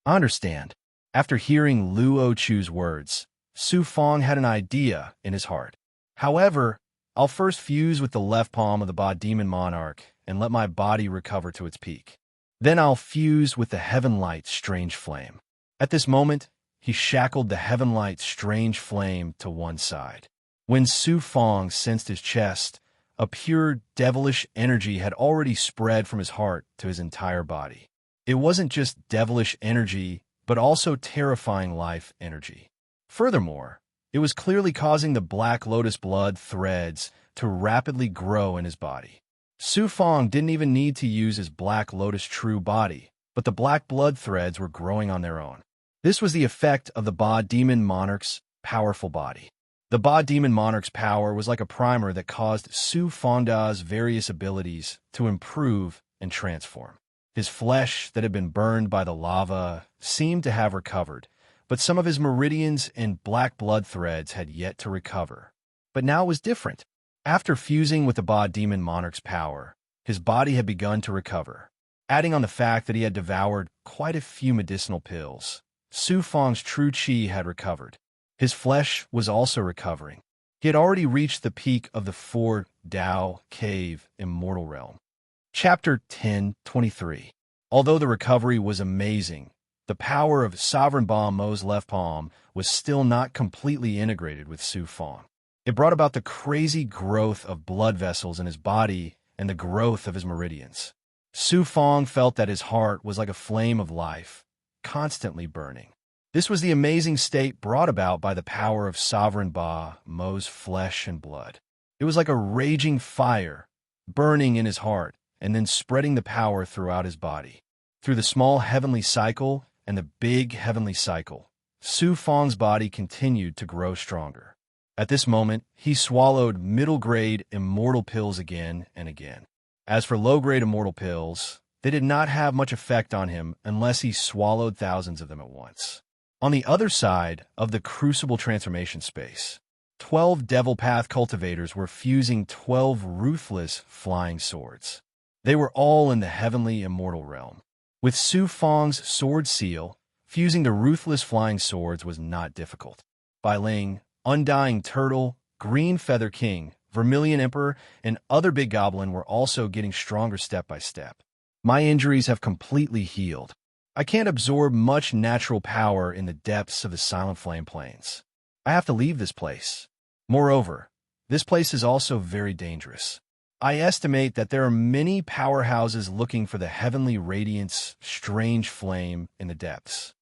I understand. After hearing Luo Chu's words, Su Fong had an idea in his heart. However, I'll first fuse with the left palm of the Ba Demon Monarch and let my body recover to its peak. Then I'll fuse with the Heaven Light Strange Flame. At this moment, he shackled the Heaven Light Strange Flame to one side. When Su Fong sensed his chest, a pure devilish energy had already spread from his heart to his entire body. It wasn't just devilish energy, but also terrifying life energy. Furthermore, it was clearly causing the Black Lotus blood threads to rapidly grow in his body. Su Fong didn't even need to use his Black Lotus true body, but the black blood threads were growing on their own. This was the effect of the Ba Demon Monarch's powerful body. The Ba Demon Monarch's power was like a primer that caused Su Fongda's various abilities to improve and transform. His flesh that had been burned by the lava seemed to have recovered, but some of his meridians and black blood threads had yet to recover. But now it was different. After fusing with the Ba Demon Monarch's power, his body had begun to recover. Adding on the fact that he had devoured quite a few medicinal pills, Su Fong's true qi had recovered. His flesh was also recovering. He had already reached the peak of the 4 Dao Cave Immortal Realm. Chapter 10:23. Although the recovery was amazing, the power of Sovereign Ba Mo's left palm was still not completely integrated with Su Fong. It brought about the crazy growth of blood vessels in his body and the growth of his meridians. Su Fong felt that his heart was like a flame of life, constantly burning. This was the amazing state brought about by the power of Sovereign Ba Mo's flesh and blood. It was like a raging fire, burning in his heart, and then spreading the power throughout his body. Through the small heavenly cycle and the big heavenly cycle, Su Fong's body continued to grow stronger. At this moment, he swallowed middle-grade immortal pills again and again. As for low-grade immortal pills, they did not have much effect on him unless he swallowed thousands of them at once. On the other side of the crucible transformation space, 12 Devil Path cultivators were fusing 12 ruthless flying swords. They were all in the heavenly immortal realm. With Su Fong's sword seal, fusing the ruthless flying swords was not difficult. Bai Ling, Undying Turtle, Green Feather King, Vermilion Emperor, and other big goblin were also getting stronger step by step. My injuries have completely healed. I can't absorb much natural power in the depths of the Silent Flame Plains. I have to leave this place. Moreover, this place is also very dangerous. I estimate that there are many powerhouses looking for the heavenly radiance, strange flame in the depths.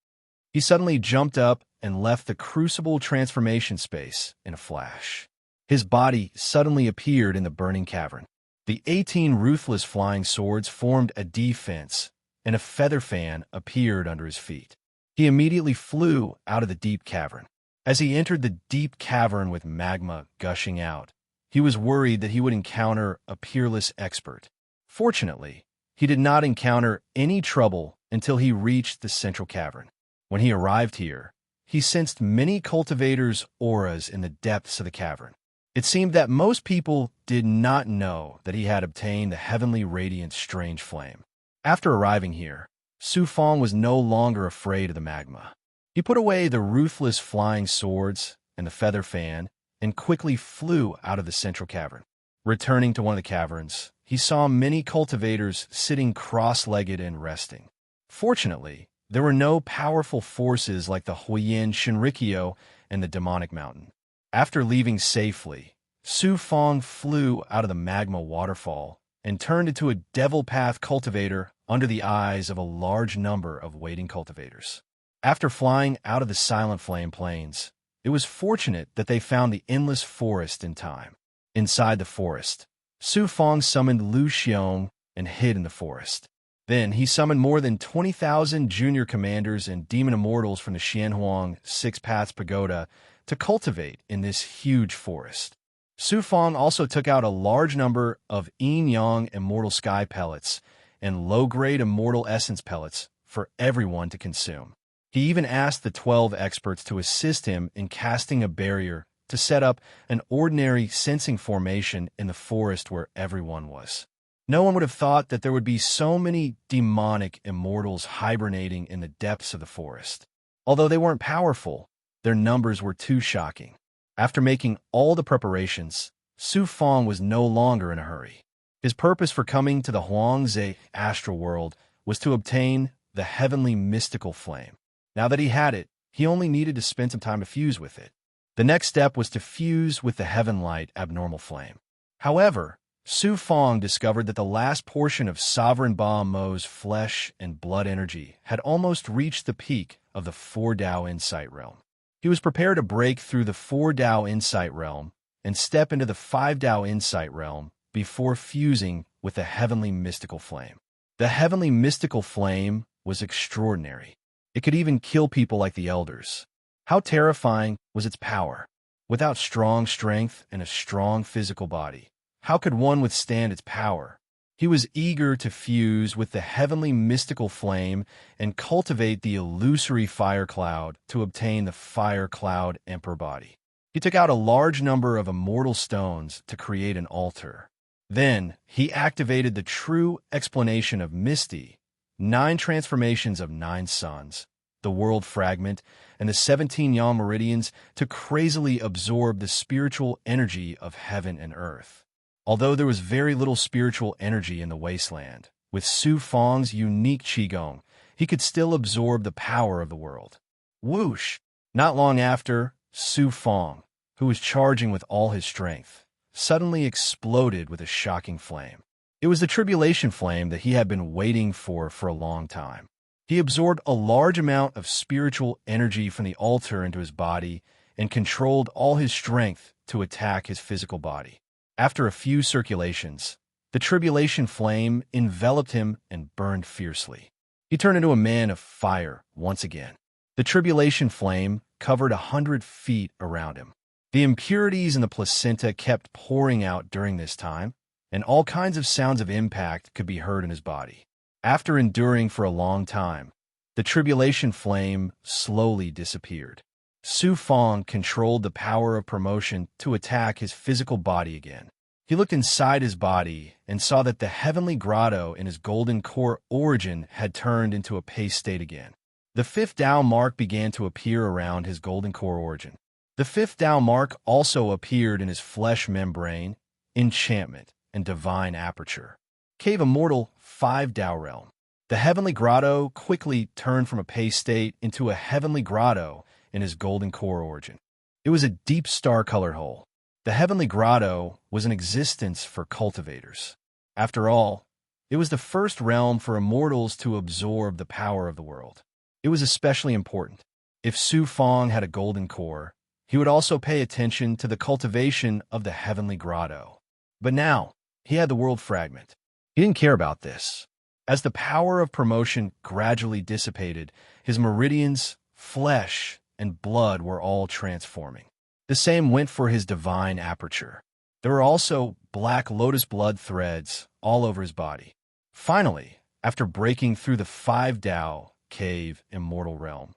He suddenly jumped up and left the crucible transformation space in a flash. His body suddenly appeared in the burning cavern. The 18 ruthless flying swords formed a defense, and a feather fan appeared under his feet. He immediately flew out of the deep cavern. As he entered the deep cavern with magma gushing out, he was worried that he would encounter a peerless expert. Fortunately, he did not encounter any trouble until he reached the central cavern. When he arrived here, he sensed many cultivators' auras in the depths of the cavern. It seemed that most people did not know that he had obtained the heavenly radiant strange flame. After arriving here, Su Fong was no longer afraid of the magma. He put away the ruthless flying swords and the feather fan and quickly flew out of the central cavern. Returning to one of the caverns, he saw many cultivators sitting cross-legged and resting. Fortunately, there were no powerful forces like the Huiyin Shinrikyo and the demonic mountain. After leaving safely, Su Fong flew out of the magma waterfall and turned into a Devil Path cultivator under the eyes of a large number of waiting cultivators. After flying out of the Silent Flame Plains, it was fortunate that they found the endless forest in time. Inside the forest, Su Fong summoned Lu Xiong and hid in the forest. Then he summoned more than 20,000 junior commanders and demon immortals from the Xianhuang Six Paths Pagoda to cultivate in this huge forest. Su Fong also took out a large number of yin-yang immortal sky pellets and low-grade immortal essence pellets for everyone to consume. He even asked the 12 experts to assist him in casting a barrier to set up an ordinary sensing formation in the forest where everyone was. No one would have thought that there would be so many demonic immortals hibernating in the depths of the forest. Although they weren't powerful, their numbers were too shocking. After making all the preparations, Su Fong was no longer in a hurry. His purpose for coming to the Huangze astral world was to obtain the heavenly mystical flame. Now that he had it, he only needed to spend some time to fuse with it. The next step was to fuse with the heaven light abnormal flame. However, Su Fong discovered that the last portion of Sovereign Ba Mo's flesh and blood energy had almost reached the peak of the 4-Dao Insight realm. He was prepared to break through the 4-Dao Insight realm and step into the 5-Dao Insight realm before fusing with the heavenly mystical flame. The heavenly mystical flame was extraordinary. It could even kill people like the elders. How terrifying was its power? Without strong strength and a strong physical body, how could one withstand its power? He was eager to fuse with the heavenly mystical flame and cultivate the illusory fire cloud to obtain the fire cloud emperor body. He took out a large number of immortal stones to create an altar. Then he activated the true explanation of Misty, 9 transformations of 9 suns, the world fragment, and the 17 yang meridians to crazily absorb the spiritual energy of heaven and earth. Although there was very little spiritual energy in the wasteland, with Su Fong's unique qigong, he could still absorb the power of the world. Whoosh! Not long after, Su Fong, who was charging with all his strength, suddenly exploded with a shocking flame. It was the tribulation flame that he had been waiting for a long time. He absorbed a large amount of spiritual energy from the altar into his body and controlled all his strength to attack his physical body. After a few circulations, the tribulation flame enveloped him and burned fiercely. He turned into a man of fire once again. The tribulation flame covered 100 feet around him. The impurities in the placenta kept pouring out during this time, and all kinds of sounds of impact could be heard in his body. After enduring for a long time, the tribulation flame slowly disappeared. Su Fong controlled the power of promotion to attack his physical body again. He looked inside his body and saw that the heavenly grotto in his golden core origin had turned into a paste state again. The 5th Dao mark began to appear around his golden core origin. The 5th Dao mark also appeared in his flesh membrane, enchantment, and divine aperture. Cave Immortal 5 Dao realm. The heavenly grotto quickly turned from a paste state into a heavenly grotto in his golden core origin. It was a deep star-colored hole. The heavenly grotto was an existence for cultivators. After all, it was the first realm for immortals to absorb the power of the world. It was especially important. If Su Fong had a golden core, he would also pay attention to the cultivation of the heavenly grotto. But now, he had the world fragment. He didn't care about this. As the power of promotion gradually dissipated, his meridians, flesh, and blood were all transforming. The same went for his divine aperture. There were also black lotus blood threads all over his body. Finally, after breaking through the 5 Dao cave immortal realm,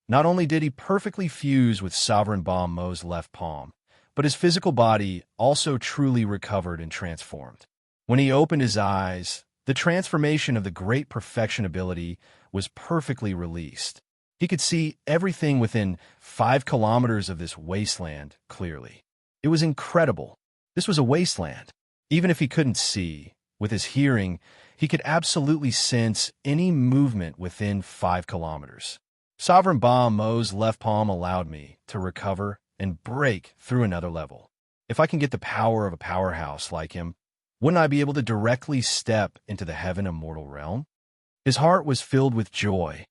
not only did he perfectly fuse with Sovereign Ba Mo's left palm, but his physical body also truly recovered and transformed. When he opened his eyes, the transformation of the great perfection ability was perfectly released. He could see everything within 5 kilometers of this wasteland clearly. It was incredible. This was a wasteland. Even if he couldn't see, with his hearing, he could absolutely sense any movement within 5 kilometers. Sovereign Ba Mo's left palm allowed me to recover and break through another level. If I can get the power of a powerhouse like him, wouldn't I be able to directly step into the heaven immortal realm? His heart was filled with joy,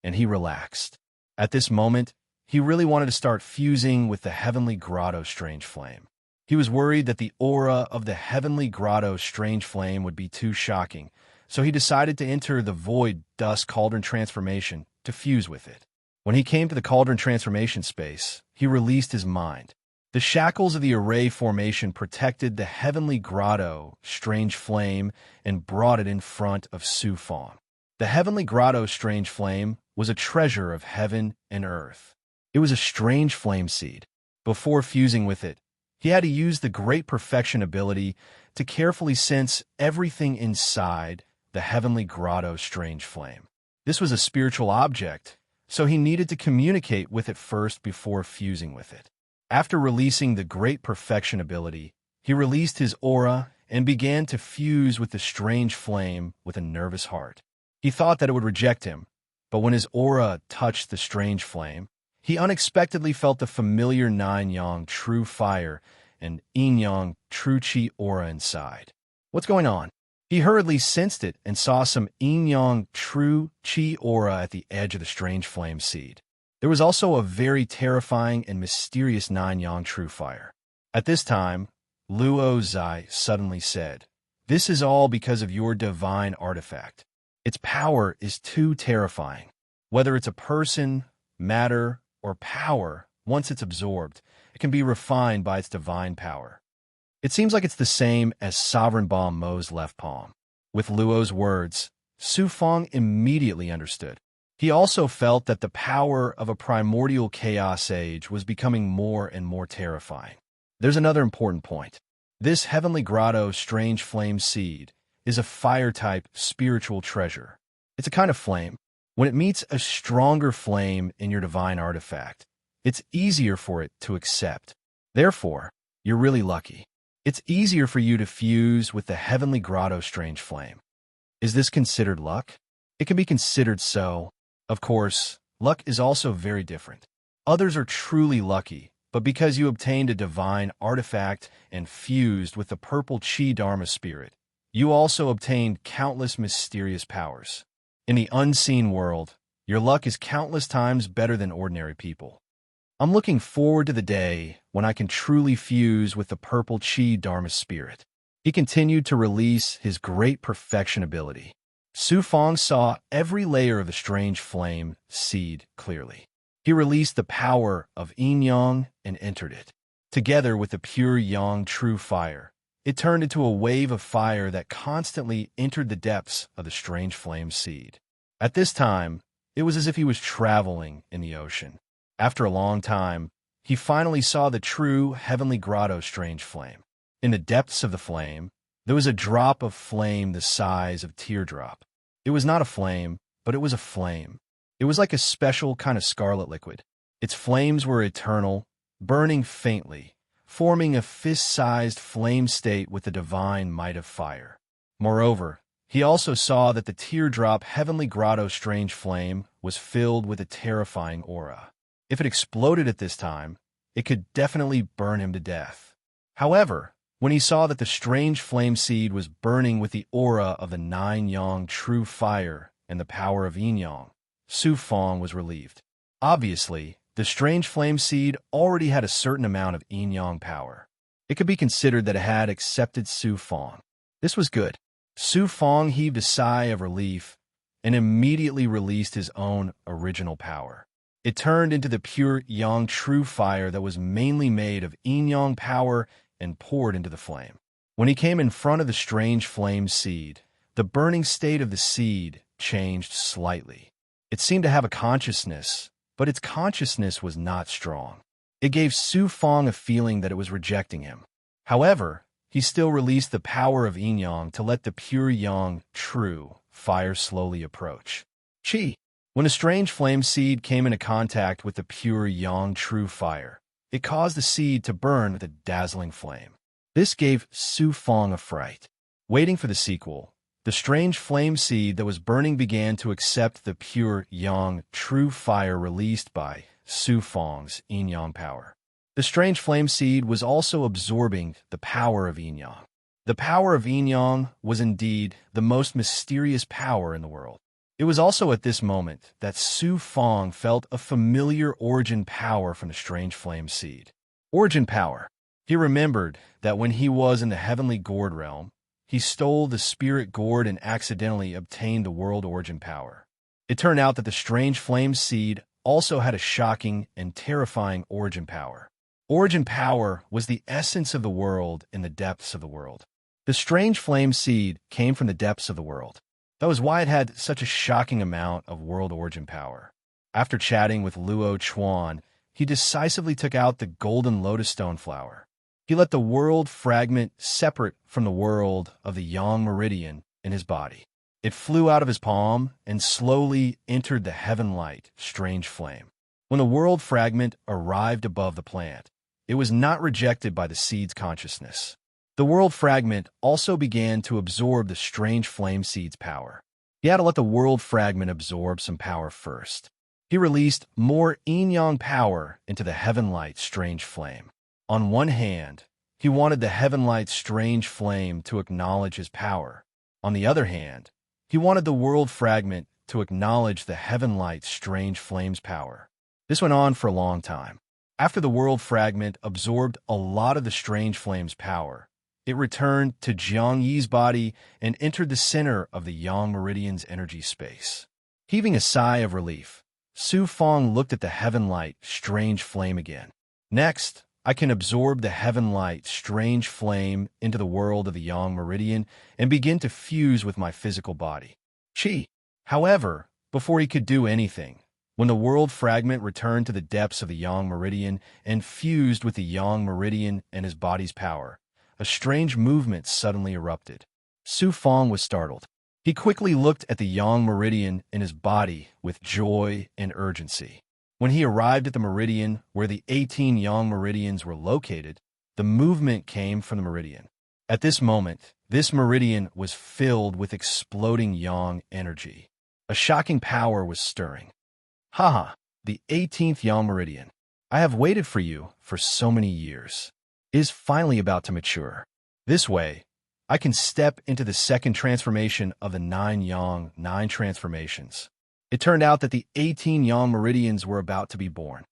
and he relaxed. At this moment, he really wanted to start fusing with the heavenly grotto strange flame. He was worried that the aura of the heavenly grotto's strange flame would be too shocking, so he decided to enter the void dust cauldron transformation to fuse with it. When he came to the cauldron transformation space, he released his mind. The shackles of the array formation protected the heavenly grotto strange flame and brought it in front of Su Fong. The heavenly grotto strange flame was a treasure of heaven and earth. It was a strange flame seed. Before fusing with it, he had to use the great perfection ability to carefully sense everything inside the heavenly grotto strange flame. This was a spiritual object, so he needed to communicate with it first before fusing with it. After releasing the great perfection ability, he released his aura and began to fuse with the strange flame with a nervous heart. He thought that it would reject him, but when his aura touched the strange flame, he unexpectedly felt the familiar nine-yang true fire and yin-yang true qi aura inside. What's going on? He hurriedly sensed it and saw some yin-yang true qi aura at the edge of the strange flame seed. There was also a very terrifying and mysterious nine-yang true fire. At this time, Luo Zai suddenly said, "This is all because of your divine artifact. Its power is too terrifying. Whether it's a person, matter, or power, once it's absorbed, it can be refined by its divine power." It seems like it's the same as Sovereign Bomb Mo's left palm. With Luo's words, Su Fong immediately understood. He also felt that the power of a primordial chaos age was becoming more and more terrifying. There's another important point. This heavenly grotto strange flame seed is a fire-type spiritual treasure. It's a kind of flame. When it meets a stronger flame in your divine artifact, it's easier for it to accept. Therefore, you're really lucky. It's easier for you to fuse with the heavenly grotto strange flame. Is this considered luck? It can be considered so. Of course, luck is also very different. Others are truly lucky, but because you obtained a divine artifact and fused with the purple Chi Dharma spirit, you also obtained countless mysterious powers. In the unseen world, your luck is countless times better than ordinary people. I'm looking forward to the day when I can truly fuse with the purple Chi Dharma spirit. He continued to release his great perfection ability. Su Fong saw every layer of the strange flame seed clearly. He released the power of yin-yang and entered it. Together with the pure yang true fire, it turned into a wave of fire that constantly entered the depths of the strange flame seed. At this time, it was as if he was traveling in the ocean. After a long time, he finally saw the true heavenly grotto strange flame. In the depths of the flame, there was a drop of flame the size of teardrop. It was not a flame, but it was a flame. It was like a special kind of scarlet liquid. Its flames were eternal, burning faintly, forming a fist-sized flame state with the divine might of fire. Moreover, he also saw that the teardrop heavenly grotto strange flame was filled with a terrifying aura. If it exploded at this time, it could definitely burn him to death. However, when he saw that the strange flame seed was burning with the aura of the nine-yang true fire and the power of yin-yang, Su Fong was relieved. Obviously, the strange flame seed already had a certain amount of yin-yang power. It could be considered that it had accepted Su Fong. This was good. Su Fong heaved a sigh of relief and immediately released his own original power. It turned into the pure yang true fire that was mainly made of yin-yang power and poured into the flame. When he came in front of the strange flame seed, the burning state of the seed changed slightly. It seemed to have a consciousness, but its consciousness was not strong. It gave Su Fong a feeling that it was rejecting him. However, he still released the power of yin-yang to let the pure yang true fire slowly approach. Qi. When a strange flame seed came into contact with the pure yang true fire, it caused the seed to burn with a dazzling flame. This gave Su Fong a fright. Waiting for the sequel, the strange flame seed that was burning began to accept the pure yang true fire released by Su Fong's yin-yang power. The strange flame seed was also absorbing the power of yin-yang. The power of yin-yang was indeed the most mysterious power in the world. It was also at this moment that Su Fong felt a familiar origin power from the strange flame seed. Origin power. He remembered that when he was in the heavenly gourd realm, he stole the spirit gourd and accidentally obtained the world origin power. It turned out that the strange flame seed also had a shocking and terrifying origin power. Origin power was the essence of the world in the depths of the world. The strange flame seed came from the depths of the world. That was why it had such a shocking amount of world origin power. After chatting with Luo Chuan, he decisively took out the golden lotus stone flower. He let the world fragment separate from the world of the yang meridian in his body. It flew out of his palm and slowly entered the heaven light, strange flame. When the world fragment arrived above the plant, it was not rejected by the seed's consciousness. The world fragment also began to absorb the strange flame seed's power. He had to let the world fragment absorb some power first. He released more yin-yang power into the heaven light, strange flame. On one hand, he wanted the heaven light's strange flame to acknowledge his power. On the other hand, he wanted the world fragment to acknowledge the heaven light's strange flame's power. This went on for a long time. After the world fragment absorbed a lot of the strange flame's power, it returned to Jiang Yi's body and entered the center of the yang meridian's energy space. Heaving a sigh of relief, Su Fong looked at the heaven light, strange flame again. Next, I can absorb the heaven light, strange flame into the world of the yang meridian and begin to fuse with my physical body. Qi. However, before he could do anything, when the world fragment returned to the depths of the yang meridian and fused with the yang meridian and his body's power, a strange movement suddenly erupted. Su Fong was startled. He quickly looked at the yang meridian in his body with joy and urgency. When he arrived at the meridian where the 18 yang meridians were located, the movement came from the meridian. At this moment, this meridian was filled with exploding yang energy. A shocking power was stirring. Haha, the 18th yang meridian. I have waited for you for so many years. It is finally about to mature. This way, I can step into the second transformation of the 9 transformations. It turned out that the 18 yang meridians were about to be born.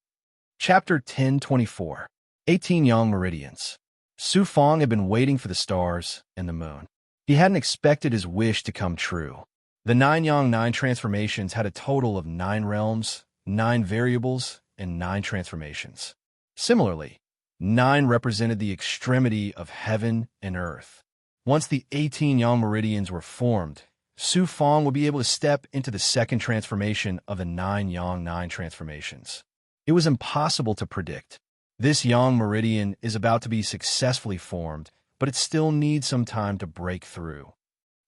Chapter 1024. 18 yang meridians. Su Fong had been waiting for the stars and the moon. He hadn't expected his wish to come true. The 9 transformations had a total of 9 realms, 9 variables, and 9 transformations. Similarly, 9 represented the extremity of heaven and earth. Once the 18 yang meridians were formed, Su Fong would be able to step into the second transformation of the 9 transformations. It was impossible to predict. This yang meridian is about to be successfully formed, but it still needs some time to break through.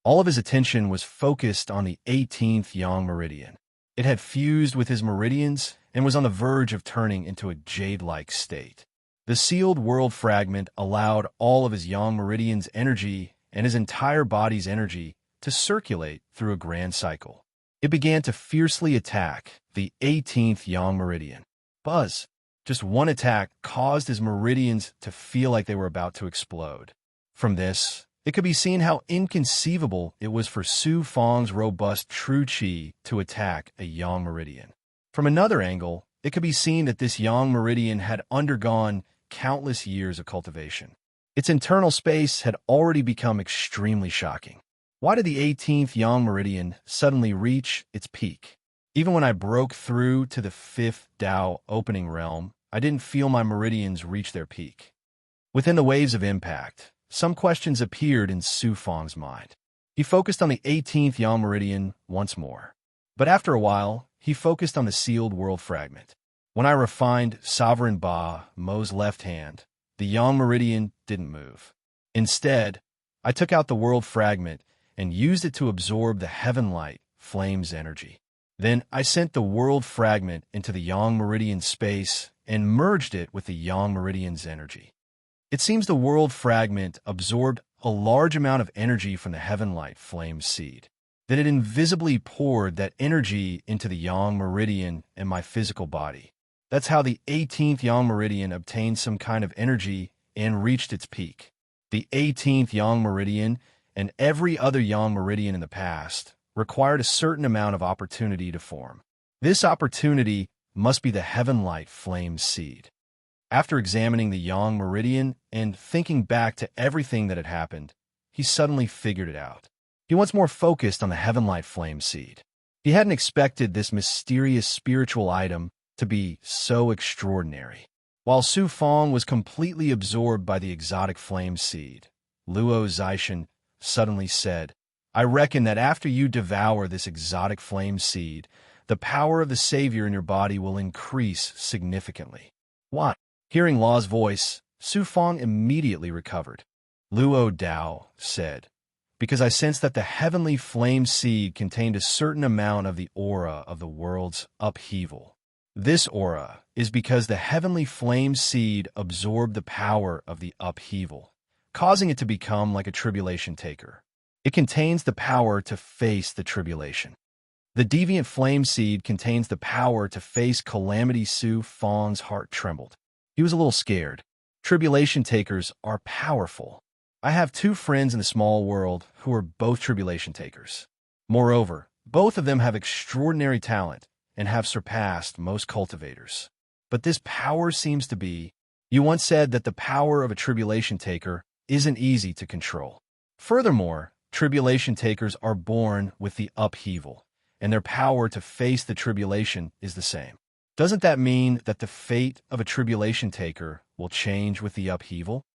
All of his attention was focused on the 18th yang meridian. It had fused with his meridians and was on the verge of turning into a jade-like state. The sealed world fragment allowed all of his yang meridian's energy and his entire body's energy to circulate through a grand cycle. It began to fiercely attack the 18th yang meridian. Buzz! Just one attack caused his meridians to feel like they were about to explode. From this, it could be seen how inconceivable it was for Su Fong's robust true qi to attack a yang meridian. From another angle, it could be seen that this yang meridian had undergone countless years of cultivation. Its internal space had already become extremely shocking. Why did the 18th yang meridian suddenly reach its peak? Even when I broke through to the 5th Dao opening realm, I didn't feel my meridians reach their peak. Within the waves of impact, some questions appeared in Su Fong's mind. He focused on the 18th yang meridian once more. But after a while, he focused on the sealed world fragment. When I refined Sovereign Ba Mo's left hand, the yang meridian didn't move. Instead, I took out the world fragment and used it to absorb the heaven light flame's energy. Then I sent the world fragment into the yang meridian space and merged it with the yang meridian's energy. It seems the world fragment absorbed a large amount of energy from the heaven light flame seed. Then it invisibly poured that energy into the yang meridian and my physical body. That's how the 18th yang meridian obtained some kind of energy and reached its peak. The 18th yang meridian and every other yang meridian in the past required a certain amount of opportunity to form. This opportunity must be the heaven light flame seed. After examining the yang meridian and thinking back to everything that had happened, he suddenly figured it out. He once more focused on the heavenlight flame seed. He hadn't expected this mysterious spiritual item to be so extraordinary. While Su Fong was completely absorbed by the exotic flame seed, Luo Zixin suddenly said, "I reckon that after you devour this exotic flame seed, the power of the Savior in your body will increase significantly." Why? Hearing Law's voice, Su Fong immediately recovered. Luo Dao said, "Because I sensed that the heavenly flame seed contained a certain amount of the aura of the world's upheaval. This aura is because the heavenly flame seed absorbed the power of the upheaval, causing it to become like a tribulation taker. It contains the power to face the tribulation. The deviant flame seed contains the power to face calamity." Su Fong's heart trembled. He was a little scared. Tribulation takers are powerful. I have two friends in the small world who are both tribulation takers. Moreover, both of them have extraordinary talent and have surpassed most cultivators. But this power seems to be— You once said that the power of a tribulation taker isn't easy to control. Furthermore, tribulation takers are born with the upheaval, and their power to face the tribulation is the same. Doesn't that mean that the fate of a tribulation taker will change with the upheaval?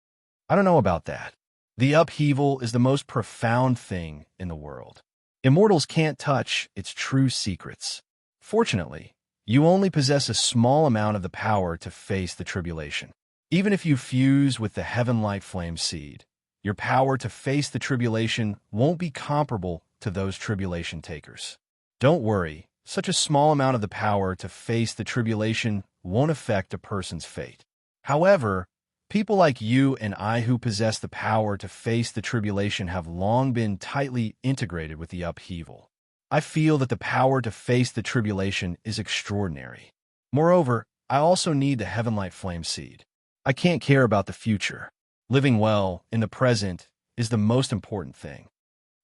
I don't know about that. The upheaval is the most profound thing in the world. Immortals can't touch its true secrets. Fortunately, you only possess a small amount of the power to face the tribulation. Even if you fuse with the heavenlight flame seed, your power to face the tribulation won't be comparable to those tribulation takers. Don't worry, such a small amount of the power to face the tribulation won't affect a person's fate. However, people like you and I who possess the power to face the tribulation have long been tightly integrated with the upheaval. I feel that the power to face the tribulation is extraordinary. Moreover, I also need the heavenlight flame seed. I can't care about the future. Living well in the present is the most important thing."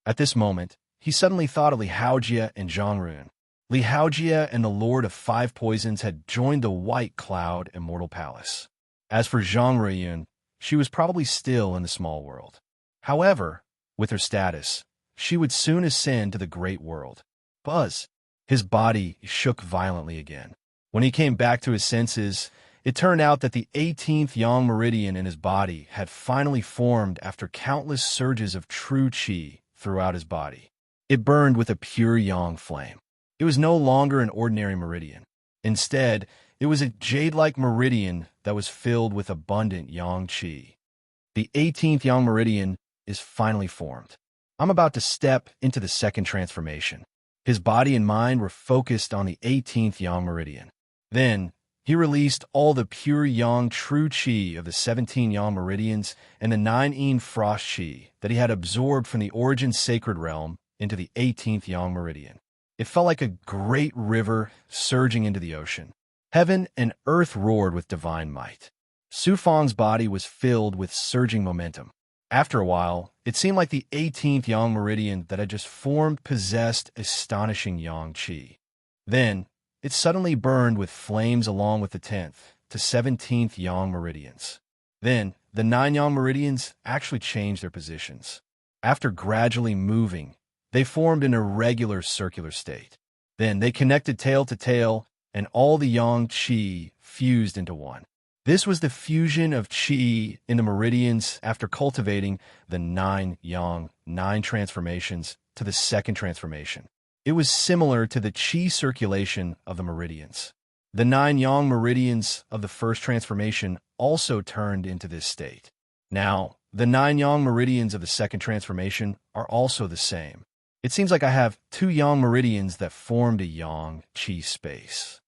At this moment, he suddenly thought of Li Haojie and Zhang Run. Li Haojie and the Lord of Five Poisons had joined the White Cloud Immortal Palace. As for Zhang Run, she was probably still in the small world. However, with her status, she would soon ascend to the great world. Buzz! His body shook violently again. When he came back to his senses, it turned out that the 18th yang meridian in his body had finally formed after countless surges of true qi throughout his body. It burned with a pure yang flame. It was no longer an ordinary meridian. Instead, it was a jade-like meridian that was filled with abundant yang qi. The 18th yang meridian is finally formed. I'm about to step into the second transformation. His body and mind were focused on the 18th yang meridian. Then, he released all the pure yang true qi of the 17 yang meridians and the 9 yin frost qi that he had absorbed from the origin sacred realm into the 18th yang meridian. It felt like a great river surging into the ocean. Heaven and earth roared with divine might. Su Fong's body was filled with surging momentum. After a while, it seemed like the 18th yang meridian that had just formed possessed astonishing yang qi. Then, it suddenly burned with flames along with the 10th to 17th yang meridians. Then, the 9 yang meridians actually changed their positions. After gradually moving, they formed an irregular circular state. Then they connected tail to tail, and all the yang qi fused into one. This was the fusion of qi in the meridians after cultivating the 9 yang, 9 transformations to the second transformation. It was similar to the qi circulation of the meridians. The 9 yang meridians of the first transformation also turned into this state. Now, the 9 yang meridians of the second transformation are also the same. It seems like I have 2 yang meridians that formed a yang qi space.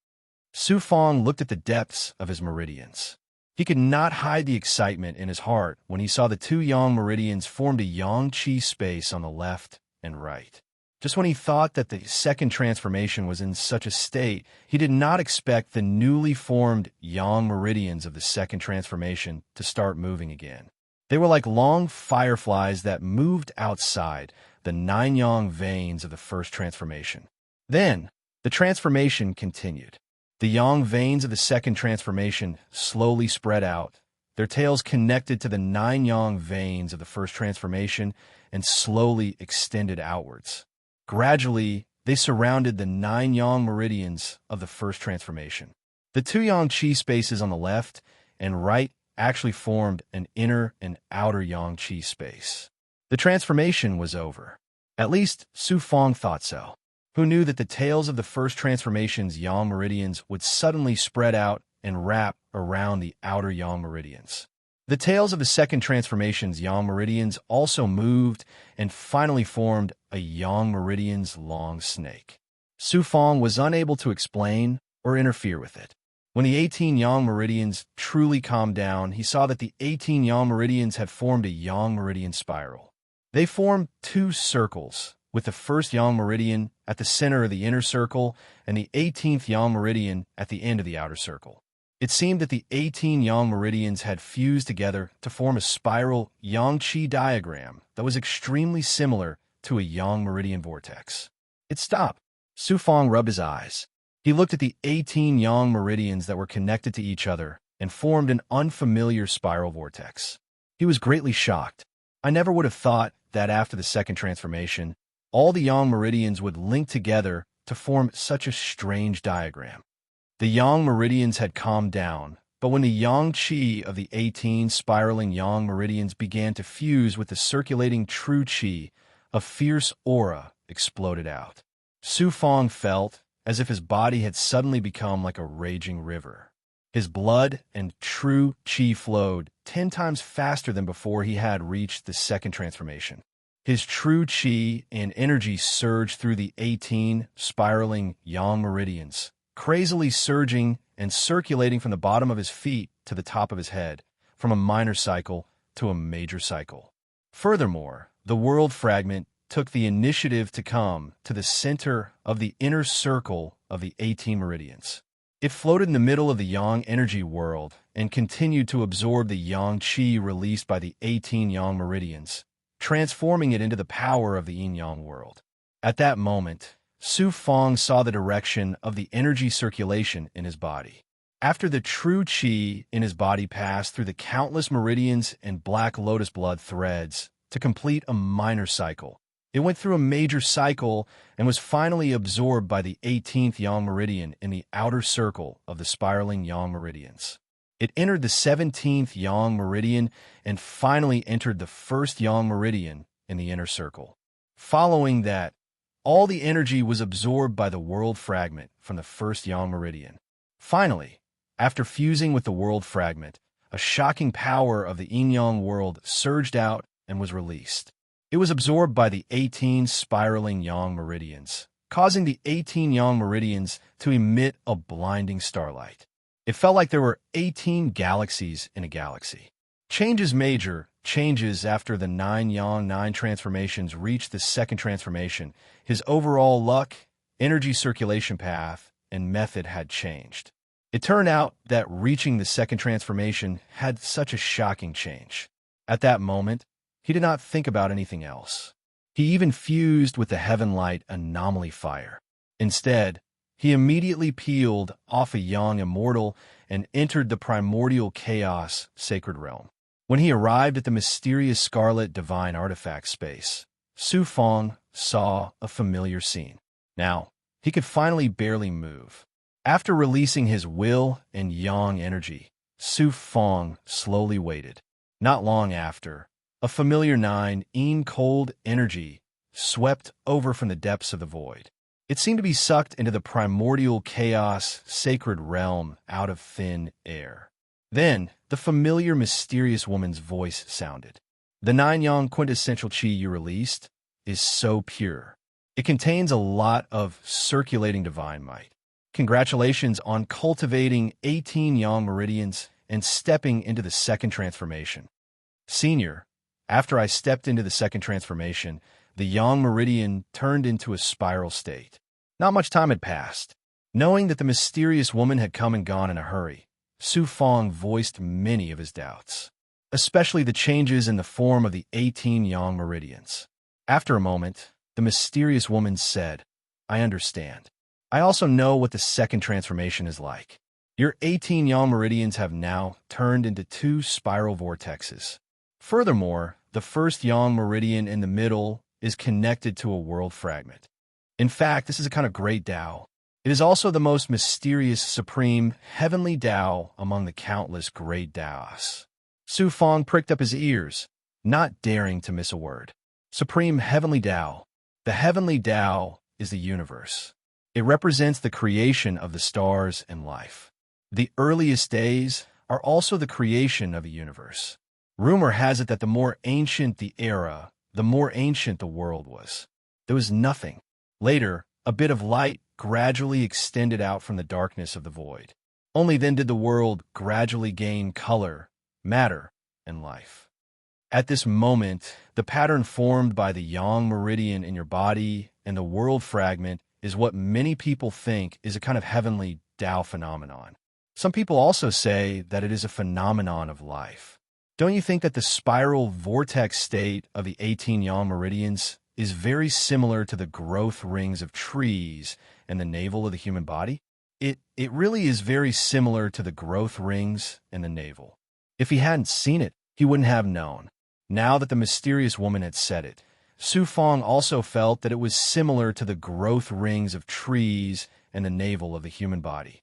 Su Fong looked at the depths of his meridians. He could not hide the excitement in his heart when he saw the 2 yang meridians formed a yang qi space on the left and right. Just when he thought that the second transformation was in such a state, he did not expect the newly formed yang meridians of the second transformation to start moving again. They were like long fireflies that moved outside the 9 yang veins of the first transformation. Then, the transformation continued. The yang veins of the second transformation slowly spread out, their tails connected to the 9 yang veins of the first transformation and slowly extended outwards. Gradually, they surrounded the 9 yang meridians of the first transformation. The 2 yang qi spaces on the left and right actually formed an inner and outer yang qi space. The transformation was over. At least, Su Fong thought so. Who knew that the tails of the first transformation's yang meridians would suddenly spread out and wrap around the outer yang meridians. The tails of the second transformation's yang meridians also moved and finally formed a yang meridian's long snake. Su Fong was unable to explain or interfere with it. When the 18 yang meridians truly calmed down, he saw that the 18 yang meridians had formed a yang meridian spiral. They formed 2 circles, with the first yang meridian at the center of the inner circle and the 18th yang meridian at the end of the outer circle. It seemed that the 18 yang meridians had fused together to form a spiral yang qi diagram that was extremely similar to a yang meridian vortex. It stopped. Su Fong rubbed his eyes. He looked at the 18 yang meridians that were connected to each other and formed an unfamiliar spiral vortex. He was greatly shocked. I never would have thought that after the second transformation, all the yang meridians would link together to form such a strange diagram. The yang meridians had calmed down, but when the yang qi of the 18 spiraling yang meridians began to fuse with the circulating true qi, a fierce aura exploded out. Su Fong felt as if his body had suddenly become like a raging river. His blood and true qi flowed 10 times faster than before he had reached the second transformation. His true qi and energy surged through the 18 spiraling yang meridians, crazily surging and circulating from the bottom of his feet to the top of his head, from a minor cycle to a major cycle. Furthermore, the world fragment took the initiative to come to the center of the inner circle of the 18 meridians. It floated in the middle of the yang energy world and continued to absorb the yang qi released by the 18 yang meridians, transforming it into the power of the yin-yang world. At that moment, Su Fong saw the direction of the energy circulation in his body. After the true qi in his body passed through the countless meridians and black lotus blood threads to complete a minor cycle, it went through a major cycle and was finally absorbed by the 18th yang meridian in the outer circle of the spiraling yang meridians. It entered the 17th yang meridian and finally entered the first yang meridian in the inner circle. Following that, all the energy was absorbed by the world fragment from the first yang meridian. Finally, after fusing with the world fragment, a shocking power of the yin-yang world surged out and was released. It was absorbed by the 18 spiraling yang meridians, causing the 18 yang meridians to emit a blinding starlight. It felt like there were 18 galaxies in a galaxy. Major changes after the 9 yang 9 transformations reached the second transformation. His overall luck, energy circulation path, and method had changed. It turned out that reaching the second transformation had such a shocking change. At that moment, he did not think about anything else. He even fused with the heaven light anomaly fire. Instead, he immediately peeled off a yang immortal and entered the primordial chaos sacred realm. When he arrived at the mysterious scarlet divine artifact space, Su Fong saw a familiar scene. Now, he could finally barely move. After releasing his will and yang energy, Su Fong slowly waited. Not long after, a familiar 9 yin cold energy swept over from the depths of the void. It seemed to be sucked into the primordial chaos sacred realm out of thin air. Then, the familiar mysterious woman's voice sounded. The 9 yang quintessential qi you released is so pure. It contains a lot of circulating divine might. Congratulations on cultivating 18 yang meridians and stepping into the second transformation. Senior, after I stepped into the second transformation, the yang meridian turned into a spiral state. Not much time had passed. Knowing that the mysterious woman had come and gone in a hurry, Su Fong voiced many of his doubts, especially the changes in the form of the 18 yang meridians. After a moment, the mysterious woman said, "I understand. I also know what the second transformation is like. Your 18 yang meridians have now turned into two spiral vortexes. Furthermore, the first yang meridian in the middle is connected to a world fragment. In fact, this is a kind of great Tao. It is also the most mysterious, supreme, heavenly Tao among the countless great Taos. Su Fong pricked up his ears, not daring to miss a word. Supreme heavenly Tao. The heavenly Tao is the universe. It represents the creation of the stars and life. The earliest days are also the creation of a universe. Rumor has it that the more ancient the era, the more ancient the world was. There was nothing. Later, a bit of light gradually extended out from the darkness of the void. Only then did the world gradually gain color, matter, and life. At this moment, the pattern formed by the yang meridian in your body and the world fragment is what many people think is a kind of heavenly Tao phenomenon. Some people also say that it is a phenomenon of life. Don't you think that the spiral vortex state of the 18 yang meridians is very similar to the growth rings of trees and the navel of the human body? It really is very similar to the growth rings and the navel. If he hadn't seen it, he wouldn't have known. Now that the mysterious woman had said it, Su Fong also felt that it was similar to the growth rings of trees and the navel of the human body.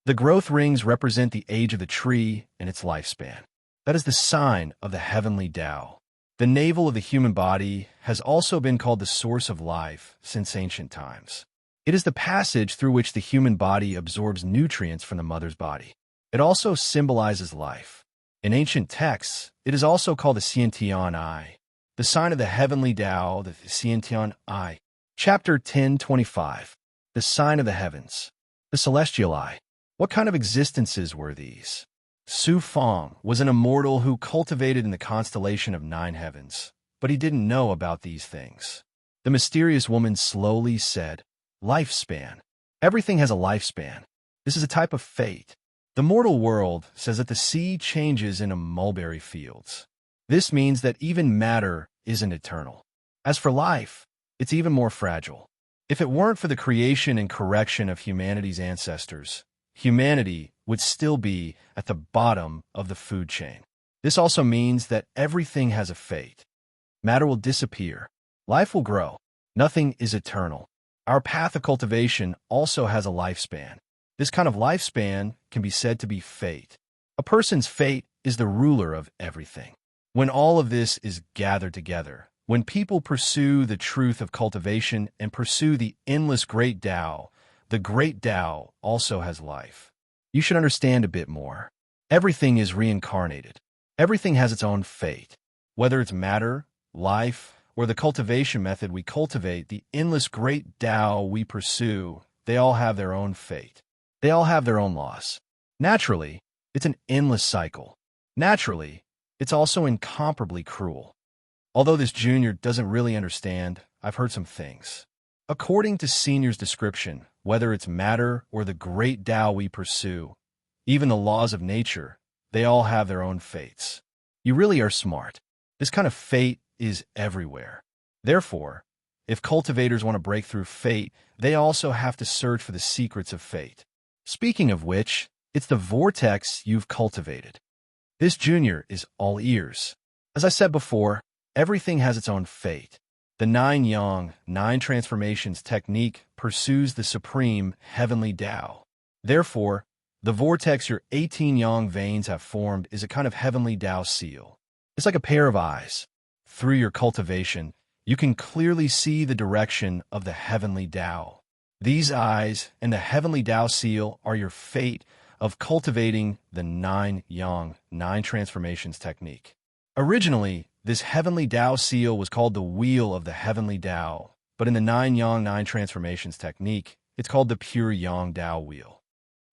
The growth rings represent the age of the tree and its lifespan. That is the sign of the heavenly Tao. The navel of the human body has also been called the source of life since ancient times. It is the passage through which the human body absorbs nutrients from the mother's body. It also symbolizes life. In ancient texts, it is also called the Xiantian Eye, the sign of the heavenly Tao, the Xiantian Eye. Chapter 10:25. The sign of the heavens, the celestial eye. What kind of existences were these? Su Fong was an immortal who cultivated in the constellation of 9 heavens, but he didn't know about these things. The mysterious woman slowly said, "Lifespan. Everything has a lifespan. This is a type of fate. The mortal world says that the sea changes in mulberry fields. This means that even matter isn't eternal. As for life, it's even more fragile. If it weren't for the creation and correction of humanity's ancestors, humanity would still be at the bottom of the food chain. This also means that everything has a fate. Matter will disappear. Life will grow. Nothing is eternal. Our path of cultivation also has a lifespan. This kind of lifespan can be said to be fate. A person's fate is the ruler of everything. When all of this is gathered together, when people pursue the truth of cultivation and pursue the endless great Tao, the great Tao also has life. You should understand a bit more. Everything is reincarnated. Everything has its own fate. Whether it's matter, life, or the cultivation method we cultivate, the endless great Tao we pursue, they all have their own fate. They all have their own laws. Naturally, it's an endless cycle. Naturally, it's also incomparably cruel. Although this junior doesn't really understand, I've heard some things. According to Senior's description, whether it's matter or the great Tao we pursue, even the laws of nature, they all have their own fates. You really are smart. This kind of fate is everywhere. Therefore, if cultivators want to break through fate, they also have to search for the secrets of fate. Speaking of which, it's the vortex you've cultivated. This junior is all ears. As I said before, everything has its own fate. The 9 yang, 9 transformations technique pursues the supreme heavenly Tao. Therefore, the vortex your 18 yang veins have formed is a kind of heavenly Tao seal. It's like a pair of eyes. Through your cultivation, you can clearly see the direction of the heavenly Tao. These eyes and the heavenly Tao seal are your fate of cultivating the 9 yang, 9 transformations technique. Originally, this heavenly Tao seal was called the wheel of the heavenly Tao, but in the 9 yang, 9 transformations technique, it's called the pure yang Tao wheel.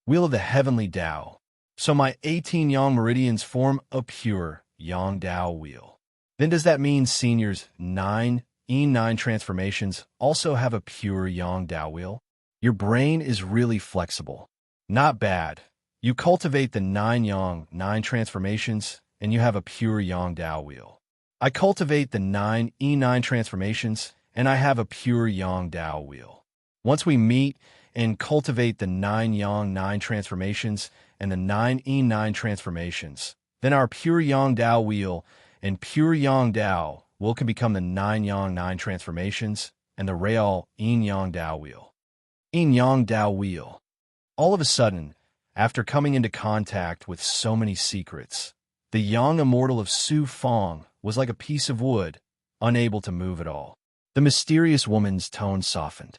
Wheel of the heavenly Tao. So my 18 yang meridians form a pure yang Tao wheel. Then does that mean Senior's 9 9 transformations also have a pure yang Tao wheel? Your brain is really flexible. Not bad. You cultivate the 9 yang, 9 transformations, and you have a pure yang Tao wheel. I cultivate the 9 9 transformations, and I have a pure yang Tao wheel. Once we meet and cultivate the 9 yang 9 transformations and the 9 yin 9 transformations, then our pure yang Dao wheel and pure yang Dao will can become the 9 yang 9 transformations and the real yin yang Dao wheel. Yin yang Dao wheel. All of a sudden, after coming into contact with so many secrets, the young immortal of Su Fong was like a piece of wood, unable to move at all. The mysterious woman's tone softened.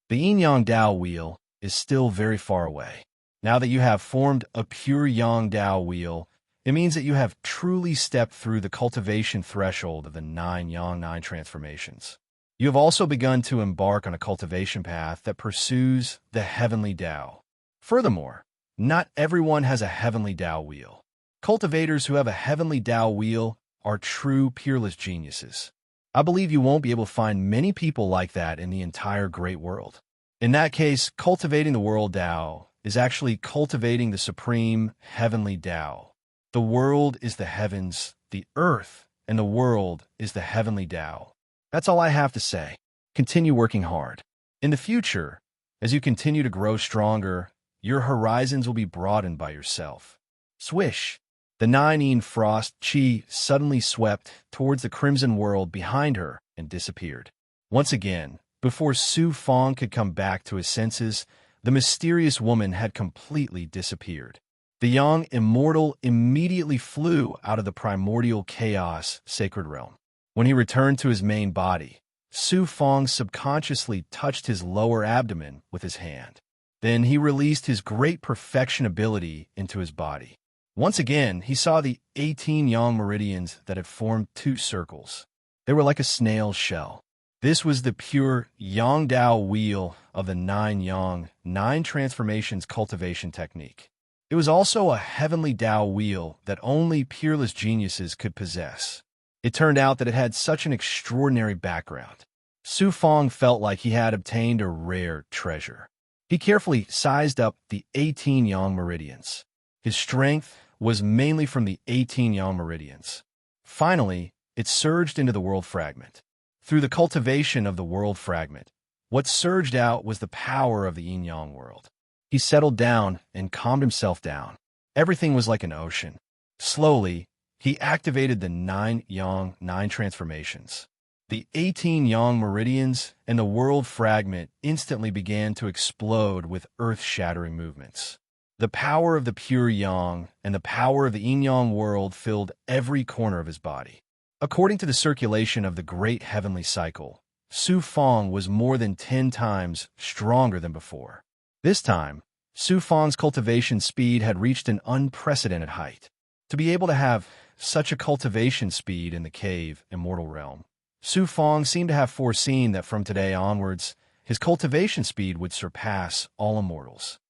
The yin-yang Dao wheel is still very far away. Now that you have formed a pure yang Dao wheel, it means that you have truly stepped through the cultivation threshold of the 9 yang 9 transformations. You have also begun to embark on a cultivation path that pursues the heavenly Dao. Furthermore, not everyone has a heavenly Dao wheel. Cultivators who have a heavenly Dao wheel are true peerless geniuses. I believe you won't be able to find many people like that in the entire great world. In that case, cultivating the world Dao is actually cultivating the supreme heavenly Dao. The world is the heavens, the earth, and the world is the heavenly Dao. That's all I have to say. Continue working hard. In the future, as you continue to grow stronger, your horizons will be broadened by yourself. Swish! The 9 yin frost chi suddenly swept towards the crimson world behind her and disappeared. Once again, before Su Fong could come back to his senses, the mysterious woman had completely disappeared. The young immortal immediately flew out of the primordial chaos sacred realm. When he returned to his main body, Su Fong subconsciously touched his lower abdomen with his hand. Then he released his great perfection ability into his body. Once again, he saw the 18 yang meridians that had formed 2 circles. They were like a snail's shell. This was the pure yang Dao wheel of the 9 yang 9 transformations cultivation technique. It was also a heavenly Dao wheel that only peerless geniuses could possess. It turned out that it had such an extraordinary background. Su Fong felt like he had obtained a rare treasure. He carefully sized up the 18 yang meridians. His strength was mainly from the 18 yang meridians. Finally, it surged into the world fragment. Through the cultivation of the world fragment, what surged out was the power of the yin-yang world. He settled down and calmed himself down. Everything was like an ocean. Slowly, he activated the 9 yang 9 transformations. The 18 yang meridians and the world fragment instantly began to explode with earth-shattering movements. The power of the pure yang and the power of the yin-yang world filled every corner of his body. According to the circulation of the great heavenly cycle, Su Fong was more than 10 times stronger than before. This time, Su Fong's cultivation speed had reached an unprecedented height. To be able to have such a cultivation speed in the cave immortal realm, Su Fong seemed to have foreseen that from today onwards, his cultivation speed would surpass all immortals.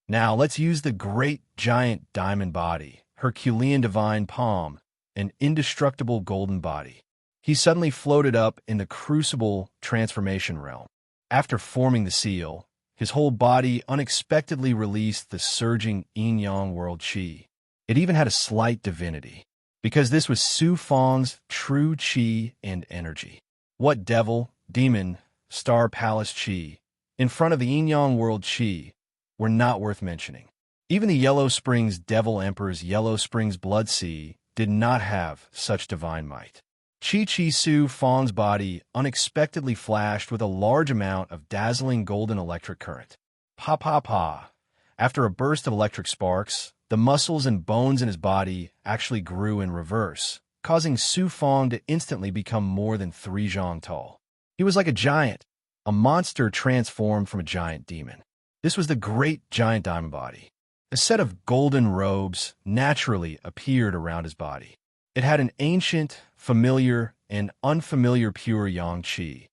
Now let's use the great giant diamond body, Herculean divine palm, an indestructible golden body. He suddenly floated up in the crucible transformation realm. After forming the seal, his whole body unexpectedly released the surging yin-yang world chi. It even had a slight divinity, because this was Su Fong's true chi and energy. What devil, demon, star palace chi, in front of the yin-yang world chi, were not worth mentioning. Even the Yellow Springs Devil Emperor's Yellow Springs Blood Sea did not have such divine might. Chi Su Fong's body unexpectedly flashed with a large amount of dazzling golden electric current. Pa pa pa. After a burst of electric sparks, the muscles and bones in his body actually grew in reverse, causing Su Fong to instantly become more than 3 zhang tall. He was like a giant, a monster transformed from a giant demon. This was the great giant diamond body. A set of golden robes naturally appeared around his body. It had an ancient, familiar, and unfamiliar pure yang qi,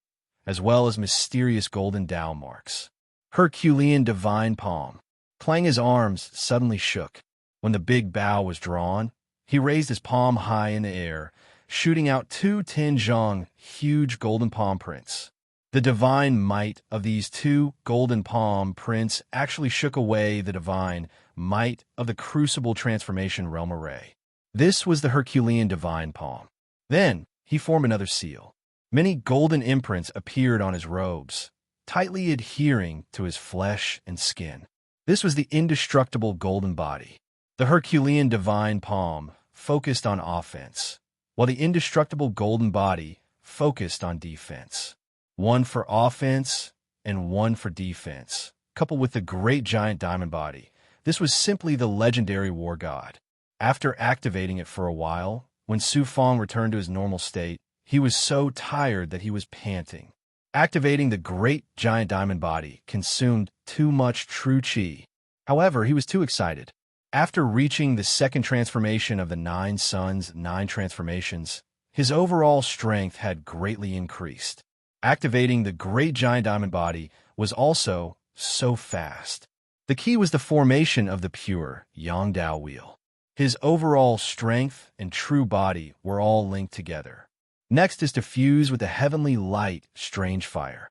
as well as mysterious golden Dao marks. Herculean divine palm. Klang's arms suddenly shook. When the big bow was drawn, he raised his palm high in the air, shooting out 2 10 zhang huge golden palm prints. The divine might of these 2 golden palm prints actually shook away the divine might of the crucible transformation realm array. This was the Herculean divine palm. Then he formed another seal. Many golden imprints appeared on his robes. tightly adhering to his flesh and skin. This was the indestructible golden body. The Herculean divine palm focused on offense, while the indestructible golden body focused on defense. One for offense and one for defense, coupled with the great giant diamond body. This was simply the legendary war god. After activating it for a while, when Su Fong returned to his normal state, he was so tired that he was panting. Activating the great giant diamond body consumed too much true qi. However, he was too excited. After reaching the second transformation of the 9 suns, 9 transformations, his overall strength had greatly increased. Activating the great giant diamond body was also so fast. The key was the formation of the pure Yang Dao wheel. His overall strength and true body were all linked together. Next is to fuse with the heavenly light, strange fire.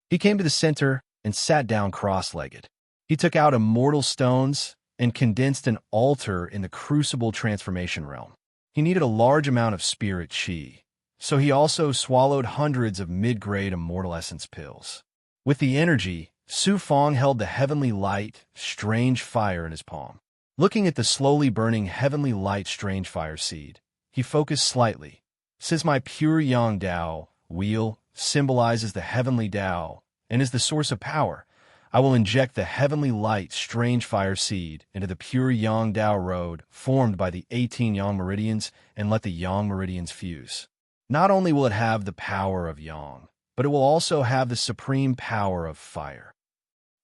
He came to the center and sat down cross-legged. He took out immortal stones and condensed an altar in the crucible transformation realm. He needed a large amount of spirit qi, so he also swallowed hundreds of mid-grade immortal essence pills. With the energy, Su Fong held the heavenly light, strange fire in his palm. Looking at the slowly burning heavenly light strange fire seed, he focused slightly. Since my pure Yang Dao wheel symbolizes the heavenly Dao and is the source of power, I will inject the heavenly light strange fire seed into the pure Yang Dao road formed by the 18 Yang meridians and let the Yang meridians fuse. Not only will it have the power of Yang, but it will also have the supreme power of fire.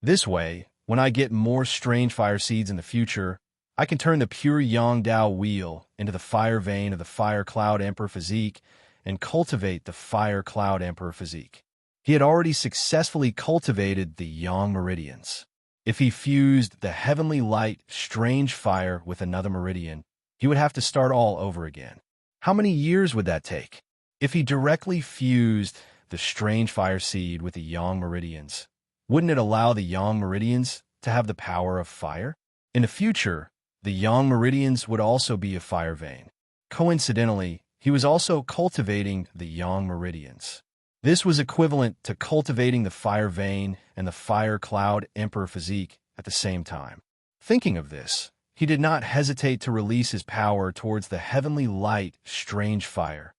This way, when I get more strange fire seeds in the future, I can turn the pure Yang Dao wheel into the fire vein of the Fire Cloud Emperor physique and cultivate the Fire Cloud Emperor physique. He had already successfully cultivated the Yang meridians. If he fused the heavenly light strange fire with another meridian, he would have to start all over again. How many years would that take? If he directly fused the strange fire seed with the Yang meridians, wouldn't it allow the Yang meridians to have the power of fire? In the future, the Yang meridians would also be a fire vein. Coincidentally, he was also cultivating the Yang meridians. This was equivalent to cultivating the fire vein and the Fire Cloud Emperor physique at the same time. Thinking of this, he did not hesitate to release his power towards the heavenly light strange fire.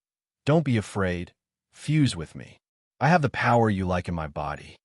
Don't be afraid. Fuse with me. I have the power you like in my body.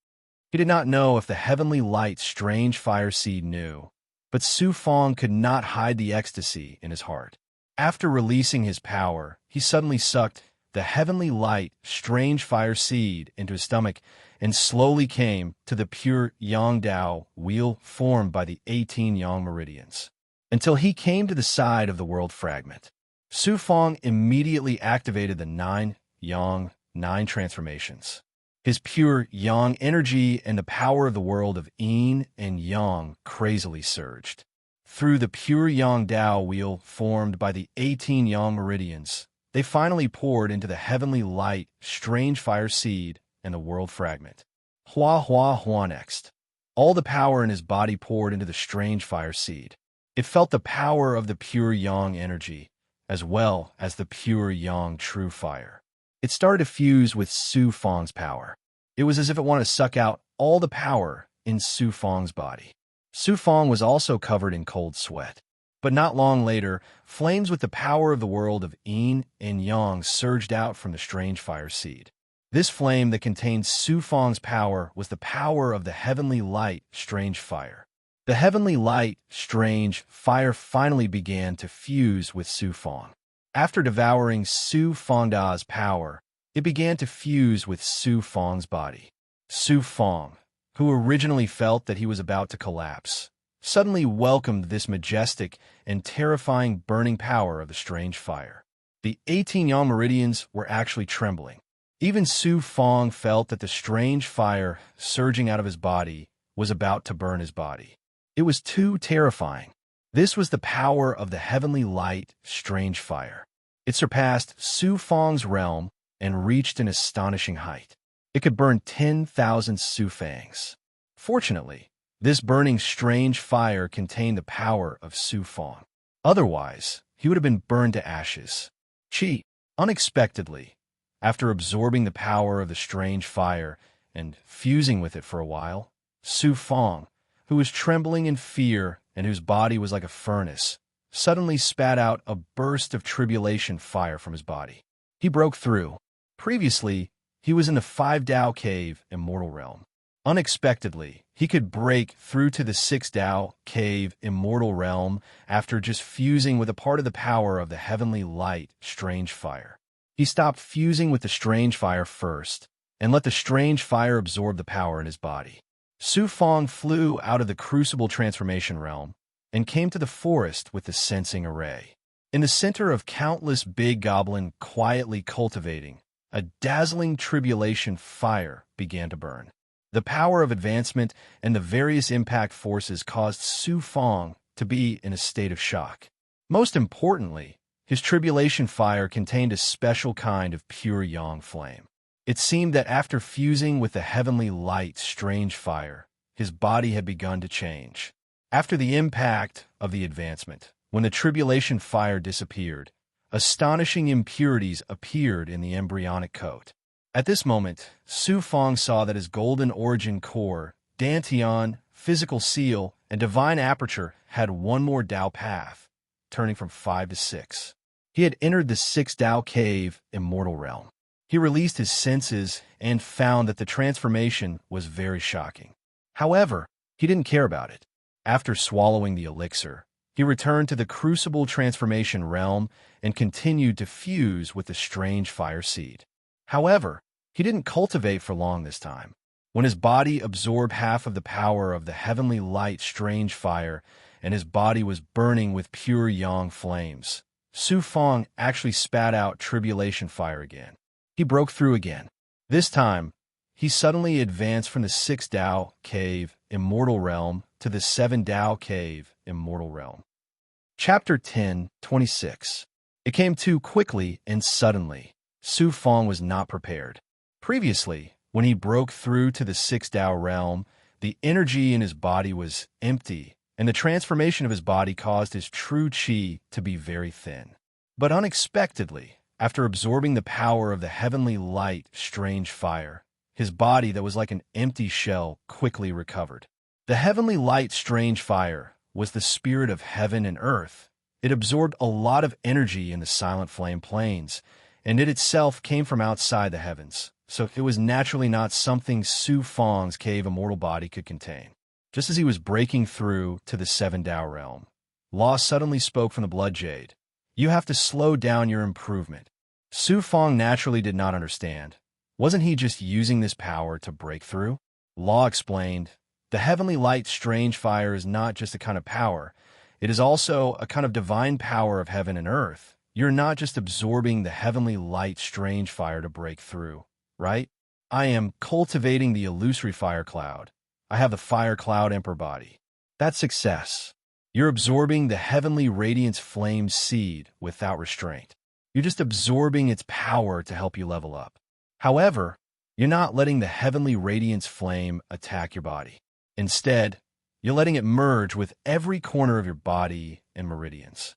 He did not know if the heavenly light strange fire seed knew, but Su Fong could not hide the ecstasy in his heart. After releasing his power, he suddenly sucked the heavenly light strange fire seed into his stomach and slowly came to the pure Yang Dao wheel formed by the 18 Yang meridians, until he came to the side of the world fragment. Su Fong immediately activated the 9 Yang, 9 transformations. His pure Yang energy and the power of the world of Yin and Yang crazily surged. Through the pure Yang Dao wheel formed by the 18 Yang meridians, they finally poured into the heavenly light strange fire seed and the world fragment. Hua Hua Hua next. All the power in his body poured into the strange fire seed. It felt the power of the pure Yang energy, as well as the pure Yang true fire. It started to fuse with Su Fong's power. It was as if it wanted to suck out all the power in Su Fong's body. Su Fong was also covered in cold sweat. But not long later, flames with the power of the world of Yin and Yang surged out from the strange fire seed. This flame that contained Su Fong's power was the power of the heavenly light strange fire. The heavenly light strange fire finally began to fuse with Su Fong. After devouring Su Fongda's power, it began to fuse with Su Fong's body. Su Fong, who originally felt that he was about to collapse, suddenly welcomed this majestic and terrifying burning power of the strange fire. The 18 Yang meridians were actually trembling. Even Su Fong felt that the strange fire surging out of his body was about to burn his body. It was too terrifying. This was the power of the heavenly light, strange fire. It surpassed Su Fong's realm and reached an astonishing height. It could burn 10,000 Su Fangs. Fortunately, this burning strange fire contained the power of Su Fong. Otherwise, he would have been burned to ashes. Unexpectedly, after absorbing the power of the strange fire and fusing with it for a while, Su Fong, who was trembling in fear and whose body was like a furnace, suddenly spat out a burst of tribulation fire from his body. He broke through. Previously, he was in the 5 Tao cave immortal realm. Unexpectedly, he could break through to the 6 Tao cave immortal realm after just fusing with a part of the power of the heavenly light strange fire. He stopped fusing with the strange fire first and let the strange fire absorb the power in his body. Su Fong flew out of the crucible transformation realm and came to the forest with the sensing array. In the center of countless big goblin quietly cultivating, a dazzling tribulation fire began to burn. The power of advancement and the various impact forces caused Su Fong to be in a state of shock. Most importantly, his tribulation fire contained a special kind of pure yang flame. It seemed that after fusing with the heavenly light strange fire, his body had begun to change. After the impact of the advancement, when the tribulation fire disappeared, astonishing impurities appeared in the embryonic coat. At this moment, Su Fong saw that his golden origin core, Dantian, physical seal, and divine aperture had one more Tao path, turning from 5 to 6. He had entered the 6 Tao cave immortal realm. He released his senses and found that the transformation was very shocking. However, he didn't care about it. After swallowing the elixir, he returned to the crucible transformation realm and continued to fuse with the strange fire seed. However, he didn't cultivate for long this time. When his body absorbed half of the power of the heavenly light strange fire and his body was burning with pure yang flames, Su Fong actually spat out tribulation fire again. He broke through again. This time, he suddenly advanced from the 6 Tao cave immortal realm to the 7 Tao cave immortal realm. Chapter 10:26. It came too quickly and suddenly. Su Fong was not prepared. Previously, when he broke through to the 6 Tao realm, the energy in his body was empty, and the transformation of his body caused his true qi to be very thin. But unexpectedly, after absorbing the power of the heavenly light strange fire, his body that was like an empty shell quickly recovered. The heavenly light strange fire was the spirit of heaven and earth. It absorbed a lot of energy in the silent flame planes, and it itself came from outside the heavens, so it was naturally not something Su Fong's cave immortal body could contain. Just as he was breaking through to the 7 Tao realm, Law suddenly spoke from the blood jade. "You have to slow down your improvement." Su Fong naturally did not understand. Wasn't he just using this power to break through? Law explained, "The heavenly light strange fire is not just a kind of power. It is also a kind of divine power of heaven and earth. You're not just absorbing the heavenly light strange fire to break through, right? I am cultivating the illusory fire cloud. I have the fire cloud emperor body. That's success. You're absorbing the heavenly radiance flame seed without restraint. You're just absorbing its power to help you level up. However, you're not letting the heavenly radiance flame attack your body. Instead, you're letting it merge with every corner of your body and meridians.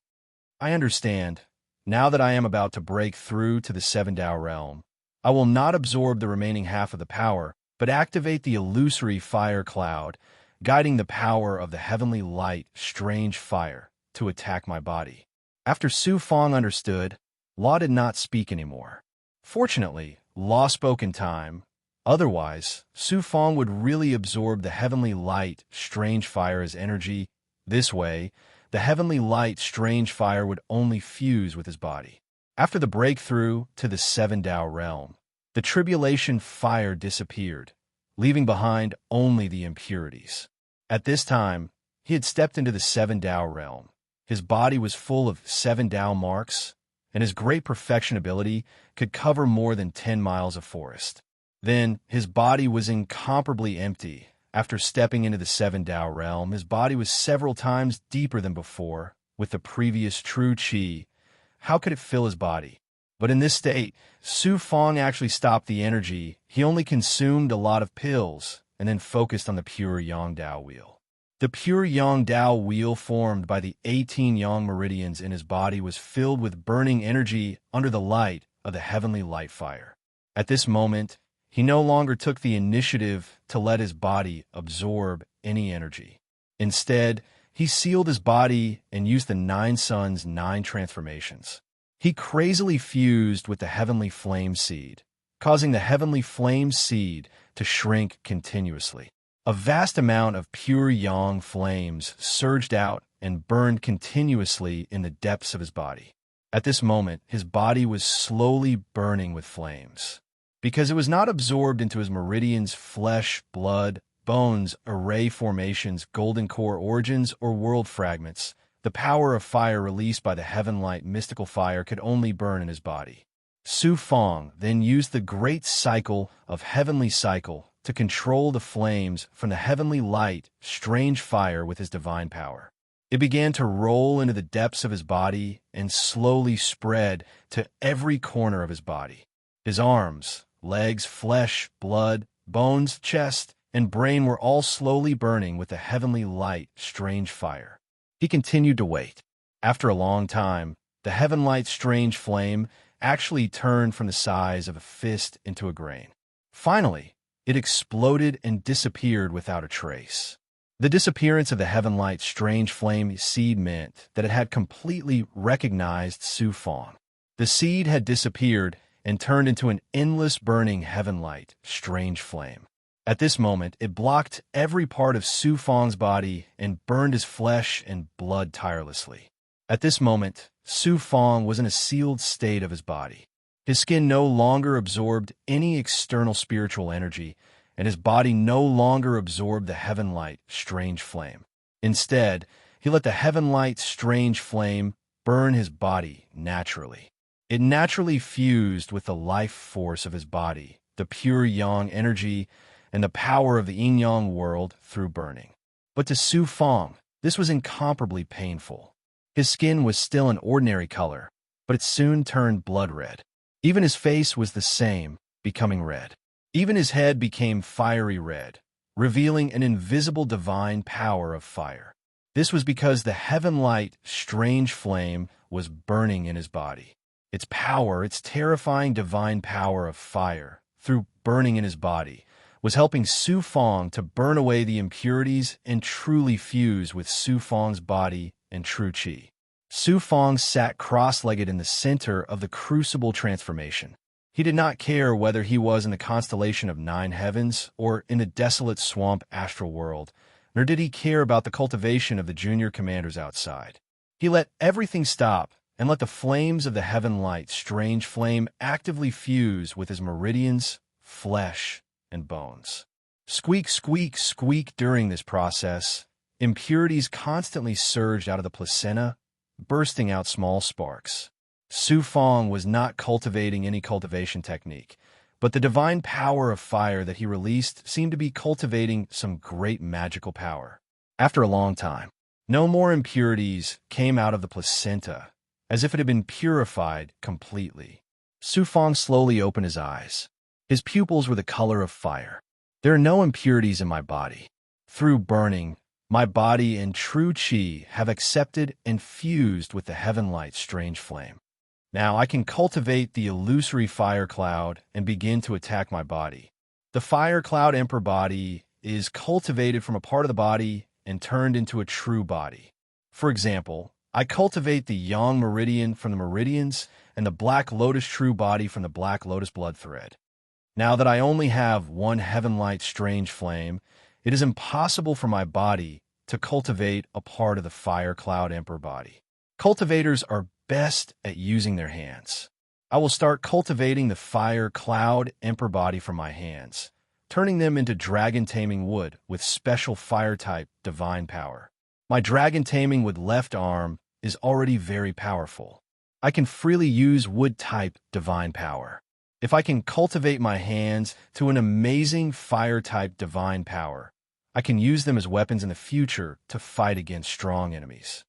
I understand. Now that I am about to break through to the 7 Tao realm, I will not absorb the remaining half of the power, but activate the illusory fire cloud, guiding the power of the heavenly light strange fire to attack my body." After Su Fong understood, Law did not speak anymore. Fortunately, Law spoke in time. Otherwise, Su Fong would really absorb the heavenly light strange fire as energy. This way, the heavenly light strange fire would only fuse with his body. After the breakthrough to the 7 Tao realm, the tribulation fire disappeared, leaving behind only the impurities. At this time, he had stepped into the 7 Tao realm. His body was full of 7 Tao marks, and his great perfection ability could cover more than 10 miles of forest. Then, his body was incomparably empty. After stepping into the 7 Tao realm, his body was several times deeper than before, with the previous true qi. How could it fill his body? But in this state, Su Fong actually stopped the energy. He only consumed a lot of pills, and then focused on the pure Yang Dao wheel. The pure Yang Dao wheel formed by the 18 Yang meridians in his body was filled with burning energy under the light of the heavenly light fire. At this moment, He no longer took the initiative to let his body absorb any energy. Instead, he sealed his body and used the 9 suns' 9 transformations. He crazily fused with the heavenly flame seed, causing the heavenly flame seed to shrink continuously. A vast amount of pure yang flames surged out and burned continuously in the depths of his body. At this moment, his body was slowly burning with flames. Because it was not absorbed into his meridians, flesh, blood, bones, array formations, golden core origins, or world fragments, the power of fire released by the heaven light mystical fire could only burn in his body. Su Fong then used the great cycle of heavenly cycle to control the flames from the heavenly light, strange fire with his divine power. It began to roll into the depths of his body and slowly spread to every corner of his body. His arms, legs, flesh, blood, bones, chest, and brain were all slowly burning with the heavenly light, strange fire. He continued to wait. After a long time, the heaven light, strange flame actually turned from the size of a fist into a grain. Finally, it exploded and disappeared without a trace. The disappearance of the heaven light, strange flame seed meant that it had completely recognized Su Fong. The seed had disappeared and turned into an endless burning heaven light, strange flame. At this moment, it blocked every part of Su Fong's body and burned his flesh and blood tirelessly. At this moment, Su Fong was in a sealed state of his body. His skin no longer absorbed any external spiritual energy, and his body no longer absorbed the heaven light, strange flame. Instead, he let the heaven light, strange flame burn his body naturally. It naturally fused with the life force of his body, the pure yang energy, and the power of the yin-yang world through burning. But to Su Fong, this was incomparably painful. His skin was still an ordinary color, but it soon turned blood red. Even his face was the same, becoming red. Even his head became fiery red, revealing an invisible divine power of fire. This was because the heaven light, strange flame was burning in his body. Its power, its terrifying divine power of fire, through burning in his body, was helping Su Fong to burn away the impurities and truly fuse with Su Fong's body and true qi. Su Fong sat cross-legged in the center of the crucible transformation. He did not care whether he was in the constellation of 9 heavens or in the desolate swamp astral world, nor did he care about the cultivation of the junior commanders outside. He let everything stop and let the flames of the heaven light, strange flame, actively fuse with his meridians, flesh, and bones. Squeak, squeak, squeak. During this process, impurities constantly surged out of the placenta, bursting out small sparks. Su Fong was not cultivating any cultivation technique, but the divine power of fire that he released seemed to be cultivating some great magical power. After a long time, no more impurities came out of the placenta, as if it had been purified completely. Su Fong slowly opened his eyes. His pupils were the color of fire. There are no impurities in my body. Through burning, my body and true qi have accepted and fused with the heaven light, strange flame. Now I can cultivate the illusory fire cloud and begin to attack my body. The fire cloud emperor body is cultivated from a part of the body and turned into a true body. For example, I cultivate the yang meridian from the meridians and the black lotus true body from the black lotus blood thread. Now that I only have one heaven light, strange flame, it is impossible for my body to cultivate a part of the fire cloud emperor body. Cultivators are best at using their hands. I will start cultivating the fire cloud emperor body from my hands, turning them into dragon taming wood with special fire type divine power. My dragon taming with left arm is already very powerful. I can freely use wood type divine power. If I can cultivate my hands to an amazing fire type divine power, I can use them as weapons in the future to fight against strong enemies.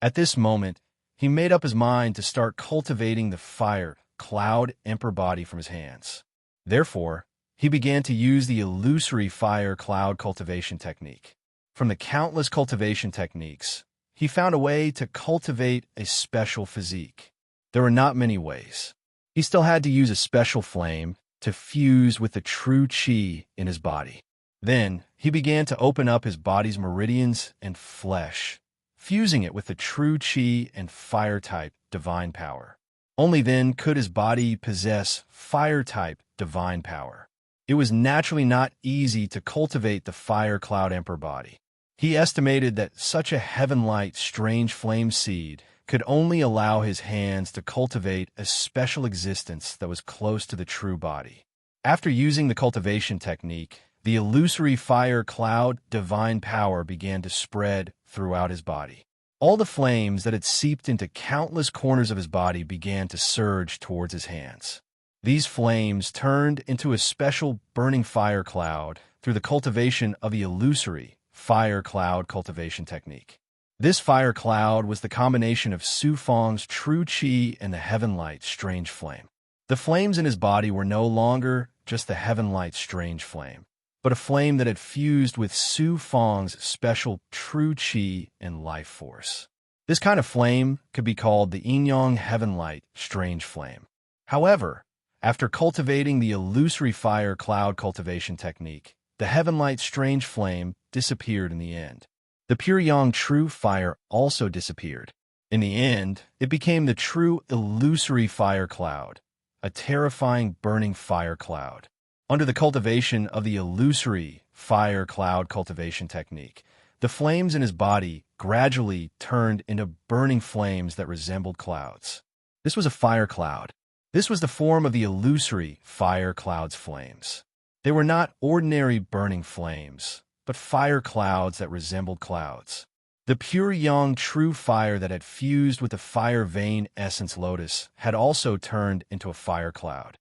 At this moment, he made up his mind to start cultivating the fire cloud emperor body from his hands. Therefore, he began to use the illusory fire cloud cultivation technique. From the countless cultivation techniques, he found a way to cultivate a special physique. There were not many ways. He still had to use a special flame to fuse with the true chi in his body. Then, he began to open up his body's meridians and flesh, fusing it with the true chi and fire-type divine power. Only then could his body possess fire-type divine power. It was naturally not easy to cultivate the Fire Cloud Emperor body. He estimated that such a heaven-light strange flame seed could only allow his hands to cultivate a special existence that was close to the true body. After using the cultivation technique, the illusory fire cloud divine power began to spread throughout his body. All the flames that had seeped into countless corners of his body began to surge towards his hands. These flames turned into a special burning fire cloud through the cultivation of the illusory fire cloud cultivation technique. This fire cloud was the combination of Su Fang's true chi and the heaven-light strange flame. The flames in his body were no longer just the heaven-light strange flame, but a flame that had fused with Su Fang's special true chi and life force. This kind of flame could be called the yin-yang heaven-light strange flame. However, after cultivating the illusory fire cloud cultivation technique, the heaven-light strange flame disappeared in the end. The pure yang true fire also disappeared. In the end, it became the true illusory fire cloud, a terrifying burning fire cloud. Under the cultivation of the illusory fire cloud cultivation technique, the flames in his body gradually turned into burning flames that resembled clouds. This was a fire cloud. This was the form of the illusory fire cloud's flames. They were not ordinary burning flames, but fire clouds that resembled clouds. The pure yang true fire that had fused with the fire vein essence lotus had also turned into a fire cloud.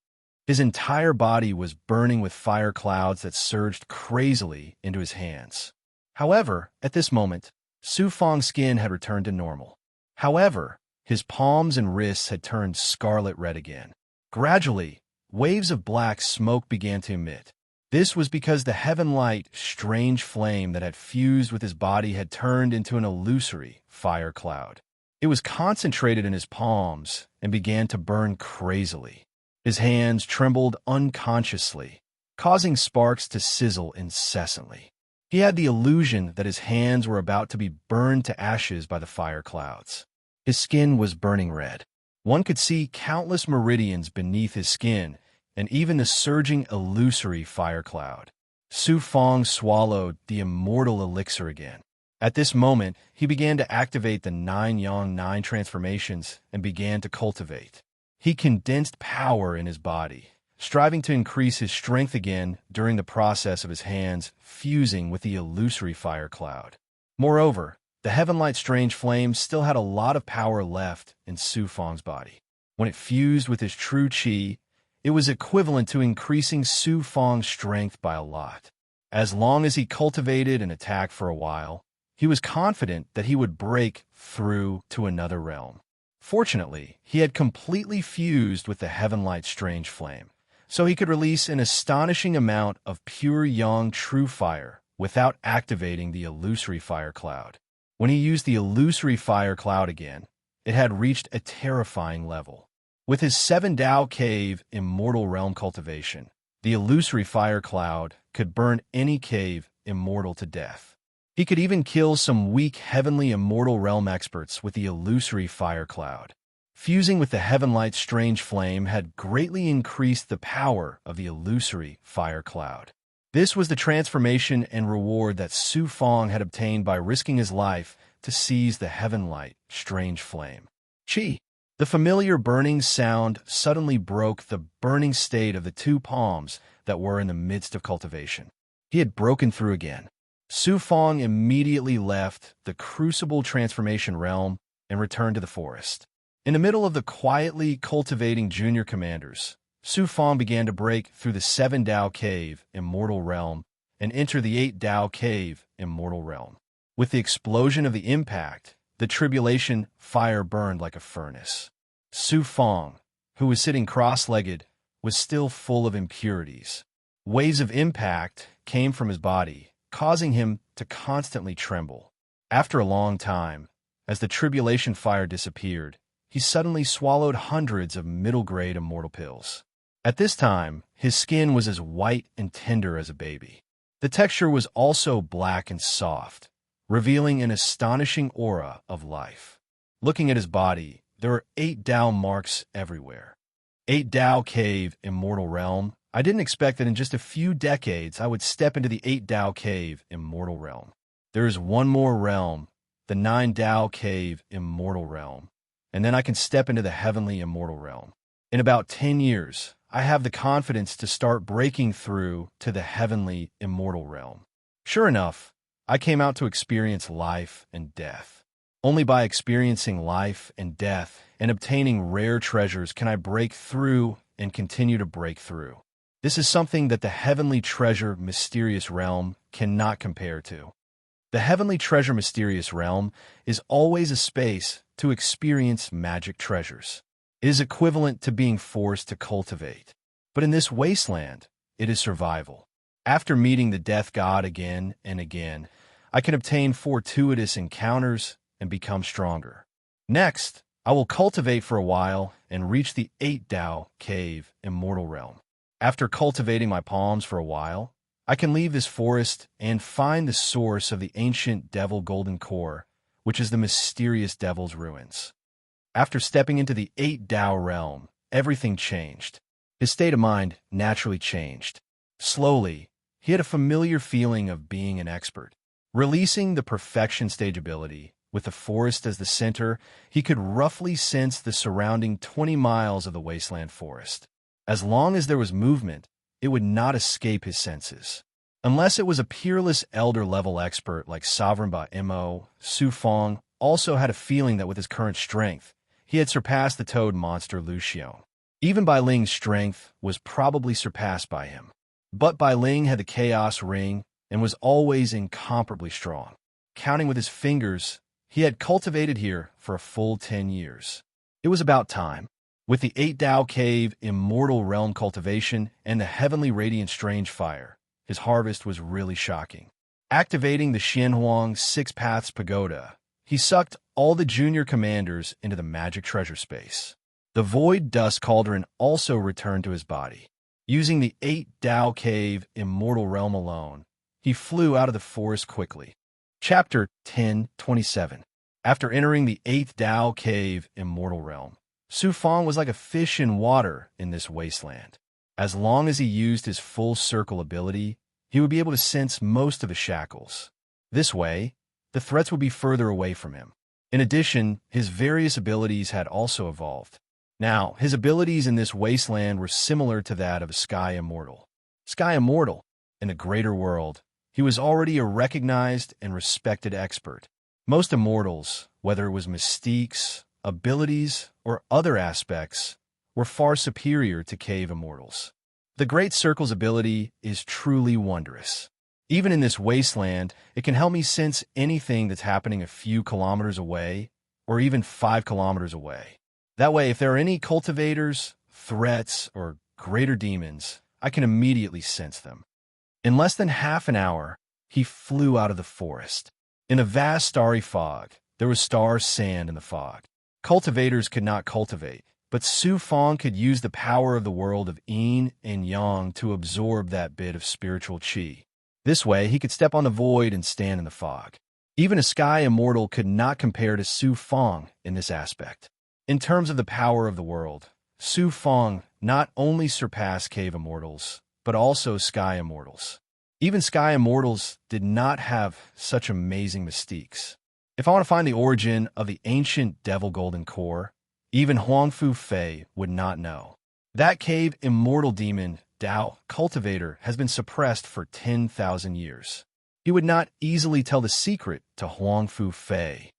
His entire body was burning with fire clouds that surged crazily into his hands. However, at this moment, Su Fang's skin had returned to normal. However, his palms and wrists had turned scarlet red again. Gradually, waves of black smoke began to emit. This was because the heaven-light, strange flame that had fused with his body had turned into an illusory fire cloud. It was concentrated in his palms and began to burn crazily. His hands trembled unconsciously, causing sparks to sizzle incessantly. He had the illusion that his hands were about to be burned to ashes by the fire clouds. His skin was burning red. One could see countless meridians beneath his skin, and even the surging illusory fire cloud. Su Fang swallowed the immortal elixir again. At this moment, he began to activate the 9 Yang 9 transformations and began to cultivate. He condensed power in his body, striving to increase his strength again during the process of his hands fusing with the illusory fire cloud. Moreover, the heaven-light strange flame still had a lot of power left in Su Fang's body. When it fused with his true chi, it was equivalent to increasing Su Fang's strength by a lot. As long as he cultivated and attacked for a while, he was confident that he would break through to another realm. Fortunately, he had completely fused with the heaven-light strange flame, so he could release an astonishing amount of pure yang true fire without activating the illusory fire cloud. When he used the illusory fire cloud again, it had reached a terrifying level. With his 7 Dao cave immortal realm cultivation, the illusory fire cloud could burn any cave immortal to death. He could even kill some weak heavenly immortal realm experts with the illusory fire cloud. Fusing with the heaven-light strange flame had greatly increased the power of the illusory fire cloud. This was the transformation and reward that Su Fang had obtained by risking his life to seize the heaven-light strange flame. Chi! The familiar burning sound suddenly broke the burning state of the 2 palms that were in the midst of cultivation. He had broken through again. Su Fang immediately left the crucible transformation realm and returned to the forest. In the middle of the quietly cultivating junior commanders, Su Fang began to break through the 7 Dao cave immortal realm and enter the 8 Dao cave immortal realm. With the explosion of the impact, the tribulation fire burned like a furnace. Su Fang, who was sitting cross-legged, was still full of impurities. Waves of impact came from his body, causing him to constantly tremble. After a long time, as the tribulation fire disappeared, he suddenly swallowed hundreds of middle-grade immortal pills. At this time, his skin was as white and tender as a baby. The texture was also black and soft, revealing an astonishing aura of life. Looking at his body, there were 8 Tao marks everywhere. 8 Tao Cave, Immortal Realm. I didn't expect that in just a few decades I would step into the 8 Tao Cave, Immortal Realm. There is one more realm, the 9 Tao Cave, Immortal Realm, and then I can step into the Heavenly Immortal Realm. In about 10 years, I have the confidence to start breaking through to the Heavenly Immortal Realm. Sure enough, I came out to experience life and death. Only by experiencing life and death and obtaining rare treasures can I break through and continue to break through. This is something that the Heavenly Treasure Mysterious Realm cannot compare to. The Heavenly Treasure Mysterious Realm is always a space to experience magic treasures. It is equivalent to being forced to cultivate. But in this wasteland, it is survival. After meeting the Death God again and again, I can obtain fortuitous encounters and become stronger. Next, I will cultivate for a while and reach the 8 Tao Cave, Immortal Realm. After cultivating my palms for a while, I can leave this forest and find the source of the ancient devil golden core, which is the mysterious devil's ruins. After stepping into the 8 Tao realm, everything changed. His state of mind naturally changed. Slowly, he had a familiar feeling of being an expert. Releasing the perfection stage ability, with the forest as the center, he could roughly sense the surrounding 20 miles of the wasteland forest. As long as there was movement, it would not escape his senses. Unless it was a peerless elder-level expert like Sovereign Ba Mo, Su Fong also had a feeling that with his current strength, he had surpassed the toad monster Lucian. Even Bai Ling's strength was probably surpassed by him. But Bai Ling had the Chaos Ring and was always incomparably strong. Counting with his fingers, he had cultivated here for a full 10 years. It was about time. With the 8 Tao Cave, Immortal Realm cultivation, and the Heavenly Radiant Strange Fire, his harvest was really shocking. Activating the Xianhuang 6 Paths Pagoda, he sucked all the junior commanders into the magic treasure space. The Void Dust Cauldron also returned to his body. Using the 8 Tao Cave, Immortal Realm alone, he flew out of the forest quickly. Chapter 10:27. After entering the 8th Tao Cave, Immortal Realm, Su Fong was like a fish in water in this wasteland. As long as he used his full circle ability, he would be able to sense most of the shackles. This way, the threats would be further away from him. In addition, his various abilities had also evolved. Now, his abilities in this wasteland were similar to that of a Sky Immortal. Sky Immortal, in the greater world, he was already a recognized and respected expert. Most immortals, whether it was mystiques, abilities, or other aspects, were far superior to cave immortals. The Great Circle's ability is truly wondrous. Even in this wasteland, it can help me sense anything that's happening a few kilometers away, or even 5 kilometers away. That way, if there are any cultivators, threats, or greater demons, I can immediately sense them. In less than half an hour, he flew out of the forest. In a vast starry fog, there was star sand in the fog. Cultivators could not cultivate, but Su Fong could use the power of the world of yin and yang to absorb that bit of spiritual qi. This way, he could step on the void and stand in the fog. Even a Sky Immortal could not compare to Su Fong in this aspect. In terms of the power of the world, Su Fong not only surpassed Cave Immortals, but also Sky Immortals. Even Sky Immortals did not have such amazing mystiques. If I want to find the origin of the ancient Devil Golden Core, even Huang Fu Fei would not know. That cave immortal demon, Dao Cultivator, has been suppressed for 10,000 years. He would not easily tell the secret to Huang Fu Fei.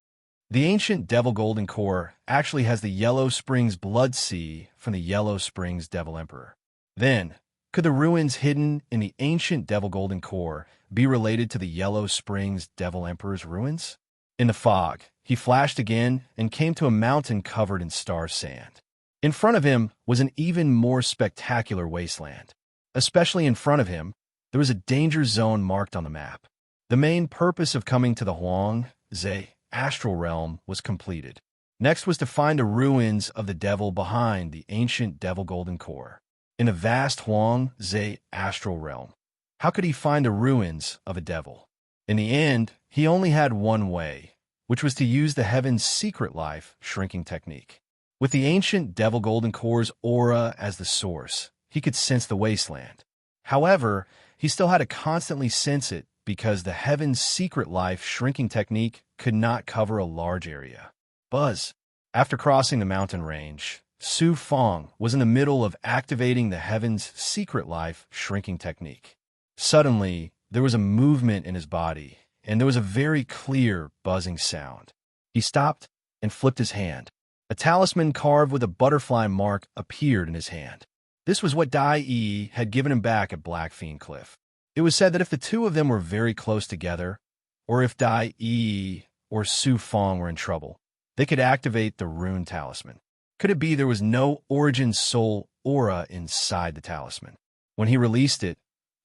The ancient Devil Golden Core actually has the Yellow Springs Blood Sea from the Yellow Springs Devil Emperor. Then, could the ruins hidden in the ancient Devil Golden Core be related to the Yellow Springs Devil Emperor's ruins? In the fog, he flashed again and came to a mountain covered in star sand. In front of him was an even more spectacular wasteland. Especially in front of him, there was a danger zone marked on the map. The main purpose of coming to the Huang Zhe astral realm was completed. Next was to find the ruins of the devil behind the ancient Devil Golden Core. in the vast Huang Zhe astral realm. How could he find the ruins of a devil? In the end, he only had one way, which was to use the heaven's secret life shrinking technique. With the ancient devil golden core's aura as the source, he could sense the wasteland. However, he still had to constantly sense it because the heaven's secret life shrinking technique could not cover a large area. Buzz. After crossing the mountain range, Su Fong was in the middle of activating the heaven's secret life shrinking technique. Suddenly, there was a movement in his body, and there was a very clear buzzing sound. He stopped and flipped his hand. A talisman carved with a butterfly mark appeared in his hand. This was what Dai Yi had given him back at Black Fiend Cliff. It was said that if the two of them were very close together, or if Dai Yi or Su Fong were in trouble, they could activate the rune talisman. Could it be there was no origin soul aura inside the talisman? When he released it,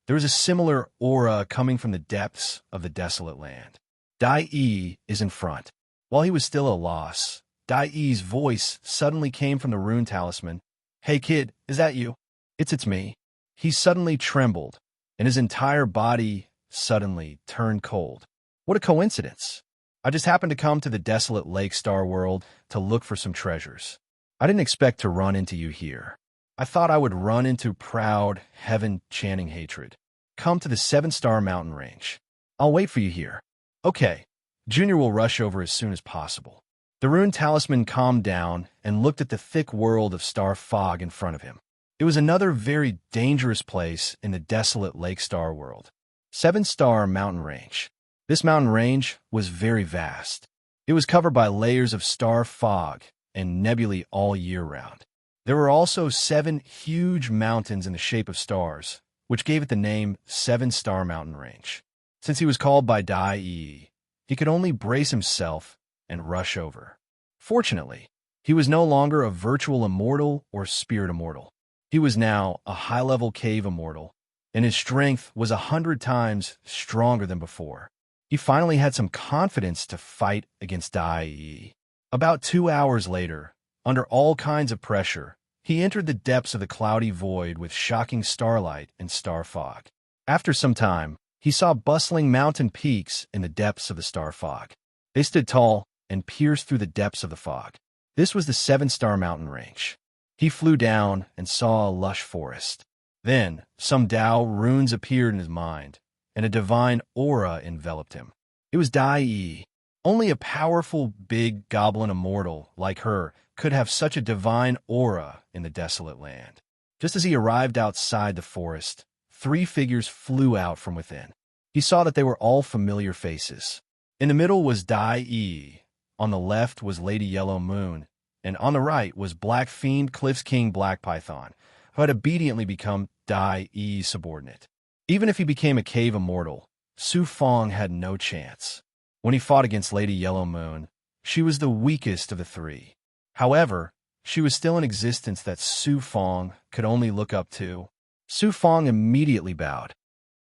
there was a similar aura coming from the depths of the desolate land. Dai Yi is in front. While he was still a loss, Dai Yi's voice suddenly came from the rune talisman. "Hey kid, is that you?" It's me." He suddenly trembled, and his entire body suddenly turned cold. What a coincidence. I just happened to come to the desolate Lake Star world to look for some treasures. I didn't expect to run into you here. I thought I would run into proud, heaven-chanting hatred. Come to the 7-star mountain range. I'll wait for you here. Okay. Junior will rush over as soon as possible. The rune talisman calmed down and looked at the thick world of star fog in front of him. It was another very dangerous place in the desolate Lake Star world. 7-star mountain range. This mountain range was very vast. It was covered by layers of star fog and nebulae all year round. There were also 7 huge mountains in the shape of stars, which gave it the name 7-star mountain range. Since he was called by Dai Yi, he could only brace himself and rush over. Fortunately, he was no longer a virtual immortal or spirit immortal. He was now a high-level cave immortal, and his strength was 100 times stronger than before. He finally had some confidence to fight against Dai Yi. About 2 hours later, under all kinds of pressure, he entered the depths of the cloudy void with shocking starlight and star fog. After some time, he saw bustling mountain peaks in the depths of the star fog. They stood tall and pierced through the depths of the fog. This was the 7-star mountain range. He flew down and saw a lush forest. Then, some Tao runes appeared in his mind, and a divine aura enveloped him. It was Dai Yi. Only a powerful, big goblin immortal like her could have such a divine aura in the desolate land. Just as he arrived outside the forest, 3 figures flew out from within. He saw that they were all familiar faces. In the middle was Dai Yi. On the left was Lady Yellow Moon, and on the right was Black Fiend Cliff's King Black Python, who had obediently become Dai Yi's subordinate. Even if he became a cave immortal, Su Fong had no chance. When he fought against Lady Yellow Moon, she was the weakest of the 3. However, she was still an existence that Su Fong could only look up to. Su Fong immediately bowed.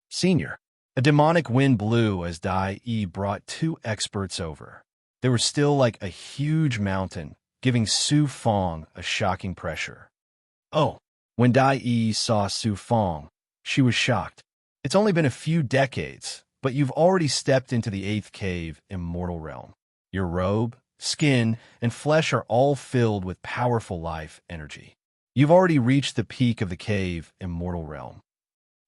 "Senior." A demonic wind blew as Dai Yi brought 2 experts over. They were still like a huge mountain, giving Su Fong a shocking pressure. "Oh." When Dai Yi saw Su Fong, she was shocked. "It's only been a few decades, but you've already stepped into the 8th cave, immortal realm. Your robe, skin, and flesh are all filled with powerful life energy. You've already reached the peak of the cave, immortal realm.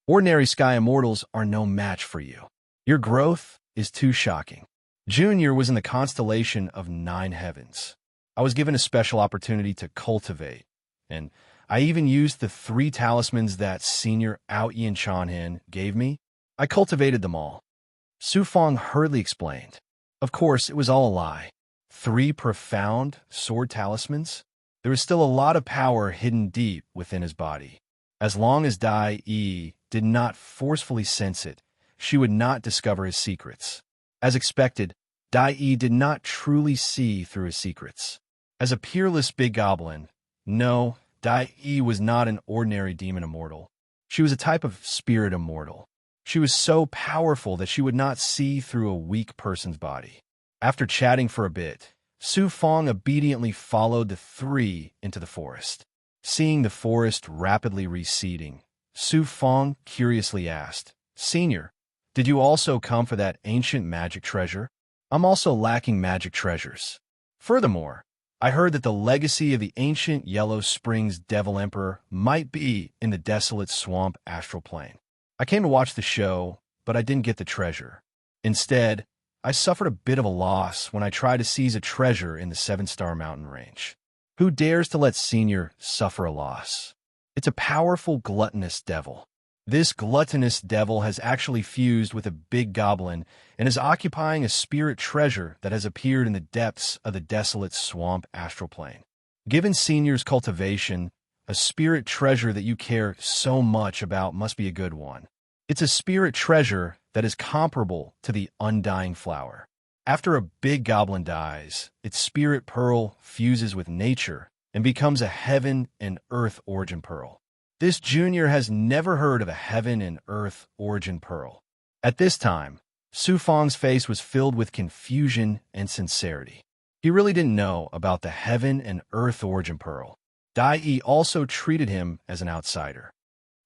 Ordinary sky immortals are no match for you. Your growth is too shocking." Junior was in the constellation of 9 heavens. I was given a special opportunity to cultivate, and I even used the 3 talismans that Senior Ao Yin Chanhin gave me. I cultivated them all. Su Fong hurriedly explained. Of course, it was all a lie. 3 profound sword talismans? There was still a lot of power hidden deep within his body. As long as Dai Yi did not forcefully sense it, she would not discover his secrets. As expected, Dai Yi did not truly see through his secrets. As a peerless big goblin, no, Dai Yi was not an ordinary demon immortal. She was a type of spirit immortal. She was so powerful that she would not see through a weak person's body. After chatting for a bit, Su Fong obediently followed the 3 into the forest. Seeing the forest rapidly receding, Su Fong curiously asked, "Senior, did you also come for that ancient magic treasure? I'm also lacking magic treasures. Furthermore, I heard that the legacy of the ancient Yellow Springs Devil Emperor might be in the desolate swamp astral plane. I came to watch the show, but I didn't get the treasure. Instead, I suffered a bit of a loss when I tried to seize a treasure in the Seven-Star Mountain Range. Who dares to let Senior suffer a loss? It's a powerful, gluttonous devil. This gluttonous devil has actually fused with a big goblin and is occupying a spirit treasure that has appeared in the depths of the desolate swamp astral plane. Given Senior's cultivation, a spirit treasure that you care so much about must be a good one. It's a spirit treasure that is comparable to the undying flower. After a big goblin dies, its spirit pearl fuses with nature and becomes a heaven and earth origin pearl. This junior has never heard of a heaven and earth origin pearl. At this time, Su Fong's face was filled with confusion and sincerity. He really didn't know about the heaven and earth origin pearl. Dai Yi also treated him as an outsider.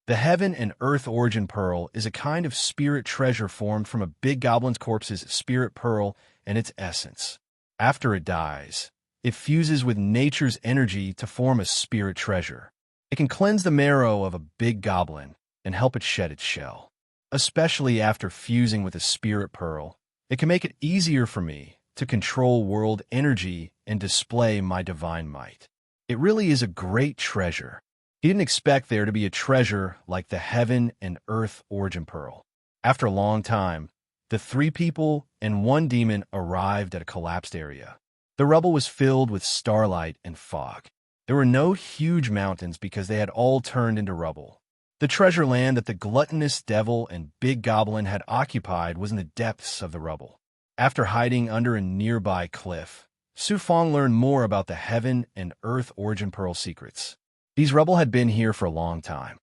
The heaven and earth origin pearl is a kind of spirit treasure formed from a big goblin's corpse's spirit pearl and its essence. After it dies, it fuses with nature's energy to form a spirit treasure. It can cleanse the marrow of a big goblin and help it shed its shell. Especially after fusing with a spirit pearl, it can make it easier for me to control world energy and display my divine might. It really is a great treasure. He didn't expect there to be a treasure like the heaven and earth origin pearl. After a long time, the 3 people and 1 demon arrived at a collapsed area. The rubble was filled with starlight and fog. There were no huge mountains because they had all turned into rubble. The treasure land that the gluttonous devil and big goblin had occupied was in the depths of the rubble. After hiding under a nearby cliff, Su Fong learned more about the heaven and earth origin pearl secrets. These rubble had been here for a long time.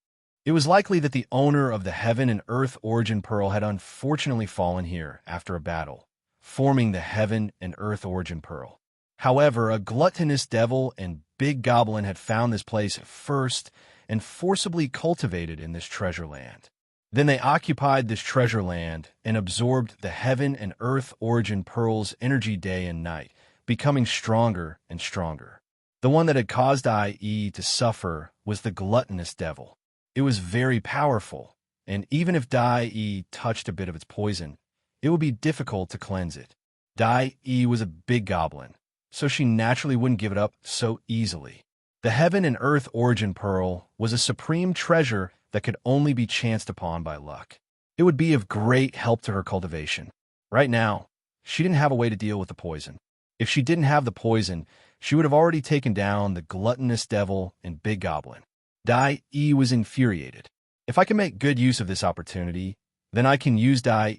It was likely that the owner of the heaven and earth origin pearl had unfortunately fallen here after a battle, forming the heaven and earth origin pearl. However, a gluttonous devil and big goblin had found this place first and forcibly cultivated in this treasure land. Then they occupied this treasure land and absorbed the heaven and earth origin pearl's energy day and night, becoming stronger and stronger. The one that had caused IE to suffer was the gluttonous devil. It was very powerful, and even if Dai touched a bit of its poison, it would be difficult to cleanse it. Dai was a big goblin, so she naturally wouldn't give it up so easily. The heaven and earth origin pearl was a supreme treasure that could only be chanced upon by luck. It would be of great help to her cultivation. Right now, she didn't have a way to deal with the poison. If she didn't have the poison, she would have already taken down the gluttonous devil and big goblin. Dai was infuriated. If I can make good use of this opportunity, then I can use Dai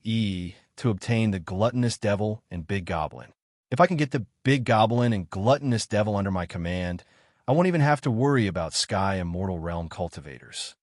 to obtain the gluttonous devil and big goblin. If I can get the big goblin and gluttonous devil under my command, I won't even have to worry about Sky and Mortal Realm cultivators.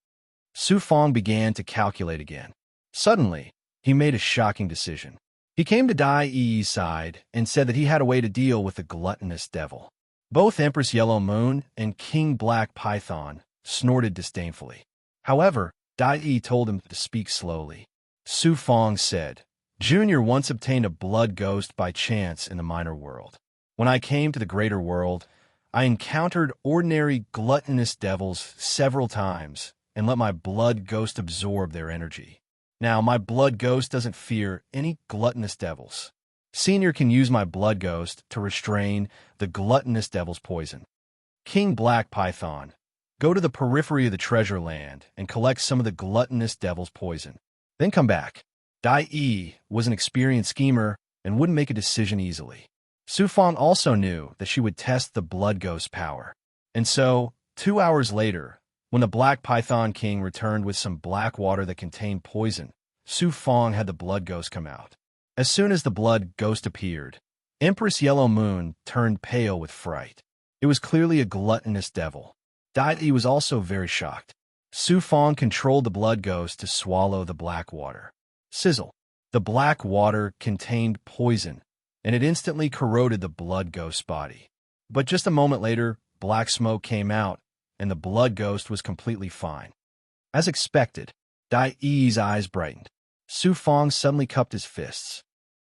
Su Fong began to calculate again. Suddenly, he made a shocking decision. He came to Dai's side and said that he had a way to deal with the gluttonous devil. Both Empress Yellow Moon and King Black Python snorted disdainfully. However, Dai told him to speak slowly. Su Fong said, "Junior once obtained a blood ghost by chance in the minor world. When I came to the greater world, I encountered ordinary gluttonous devils several times and let my blood ghost absorb their energy. Now, my blood ghost doesn't fear any gluttonous devils. Senior can use my blood ghost to restrain the gluttonous devil's poison. King Black Python, go to the periphery of the treasure land and collect some of the gluttonous devil's poison. Then come back." Dai was an experienced schemer and wouldn't make a decision easily. Su Fong also knew that she would test the blood ghost's power. And so, 2 hours later, when the Black Python King returned with some black water that contained poison, Su Fong had the blood ghost come out. As soon as the blood ghost appeared, Empress Yellow Moon turned pale with fright. It was clearly a gluttonous devil. Dai was also very shocked. Su Fong controlled the blood ghost to swallow the black water. Sizzle. The black water contained poison, and it instantly corroded the blood ghost's body. But just a moment later, black smoke came out, and the blood ghost was completely fine. As expected, Dai Yi's eyes brightened. Su Fong suddenly cupped his fists.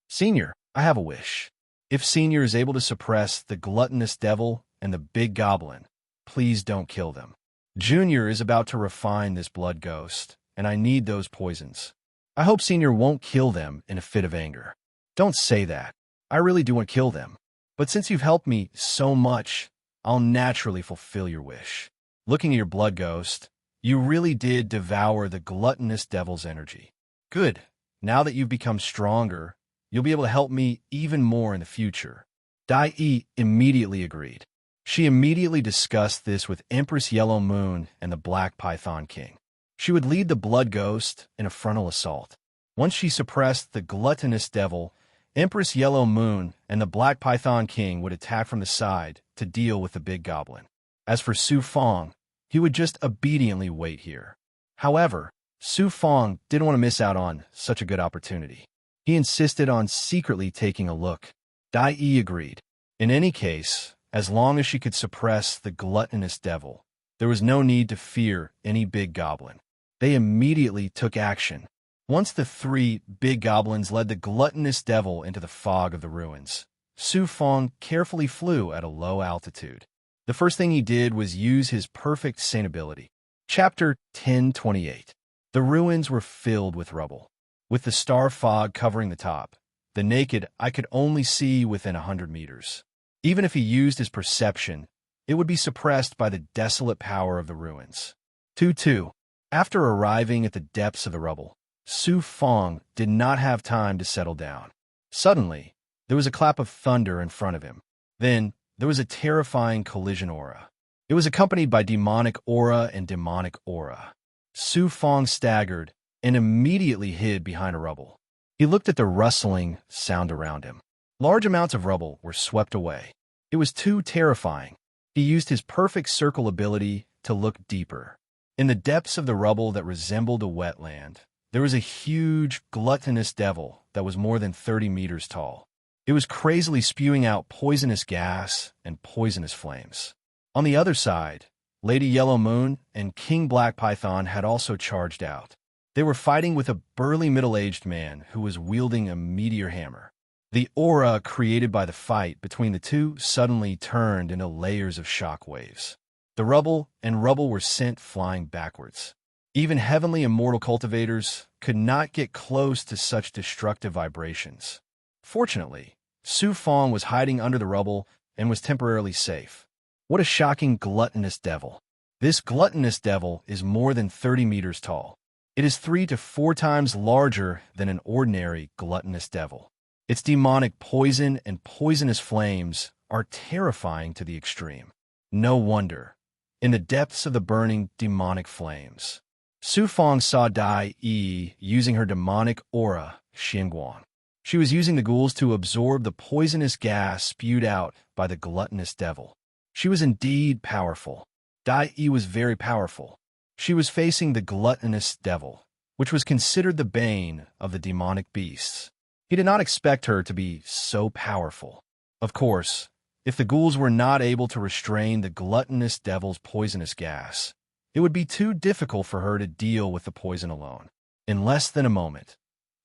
"Senior, I have a wish. If Senior is able to suppress the gluttonous devil and the big goblin, please don't kill them. Junior is about to refine this blood ghost, and I need those poisons. I hope Senior won't kill them in a fit of anger." "Don't say that. I really do want to kill them. But since you've helped me so much, I'll naturally fulfill your wish. Looking at your blood ghost, you really did devour the gluttonous devil's energy. Good. Now that you've become stronger, you'll be able to help me even more in the future." Dai Yi immediately agreed. She immediately discussed this with Empress Yellow Moon and the Black Python King. She would lead the blood ghost in a frontal assault. Once she suppressed the gluttonous devil, Empress Yellow Moon and the Black Python King would attack from the side to deal with the big goblin. As for Su Fong, he would just obediently wait here. However, Su Fong didn't want to miss out on such a good opportunity. He insisted on secretly taking a look. Dai Yi agreed. In any case, as long as she could suppress the gluttonous devil, there was no need to fear any big goblin. They immediately took action. Once the three big goblins led the gluttonous devil into the fog of the ruins, Su Fong carefully flew at a low altitude. The first thing he did was use his perfect Saint ability. Chapter 1028. The ruins were filled with rubble. With the star fog covering the top, the naked eye could only see within 100 meters. Even if he used his perception, it would be suppressed by the desolate power of the ruins. 2-2. After arriving at the depths of the rubble, Su Fong did not have time to settle down. Suddenly, there was a clap of thunder in front of him. Then, there was a terrifying collision aura. It was accompanied by demonic aura and demonic aura. Su Fong staggered and immediately hid behind a rubble. He looked at the rustling sound around him. Large amounts of rubble were swept away. It was too terrifying. He used his perfect circle ability to look deeper. In the depths of the rubble that resembled a wetland, there was a huge, gluttonous devil that was more than 30 meters tall. It was crazily spewing out poisonous gas and poisonous flames. On the other side, Lady Yellow Moon and King Black Python had also charged out. They were fighting with a burly middle-aged man who was wielding a meteor hammer. The aura created by the fight between the two suddenly turned into layers of shock waves. The rubble were sent flying backwards. Even heavenly immortal cultivators could not get close to such destructive vibrations. Fortunately, Su Fong was hiding under the rubble and was temporarily safe. What a shocking gluttonous devil. This gluttonous devil is more than 30 meters tall. It is 3 to 4 times larger than an ordinary gluttonous devil. Its demonic poison and poisonous flames are terrifying to the extreme. No wonder. In the depths of the burning demonic flames, Su Fong saw Dai Yi using her demonic aura, Xinguang. She was using the ghouls to absorb the poisonous gas spewed out by the gluttonous devil. She was indeed powerful. Dai Yi was very powerful. She was facing the gluttonous devil, which was considered the bane of the demonic beasts. He did not expect her to be so powerful. Of course, if the ghouls were not able to restrain the gluttonous devil's poisonous gas, it would be too difficult for her to deal with the poison alone. In less than a moment,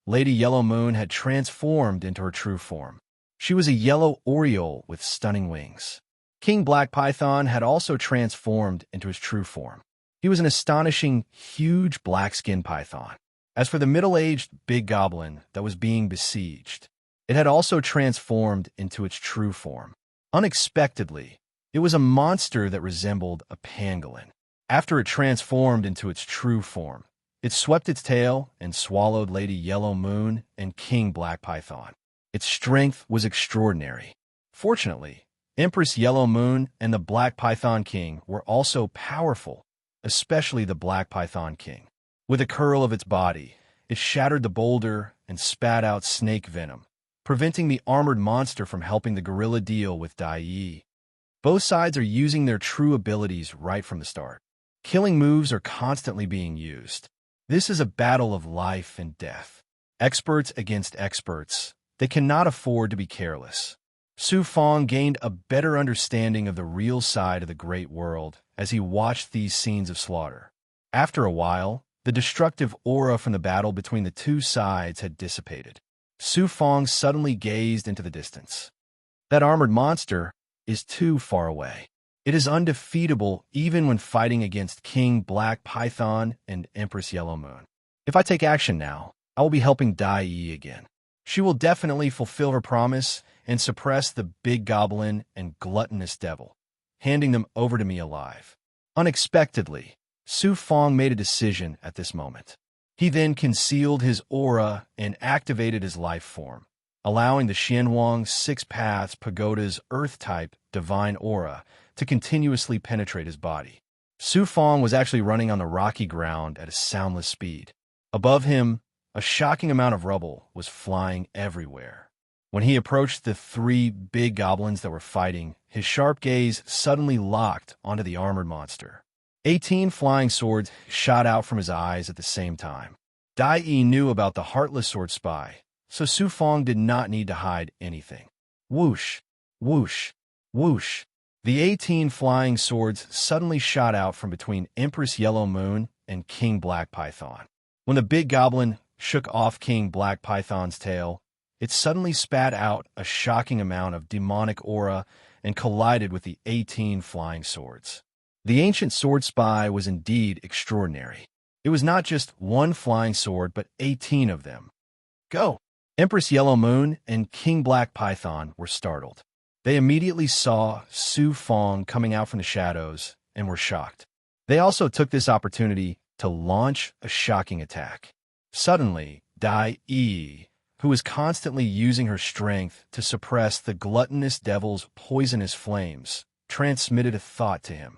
Lady Yellow Moon had transformed into her true form. She was a yellow oriole with stunning wings. King Black Python had also transformed into his true form. He was an astonishing, huge black-skinned python. As for the middle-aged big goblin that was being besieged, it had also transformed into its true form. Unexpectedly, it was a monster that resembled a pangolin. After it transformed into its true form, it swept its tail and swallowed Lady Yellow Moon and King Black Python. Its strength was extraordinary. Fortunately, Empress Yellow Moon and the Black Python King were also powerful, especially the Black Python King. With a curl of its body, it shattered the boulder and spat out snake venom, preventing the armored monster from helping the gorilla deal with Dai Yi. Both sides are using their true abilities right from the start. Killing moves are constantly being used. This is a battle of life and death. Experts against experts. They cannot afford to be careless. Su Fong gained a better understanding of the real side of the great world as he watched these scenes of slaughter. After a while, the destructive aura from the battle between the two sides had dissipated. Su Fong suddenly gazed into the distance. That armored monster is too far away. It is undefeatable even when fighting against King Black Python and Empress Yellow Moon. If I take action now, I will be helping Dai Yi again. She will definitely fulfill her promise and suppress the big goblin and gluttonous devil, handing them over to me alive. Unexpectedly, Su Fong made a decision at this moment. He then concealed his aura and activated his life form, allowing the Xianhuang Six Paths Pagoda's Earth-type divine aura to continuously penetrate his body. Su Fong was actually running on the rocky ground at a soundless speed. Above him, a shocking amount of rubble was flying everywhere. When he approached the three big goblins that were fighting, his sharp gaze suddenly locked onto the armored monster. 18 flying swords shot out from his eyes at the same time. Dai Yi knew about the Heartless Sword Spy, so Su Fong did not need to hide anything. Whoosh, whoosh, whoosh. The 18 flying swords suddenly shot out from between Empress Yellow Moon and King Black Python. When the big goblin shook off King Black Python's tail, it suddenly spat out a shocking amount of demonic aura and collided with the 18 flying swords. The ancient sword spy was indeed extraordinary. It was not just one flying sword, but 18 of them. Go! Empress Yellow Moon and King Black Python were startled. They immediately saw Su Fong coming out from the shadows and were shocked. They also took this opportunity to launch a shocking attack. Suddenly, Dai Yi, who was constantly using her strength to suppress the gluttonous devil's poisonous flames, transmitted a thought to him.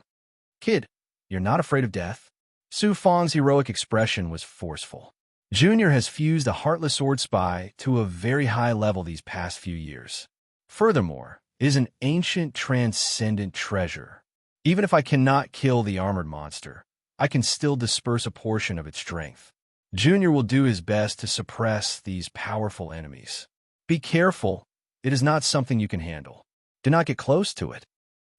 Kid, you're not afraid of death? Su Fong's heroic expression was forceful. Junior has fused the Heartless Sword Spy to a very high level these past few years. Furthermore, it is an ancient transcendent treasure. Even if I cannot kill the armored monster, I can still disperse a portion of its strength. Junior will do his best to suppress these powerful enemies. Be careful, it is not something you can handle. Do not get close to it.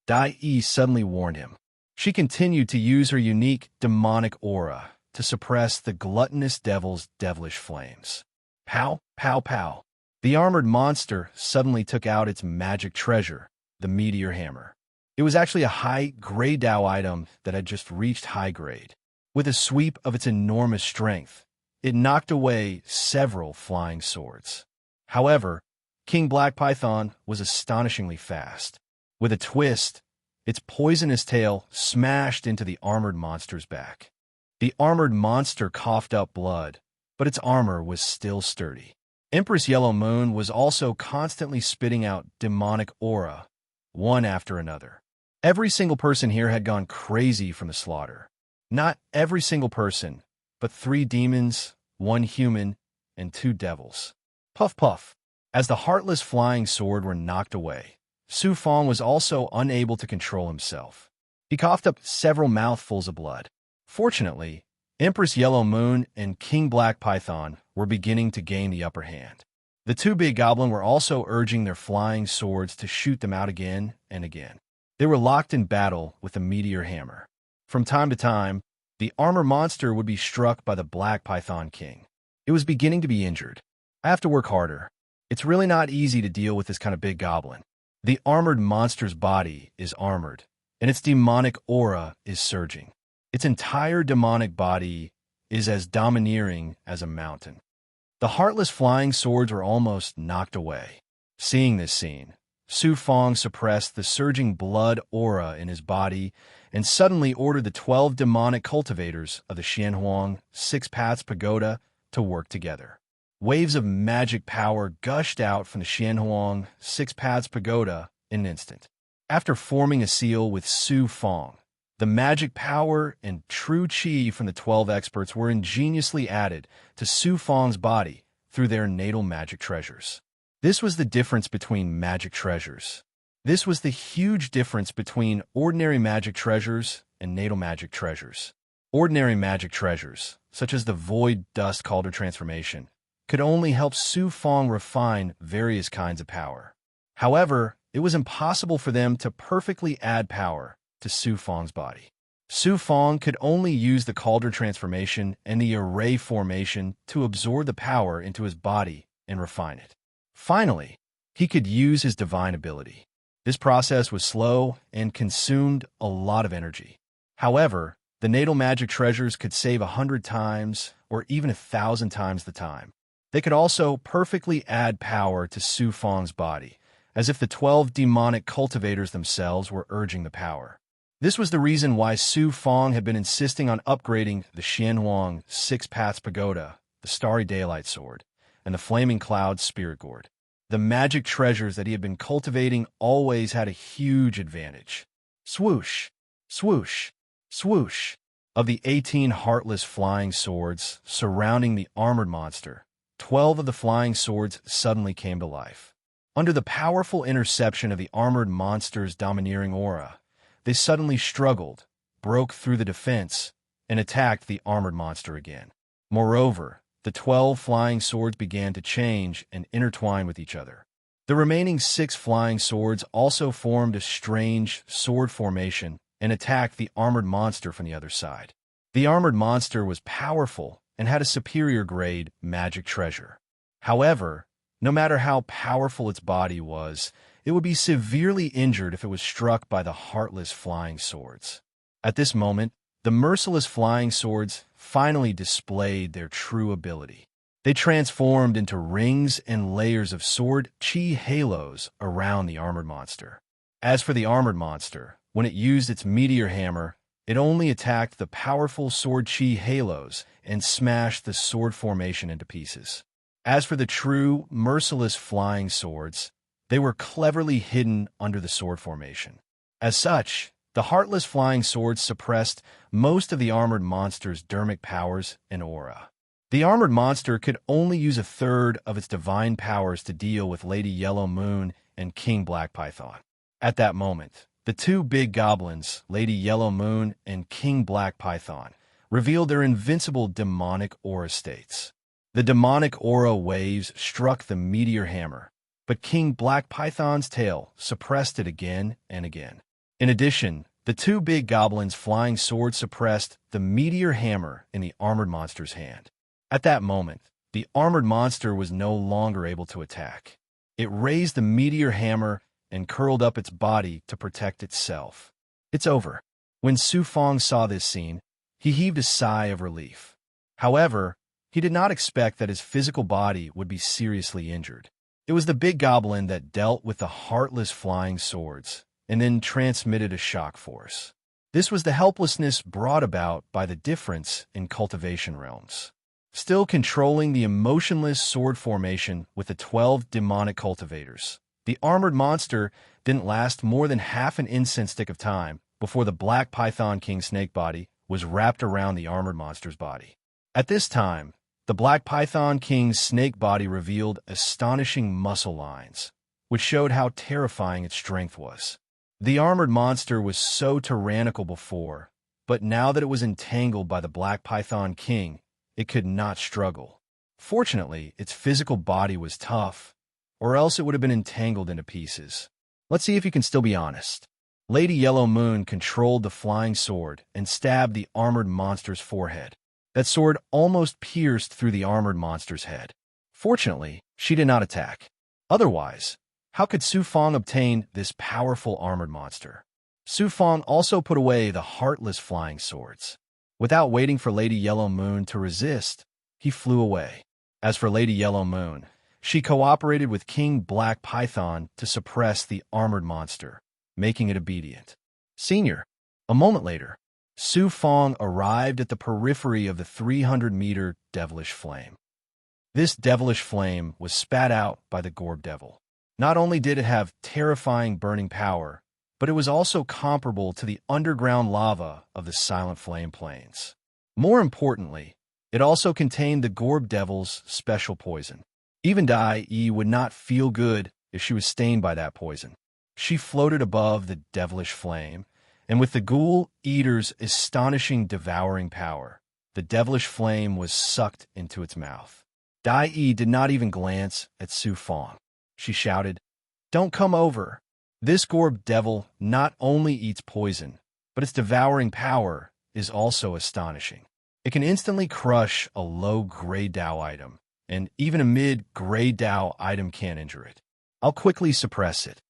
Dai Yi suddenly warned him. She continued to use her unique demonic aura to suppress the gluttonous devil's devilish flames. Pow, pow, pow. The armored monster suddenly took out its magic treasure, the meteor hammer. It was actually a high-grade Dao item that had just reached high grade. With a sweep of its enormous strength, it knocked away several flying swords. However, King Black Python was astonishingly fast. With a twist, its poisonous tail smashed into the armored monster's back. The armored monster coughed up blood, but its armor was still sturdy. Empress Yellow Moon was also constantly spitting out demonic aura, one after another. Every single person here had gone crazy from the slaughter. Not every single person, but 3 demons, 1 human, and 2 devils. Puff puff. As the heartless flying sword were knocked away, Su Fong was also unable to control himself. He coughed up several mouthfuls of blood. Fortunately, Empress Yellow Moon and King Black Python were beginning to gain the upper hand. The 2 big goblins were also urging their flying swords to shoot them out again and again. They were locked in battle with the meteor hammer. From time to time, the armor monster would be struck by the Black Python King. It was beginning to be injured. I have to work harder. It's really not easy to deal with this kind of big goblin. The armored monster's body is armored, and its demonic aura is surging. Its entire demonic body is as domineering as a mountain. The heartless flying swords were almost knocked away. Seeing this scene, Su Fong suppressed the surging blood aura in his body and suddenly ordered the 12 demonic cultivators of the Xianhuang Six Paths Pagoda to work together. Waves of magic power gushed out from the Xianhuang Six Paths Pagoda in an instant. After forming a seal with Su Fong, the magic power and true qi from the 12 experts were ingeniously added to Su Fong's body through their natal magic treasures. This was the difference between magic treasures. This was the huge difference between ordinary magic treasures and natal magic treasures. Ordinary magic treasures, such as the Void Dust Calder transformation, could only help Su Fong refine various kinds of power. However, it was impossible for them to perfectly add power to Su Fang's body. Su Fang could only use the cauldron transformation and the array formation to absorb the power into his body and refine it. Finally, he could use his divine ability. This process was slow and consumed a lot of energy. However, the natal magic treasures could save 100 times or even 1,000 times the time. They could also perfectly add power to Su Fang's body, as if the 12 demonic cultivators themselves were urging the power. This was the reason why Su Fang had been insisting on upgrading the Xianhuang Six Paths Pagoda, the Starry Daylight Sword, and the Flaming Cloud Spirit Gourd. The magic treasures that he had been cultivating always had a huge advantage. Swoosh, swoosh, swoosh. Of the 18 heartless flying swords surrounding the armored monster, 12 of the flying swords suddenly came to life. Under the powerful interception of the armored monster's domineering aura, they suddenly struggled, broke through the defense, and attacked the armored monster again. Moreover, the 12 flying swords began to change and intertwine with each other. The remaining 6 flying swords also formed a strange sword formation and attacked the armored monster from the other side. The armored monster was powerful and had a superior grade magic treasure. However, no matter how powerful its body was, it would be severely injured if it was struck by the heartless flying swords. At this moment, the merciless flying swords finally displayed their true ability. They transformed into rings and layers of sword chi halos around the armored monster. As for the armored monster, when it used its meteor hammer, it only attacked the powerful sword chi halos and smashed the sword formation into pieces. As for the true, merciless flying swords, they were cleverly hidden under the sword formation. As such, the heartless flying swords suppressed most of the armored monster's dermic powers and aura. The armored monster could only use a third of its divine powers to deal with Lady Yellow Moon and King Black Python. At that moment, the 2 big goblins, Lady Yellow Moon and King Black Python, revealed their invincible demonic aura states. The demonic aura waves struck the meteor hammer, but King Black Python's tail suppressed it again and again. In addition, the 2 big goblins' flying sword suppressed the meteor hammer in the armored monster's hand. At that moment, the armored monster was no longer able to attack. It raised the meteor hammer and curled up its body to protect itself. It's over. When Su Fang saw this scene, he heaved a sigh of relief. However, he did not expect that his physical body would be seriously injured. It was the big goblin that dealt with the heartless flying swords and then transmitted a shock force. This was the helplessness brought about by the difference in cultivation realms. Still controlling the emotionless sword formation with the 12 demonic cultivators, the armored monster didn't last more than half an incense stick of time before the Black Python King snake body was wrapped around the armored monster's body. At this time, the Black Python King's snake body revealed astonishing muscle lines, which showed how terrifying its strength was. The armored monster was so tyrannical before, but now that it was entangled by the Black Python King, it could not struggle. Fortunately, its physical body was tough, or else it would have been entangled into pieces. Let's see if you can still be honest. Lady Yellow Moon controlled the flying sword and stabbed the armored monster's forehead. That sword almost pierced through the armored monster's head. Fortunately, she did not attack. Otherwise, how could Su Fang obtain this powerful armored monster? Su Fang also put away the heartless flying swords. Without waiting for Lady Yellow Moon to resist, he flew away. As for Lady Yellow Moon, she cooperated with King Black Python to suppress the armored monster, making it obedient. Senior, a moment later, Su Fang arrived at the periphery of the 300-meter devilish flame. This devilish flame was spat out by the Gorb Devil. Not only did it have terrifying burning power, but it was also comparable to the underground lava of the Silent Flame Plains. More importantly, it also contained the Gorb Devil's special poison. Even Dai Yi would not feel good if she was stained by that poison. She floated above the devilish flame, and with the Ghoul Eater's astonishing devouring power, the devilish flame was sucked into its mouth. Dai Yi did not even glance at Su Fang. She shouted, "Don't come over. This Gorb Devil not only eats poison, but its devouring power is also astonishing. It can instantly crush a low-grade Dao item, and even a mid-grade Dao item can't injure it. I'll quickly suppress it.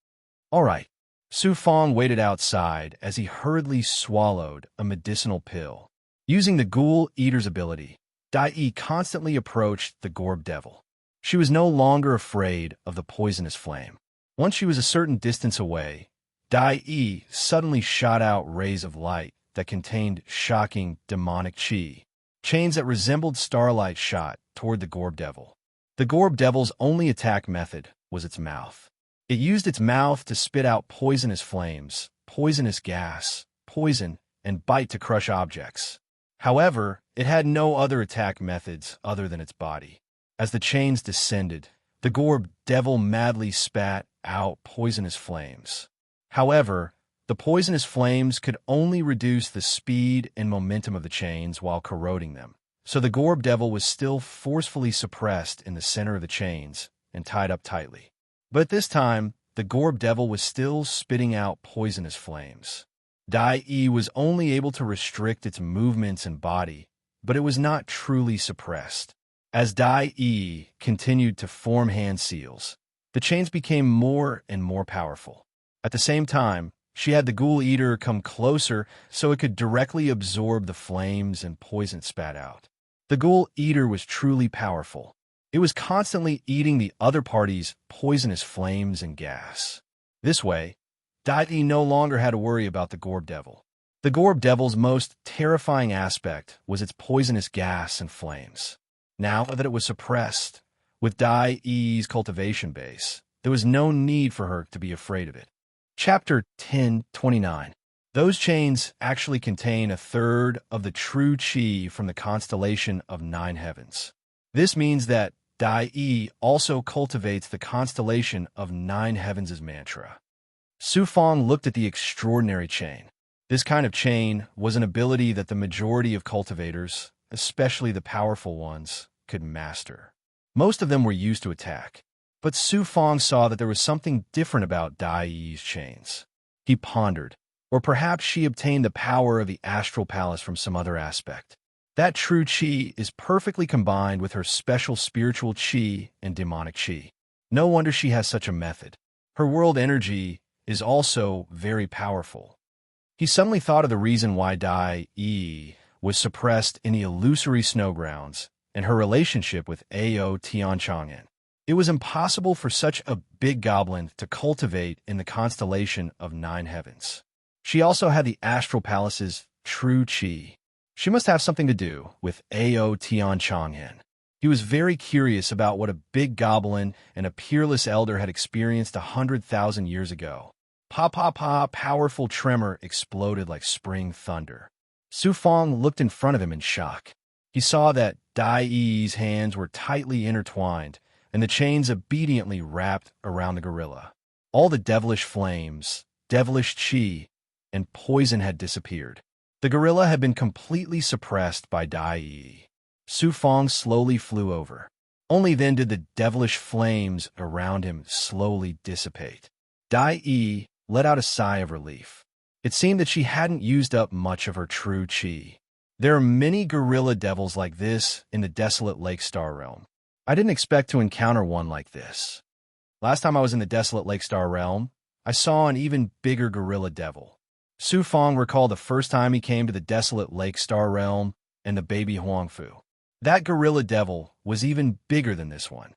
All right. Su Fong waited outside as he hurriedly swallowed a medicinal pill. Using the Ghoul Eater's ability, Dai Yi constantly approached the Gorb Devil. She was no longer afraid of the poisonous flame. Once she was a certain distance away, Dai Yi suddenly shot out rays of light that contained shocking demonic chi. Chains that resembled starlight shot toward the Gorb Devil. The Gorb Devil's only attack method was its mouth. It used its mouth to spit out poisonous flames, poisonous gas, poison, and bite to crush objects. However, it had no other attack methods other than its body. As the chains descended, the Gorb Devil madly spat out poisonous flames. However, the poisonous flames could only reduce the speed and momentum of the chains while corroding them. So the Gorb Devil was still forcefully suppressed in the center of the chains and tied up tightly. But at this time, the Gorb Devil was still spitting out poisonous flames. Dai Yi was only able to restrict its movements and body, but it was not truly suppressed. As Dai Yi continued to form hand seals, the chains became more and more powerful. At the same time, she had the Ghoul Eater come closer so it could directly absorb the flames and poison spat out. The Ghoul Eater was truly powerful. It was constantly eating the other party's poisonous flames and gas. This way, Dai Yi no longer had to worry about the Gorb Devil. The Gorb Devil's most terrifying aspect was its poisonous gas and flames. Now that it was suppressed, with Dai Yi's cultivation base, there was no need for her to be afraid of it. Chapter 10:29. Those chains actually contain a third of the true chi from the constellation of 9 heavens. This means that Dai Yi also cultivates the constellation of 9 heavens' mantra. Su Fong looked at the extraordinary chain. This kind of chain was an ability that the majority of cultivators, especially the powerful ones, could master. Most of them were used to attack, but Su Fong saw that there was something different about Dai Yi's chains. He pondered, or perhaps she obtained the power of the astral palace from some other aspect. That true chi is perfectly combined with her special spiritual chi and demonic chi. No wonder she has such a method. Her world energy is also very powerful. He suddenly thought of the reason why Dai Yi was suppressed in the illusory snowgrounds and her relationship with Ao Tianchang'an. It was impossible for such a big goblin to cultivate in the constellation of 9 heavens. She also had the astral palace's true chi. She must have something to do with Ao Tianchang'an. He was very curious about what a big goblin and a peerless elder had experienced 100,000 years ago. Pa, powerful tremor exploded like spring thunder. Su Fong looked in front of him in shock. He saw that Dai Yi's hands were tightly intertwined, and the chains obediently wrapped around the gorilla. All the devilish flames, devilish chi, and poison had disappeared. The gorilla had been completely suppressed by Dai Yi. Su Fong slowly flew over. Only then did the devilish flames around him slowly dissipate. Dai Yi let out a sigh of relief. It seemed that she hadn't used up much of her true chi. There are many gorilla devils like this in the desolate Lake Star realm. I didn't expect to encounter one like this. Last time I was in the desolate Lake Star realm, I saw an even bigger gorilla devil. Su Fong recalled the first time he came to the desolate Lake Star realm and the baby Huangfu. That gorilla devil was even bigger than this one.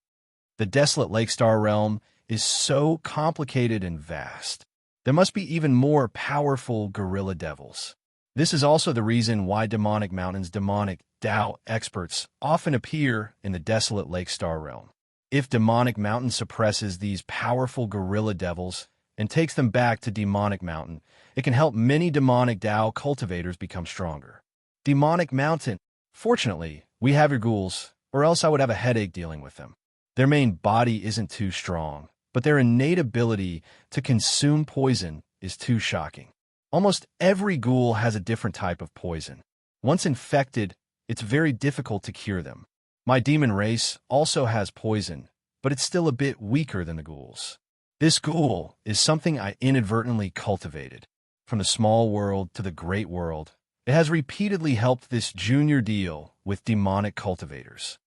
The desolate Lake Star realm is so complicated and vast. There must be even more powerful gorilla devils. This is also the reason why Demonic Mountain's demonic Dao experts often appear in the desolate Lake Star realm. If Demonic Mountain suppresses these powerful gorilla devils and takes them back to Demonic Mountain, it can help many demonic Dao cultivators become stronger. Demonic Mountain. Fortunately, we have your ghouls, or else I would have a headache dealing with them. Their main body isn't too strong, but their innate ability to consume poison is too shocking. Almost every ghoul has a different type of poison. Once infected, it's very difficult to cure them. My demon race also has poison, but it's still a bit weaker than the ghouls. This ghoul is something I inadvertently cultivated. from the small world to the great world, it has repeatedly helped this junior deal with demonic cultivators.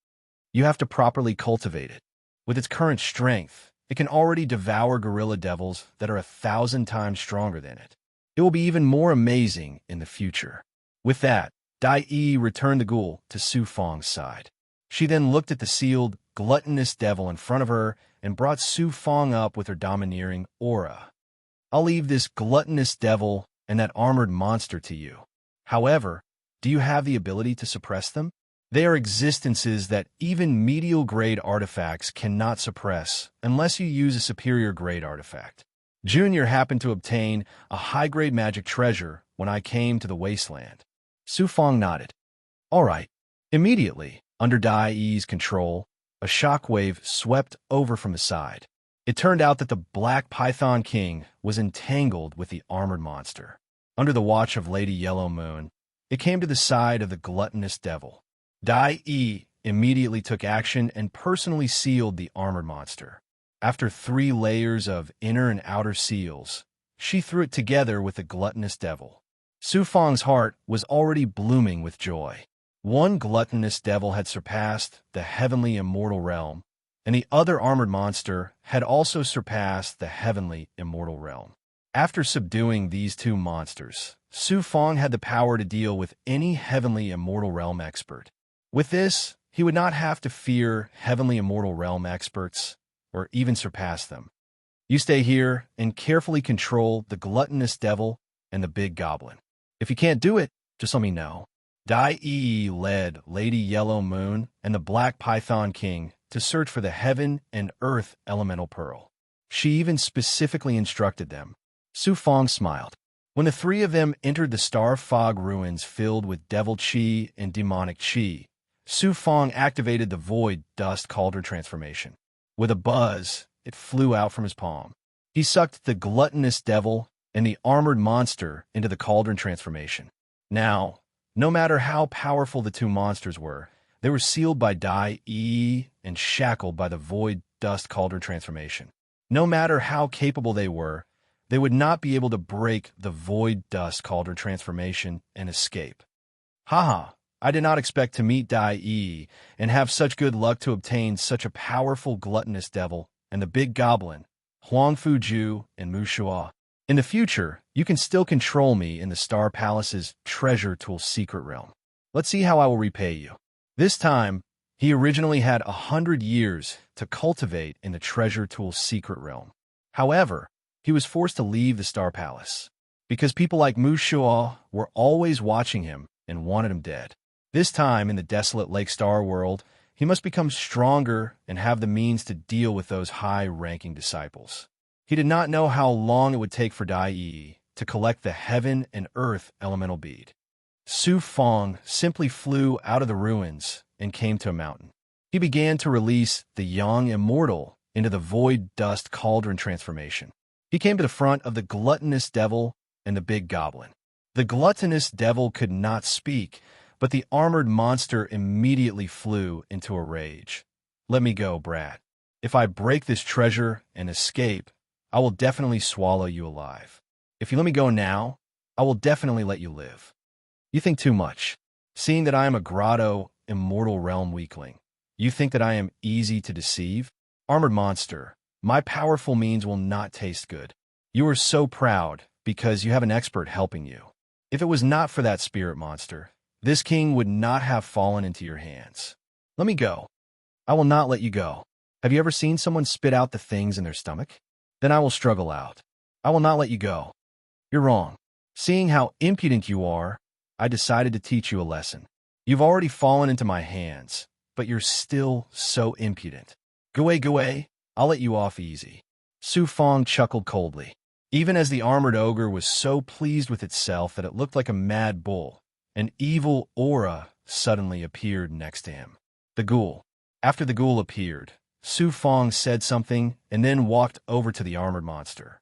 You have to properly cultivate it. With its current strength, it can already devour gorilla devils that are 1,000 times stronger than it. It will be even more amazing in the future. With that, Dai Yi returned the ghoul to Su Fang's side. She then looked at the sealed, gluttonous devil in front of her and brought Su Fang up with her domineering aura. I'll leave this gluttonous devil and that armored monster to you. However, do you have the ability to suppress them? They are existences that even medial-grade artifacts cannot suppress unless you use a superior-grade artifact. Junior happened to obtain a high-grade magic treasure when I came to the wasteland. Su Fang nodded. All right. Immediately, under Dai Yi's control, a shockwave swept over from his side. It turned out that the Black Python King was entangled with the armored monster. Under the watch of Lady Yellow Moon, it came to the side of the gluttonous devil. Dai Yi immediately took action and personally sealed the armored monster. After 3 layers of inner and outer seals, she threw it together with the gluttonous devil. Su Fang's heart was already blooming with joy. One gluttonous devil had surpassed the heavenly immortal realm, and the other armored monster had also surpassed the heavenly immortal realm. After subduing these 2 monsters, Su Fang had the power to deal with any heavenly immortal realm expert. With this, he would not have to fear heavenly immortal realm experts, or even surpass them. You stay here and carefully control the gluttonous devil and the big goblin. If you can't do it, just let me know. Dai Yi led Lady Yellow Moon and the Black Python King to search for the heaven and earth elemental pearl. She even specifically instructed them. Su Fang smiled. When the 3 of them entered the star fog ruins filled with devil chi and demonic chi, Su Fang activated the void dust cauldron transformation. With a buzz, it flew out from his palm. He sucked the gluttonous devil and the armored monster into the cauldron transformation. Now, no matter how powerful the 2 monsters were, they were sealed by Dai Yi and shackled by the void dust cauldron transformation. No matter how capable they would not be able to break the void dust cauldron transformation and escape. Haha, I did not expect to meet Dai Yi and have such good luck to obtain such a powerful gluttonous devil and the big goblin, Huang Fuju and Mu Shua. In the future, you can still control me in the Star Palace's treasure tool secret realm. Let's see how I will repay you. This time, he originally had 100 years to cultivate in the treasure tool secret realm. However, he was forced to leave the Star Palace because people like Mu Shua were always watching him and wanted him dead. This time, in the desolate Lake Star world, he must become stronger and have the means to deal with those high-ranking disciples. He did not know how long it would take for Dai Yi to collect the heaven and earth elemental bead. Su Fang simply flew out of the ruins and came to a mountain. He began to release the young immortal into the void dust cauldron transformation. He came to the front of the gluttonous devil and the big goblin. The gluttonous devil could not speak, but the armored monster immediately flew into a rage. Let me go, brat. If I break this treasure and escape, I will definitely swallow you alive. If you let me go now, I will definitely let you live. You think too much. Seeing that I am a grotto, immortal realm weakling, you think that I am easy to deceive? Armored monster, my powerful means will not taste good. You are so proud because you have an expert helping you. If it was not for that spirit monster, this king would not have fallen into your hands. Let me go. I will not let you go. Have you ever seen someone spit out the things in their stomach? Then I will struggle out. I will not let you go. You're wrong. Seeing how impudent you are, I decided to teach you a lesson. You've already fallen into my hands, but you're still so impudent. Go away, I'll let you off easy. Su Fang chuckled coldly. Even as the armored ogre was so pleased with itself that it looked like a mad bull, an evil aura suddenly appeared next to him. The ghoul. After the ghoul appeared, Su Fang said something and then walked over to the armored monster.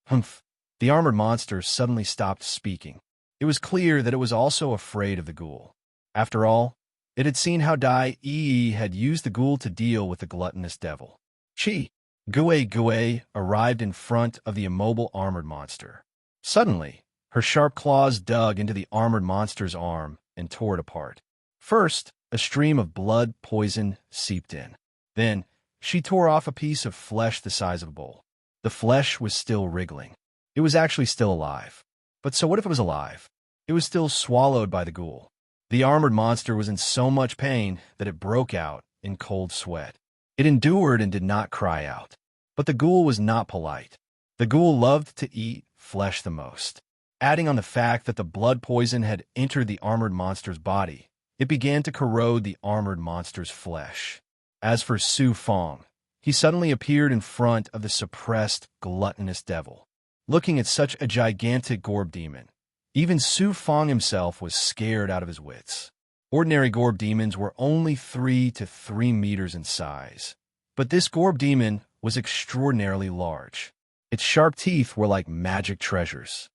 Humph. The armored monster suddenly stopped speaking. It was clear that it was also afraid of the ghoul. After all, it had seen how Dai Yi had used the ghoul to deal with the gluttonous devil. Chi. Gue arrived in front of the immobile armored monster. Suddenly, Her sharp claws dug into the armored monster's arm and tore it apart. First, a stream of blood poison seeped in. Then, she tore off a piece of flesh the size of a bowl. The flesh was still wriggling. It was actually still alive. But so what if it was alive? It was still swallowed by the ghoul. The armored monster was in so much pain that it broke out in cold sweat. It endured and did not cry out. But the ghoul was not polite. The ghoul loved to eat flesh the most. Adding on the fact that the blood poison had entered the armored monster's body, it began to corrode the armored monster's flesh. As for Su Fong, he suddenly appeared in front of the suppressed, gluttonous devil. Looking at such a gigantic Gorb demon, even Su Fong himself was scared out of his wits. Ordinary Gorb demons were only 3 to 3 meters in size, but this Gorb demon was extraordinarily large. Its sharp teeth were like magic treasures.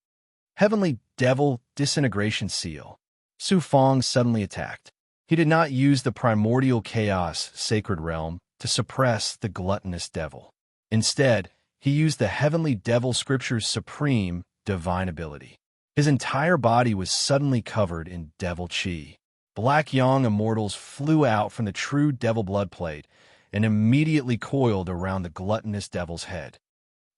Heavenly Devil Disintegration Seal. Su Fong suddenly attacked. He did not use the primordial chaos sacred realm to suppress the gluttonous devil. Instead, he used the Heavenly Devil Scripture's supreme divine ability. His entire body was suddenly covered in devil chi. Black Yang immortals flew out from the true devil blood plate and immediately coiled around the gluttonous devil's head.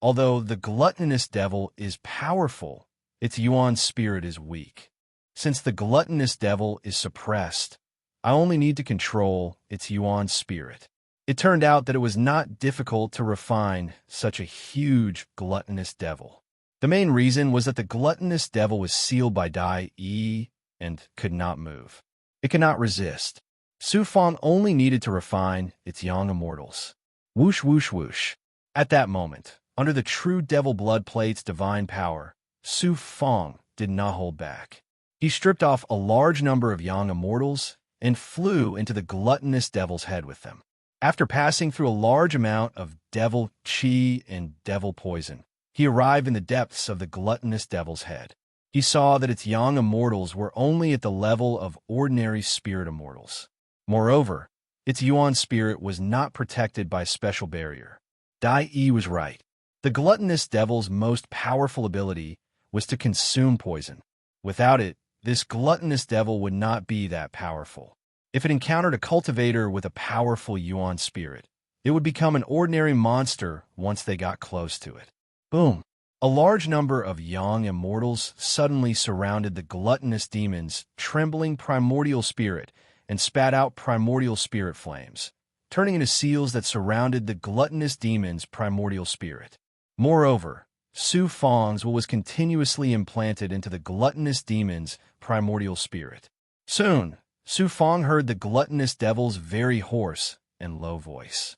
Although the gluttonous devil is powerful, its Yuan spirit is weak. Since the gluttonous devil is suppressed, I only need to control its Yuan spirit. It turned out that it was not difficult to refine such a huge gluttonous devil. The main reason was that the gluttonous devil was sealed by Dai Yi and could not move. It could not resist. Su Fong only needed to refine its Yang immortals. Whoosh, whoosh, whoosh. At that moment, under the true devil blood plate's divine power, Su Fong did not hold back. He stripped off a large number of Yang immortals and flew into the gluttonous devil's head with them. After passing through a large amount of devil chi and devil poison, he arrived in the depths of the gluttonous devil's head. He saw that its Yang immortals were only at the level of ordinary spirit immortals. Moreover, its Yuan spirit was not protected by a special barrier. Dai Yi was right. The gluttonous devil's most powerful ability was to consume poison. Without it, this gluttonous devil would not be that powerful. If it encountered a cultivator with a powerful Yuan spirit, it would become an ordinary monster once they got close to it. Boom! A large number of Yang immortals suddenly surrounded the gluttonous demon's trembling primordial spirit and spat out primordial spirit flames, turning into seals that surrounded the gluttonous demon's primordial spirit. Moreover, Su Fong's will was continuously implanted into the gluttonous demon's primordial spirit. Soon, Su Fong heard the gluttonous devil's very hoarse and low voice.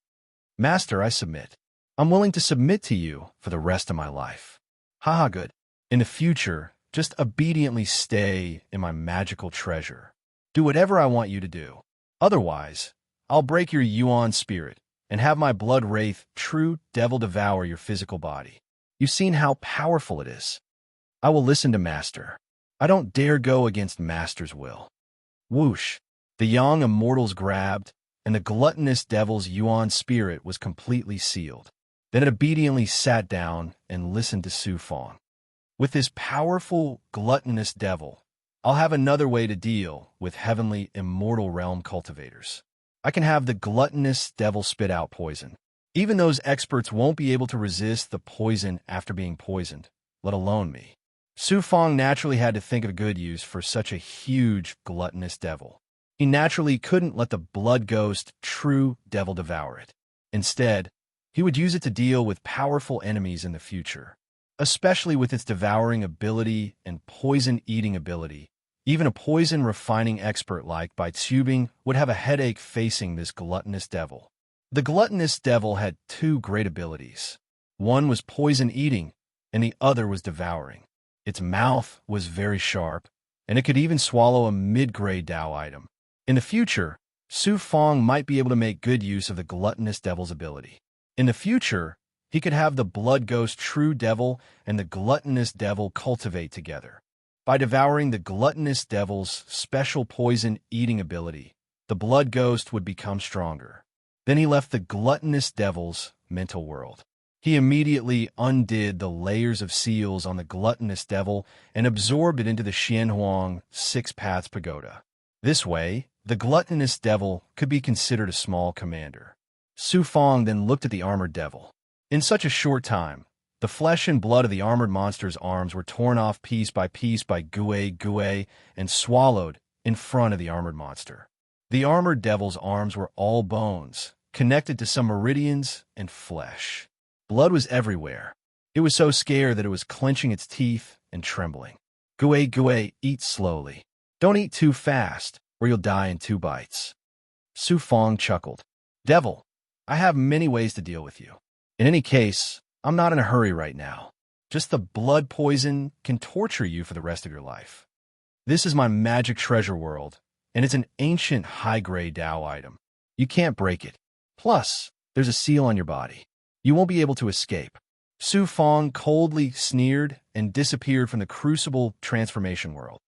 "Master, I submit. I'm willing to submit to you for the rest of my life. Haha, good. In the future, just obediently stay in my magical treasure. Do whatever I want you to do. Otherwise, I'll break your Yuan spirit and have my blood wraith true devil devour your physical body. You've seen how powerful it is. I will listen to Master. I don't dare go against Master's will." Whoosh! The Yang immortals grabbed, and the gluttonous devil's Yuan spirit was completely sealed. Then it obediently sat down and listened to Su Fong. "With this powerful, gluttonous devil, I'll have another way to deal with heavenly immortal realm cultivators. I can have the gluttonous devil spit out poison. Even those experts won't be able to resist the poison after being poisoned, let alone me." Su Fong naturally had to think of a good use for such a huge, gluttonous devil. He naturally couldn't let the blood ghost true devil devour it. Instead, he would use it to deal with powerful enemies in the future, especially with its devouring ability and poison-eating ability. Even a poison-refining expert like Bai Tubing would have a headache facing this gluttonous devil. The gluttonous devil had 2 great abilities. One was poison-eating, and the other was devouring. Its mouth was very sharp, and it could even swallow a mid-grade Dao item. In the future, Su Fong might be able to make good use of the gluttonous devil's ability. In the future, he could have the blood ghost true devil and the gluttonous devil cultivate together. By devouring the gluttonous devil's special poison-eating ability, the blood ghost would become stronger. Then he left the gluttonous devil's mental world. He immediately undid the layers of seals on the gluttonous devil and absorbed it into the Xianhuang Six Paths Pagoda. This way, the gluttonous devil could be considered a small commander. Su Fong then looked at the armored devil. In such a short time, the flesh and blood of the armored monster's arms were torn off piece by Gue and swallowed in front of the armored monster. The armored devil's arms were all bones, connected to some meridians and flesh. Blood was everywhere. It was so scared that it was clenching its teeth and trembling. Gue, eat slowly. Don't eat too fast, or you'll die in 2 bites. Su Fong chuckled. Devil, I have many ways to deal with you. In any case, I'm not in a hurry right now. Just the blood poison can torture you for the rest of your life. This is my magic treasure world, and it's an ancient high-grade Dao item. You can't break it. Plus, there's a seal on your body. You won't be able to escape. Su Fong coldly sneered and disappeared from the crucible transformation world.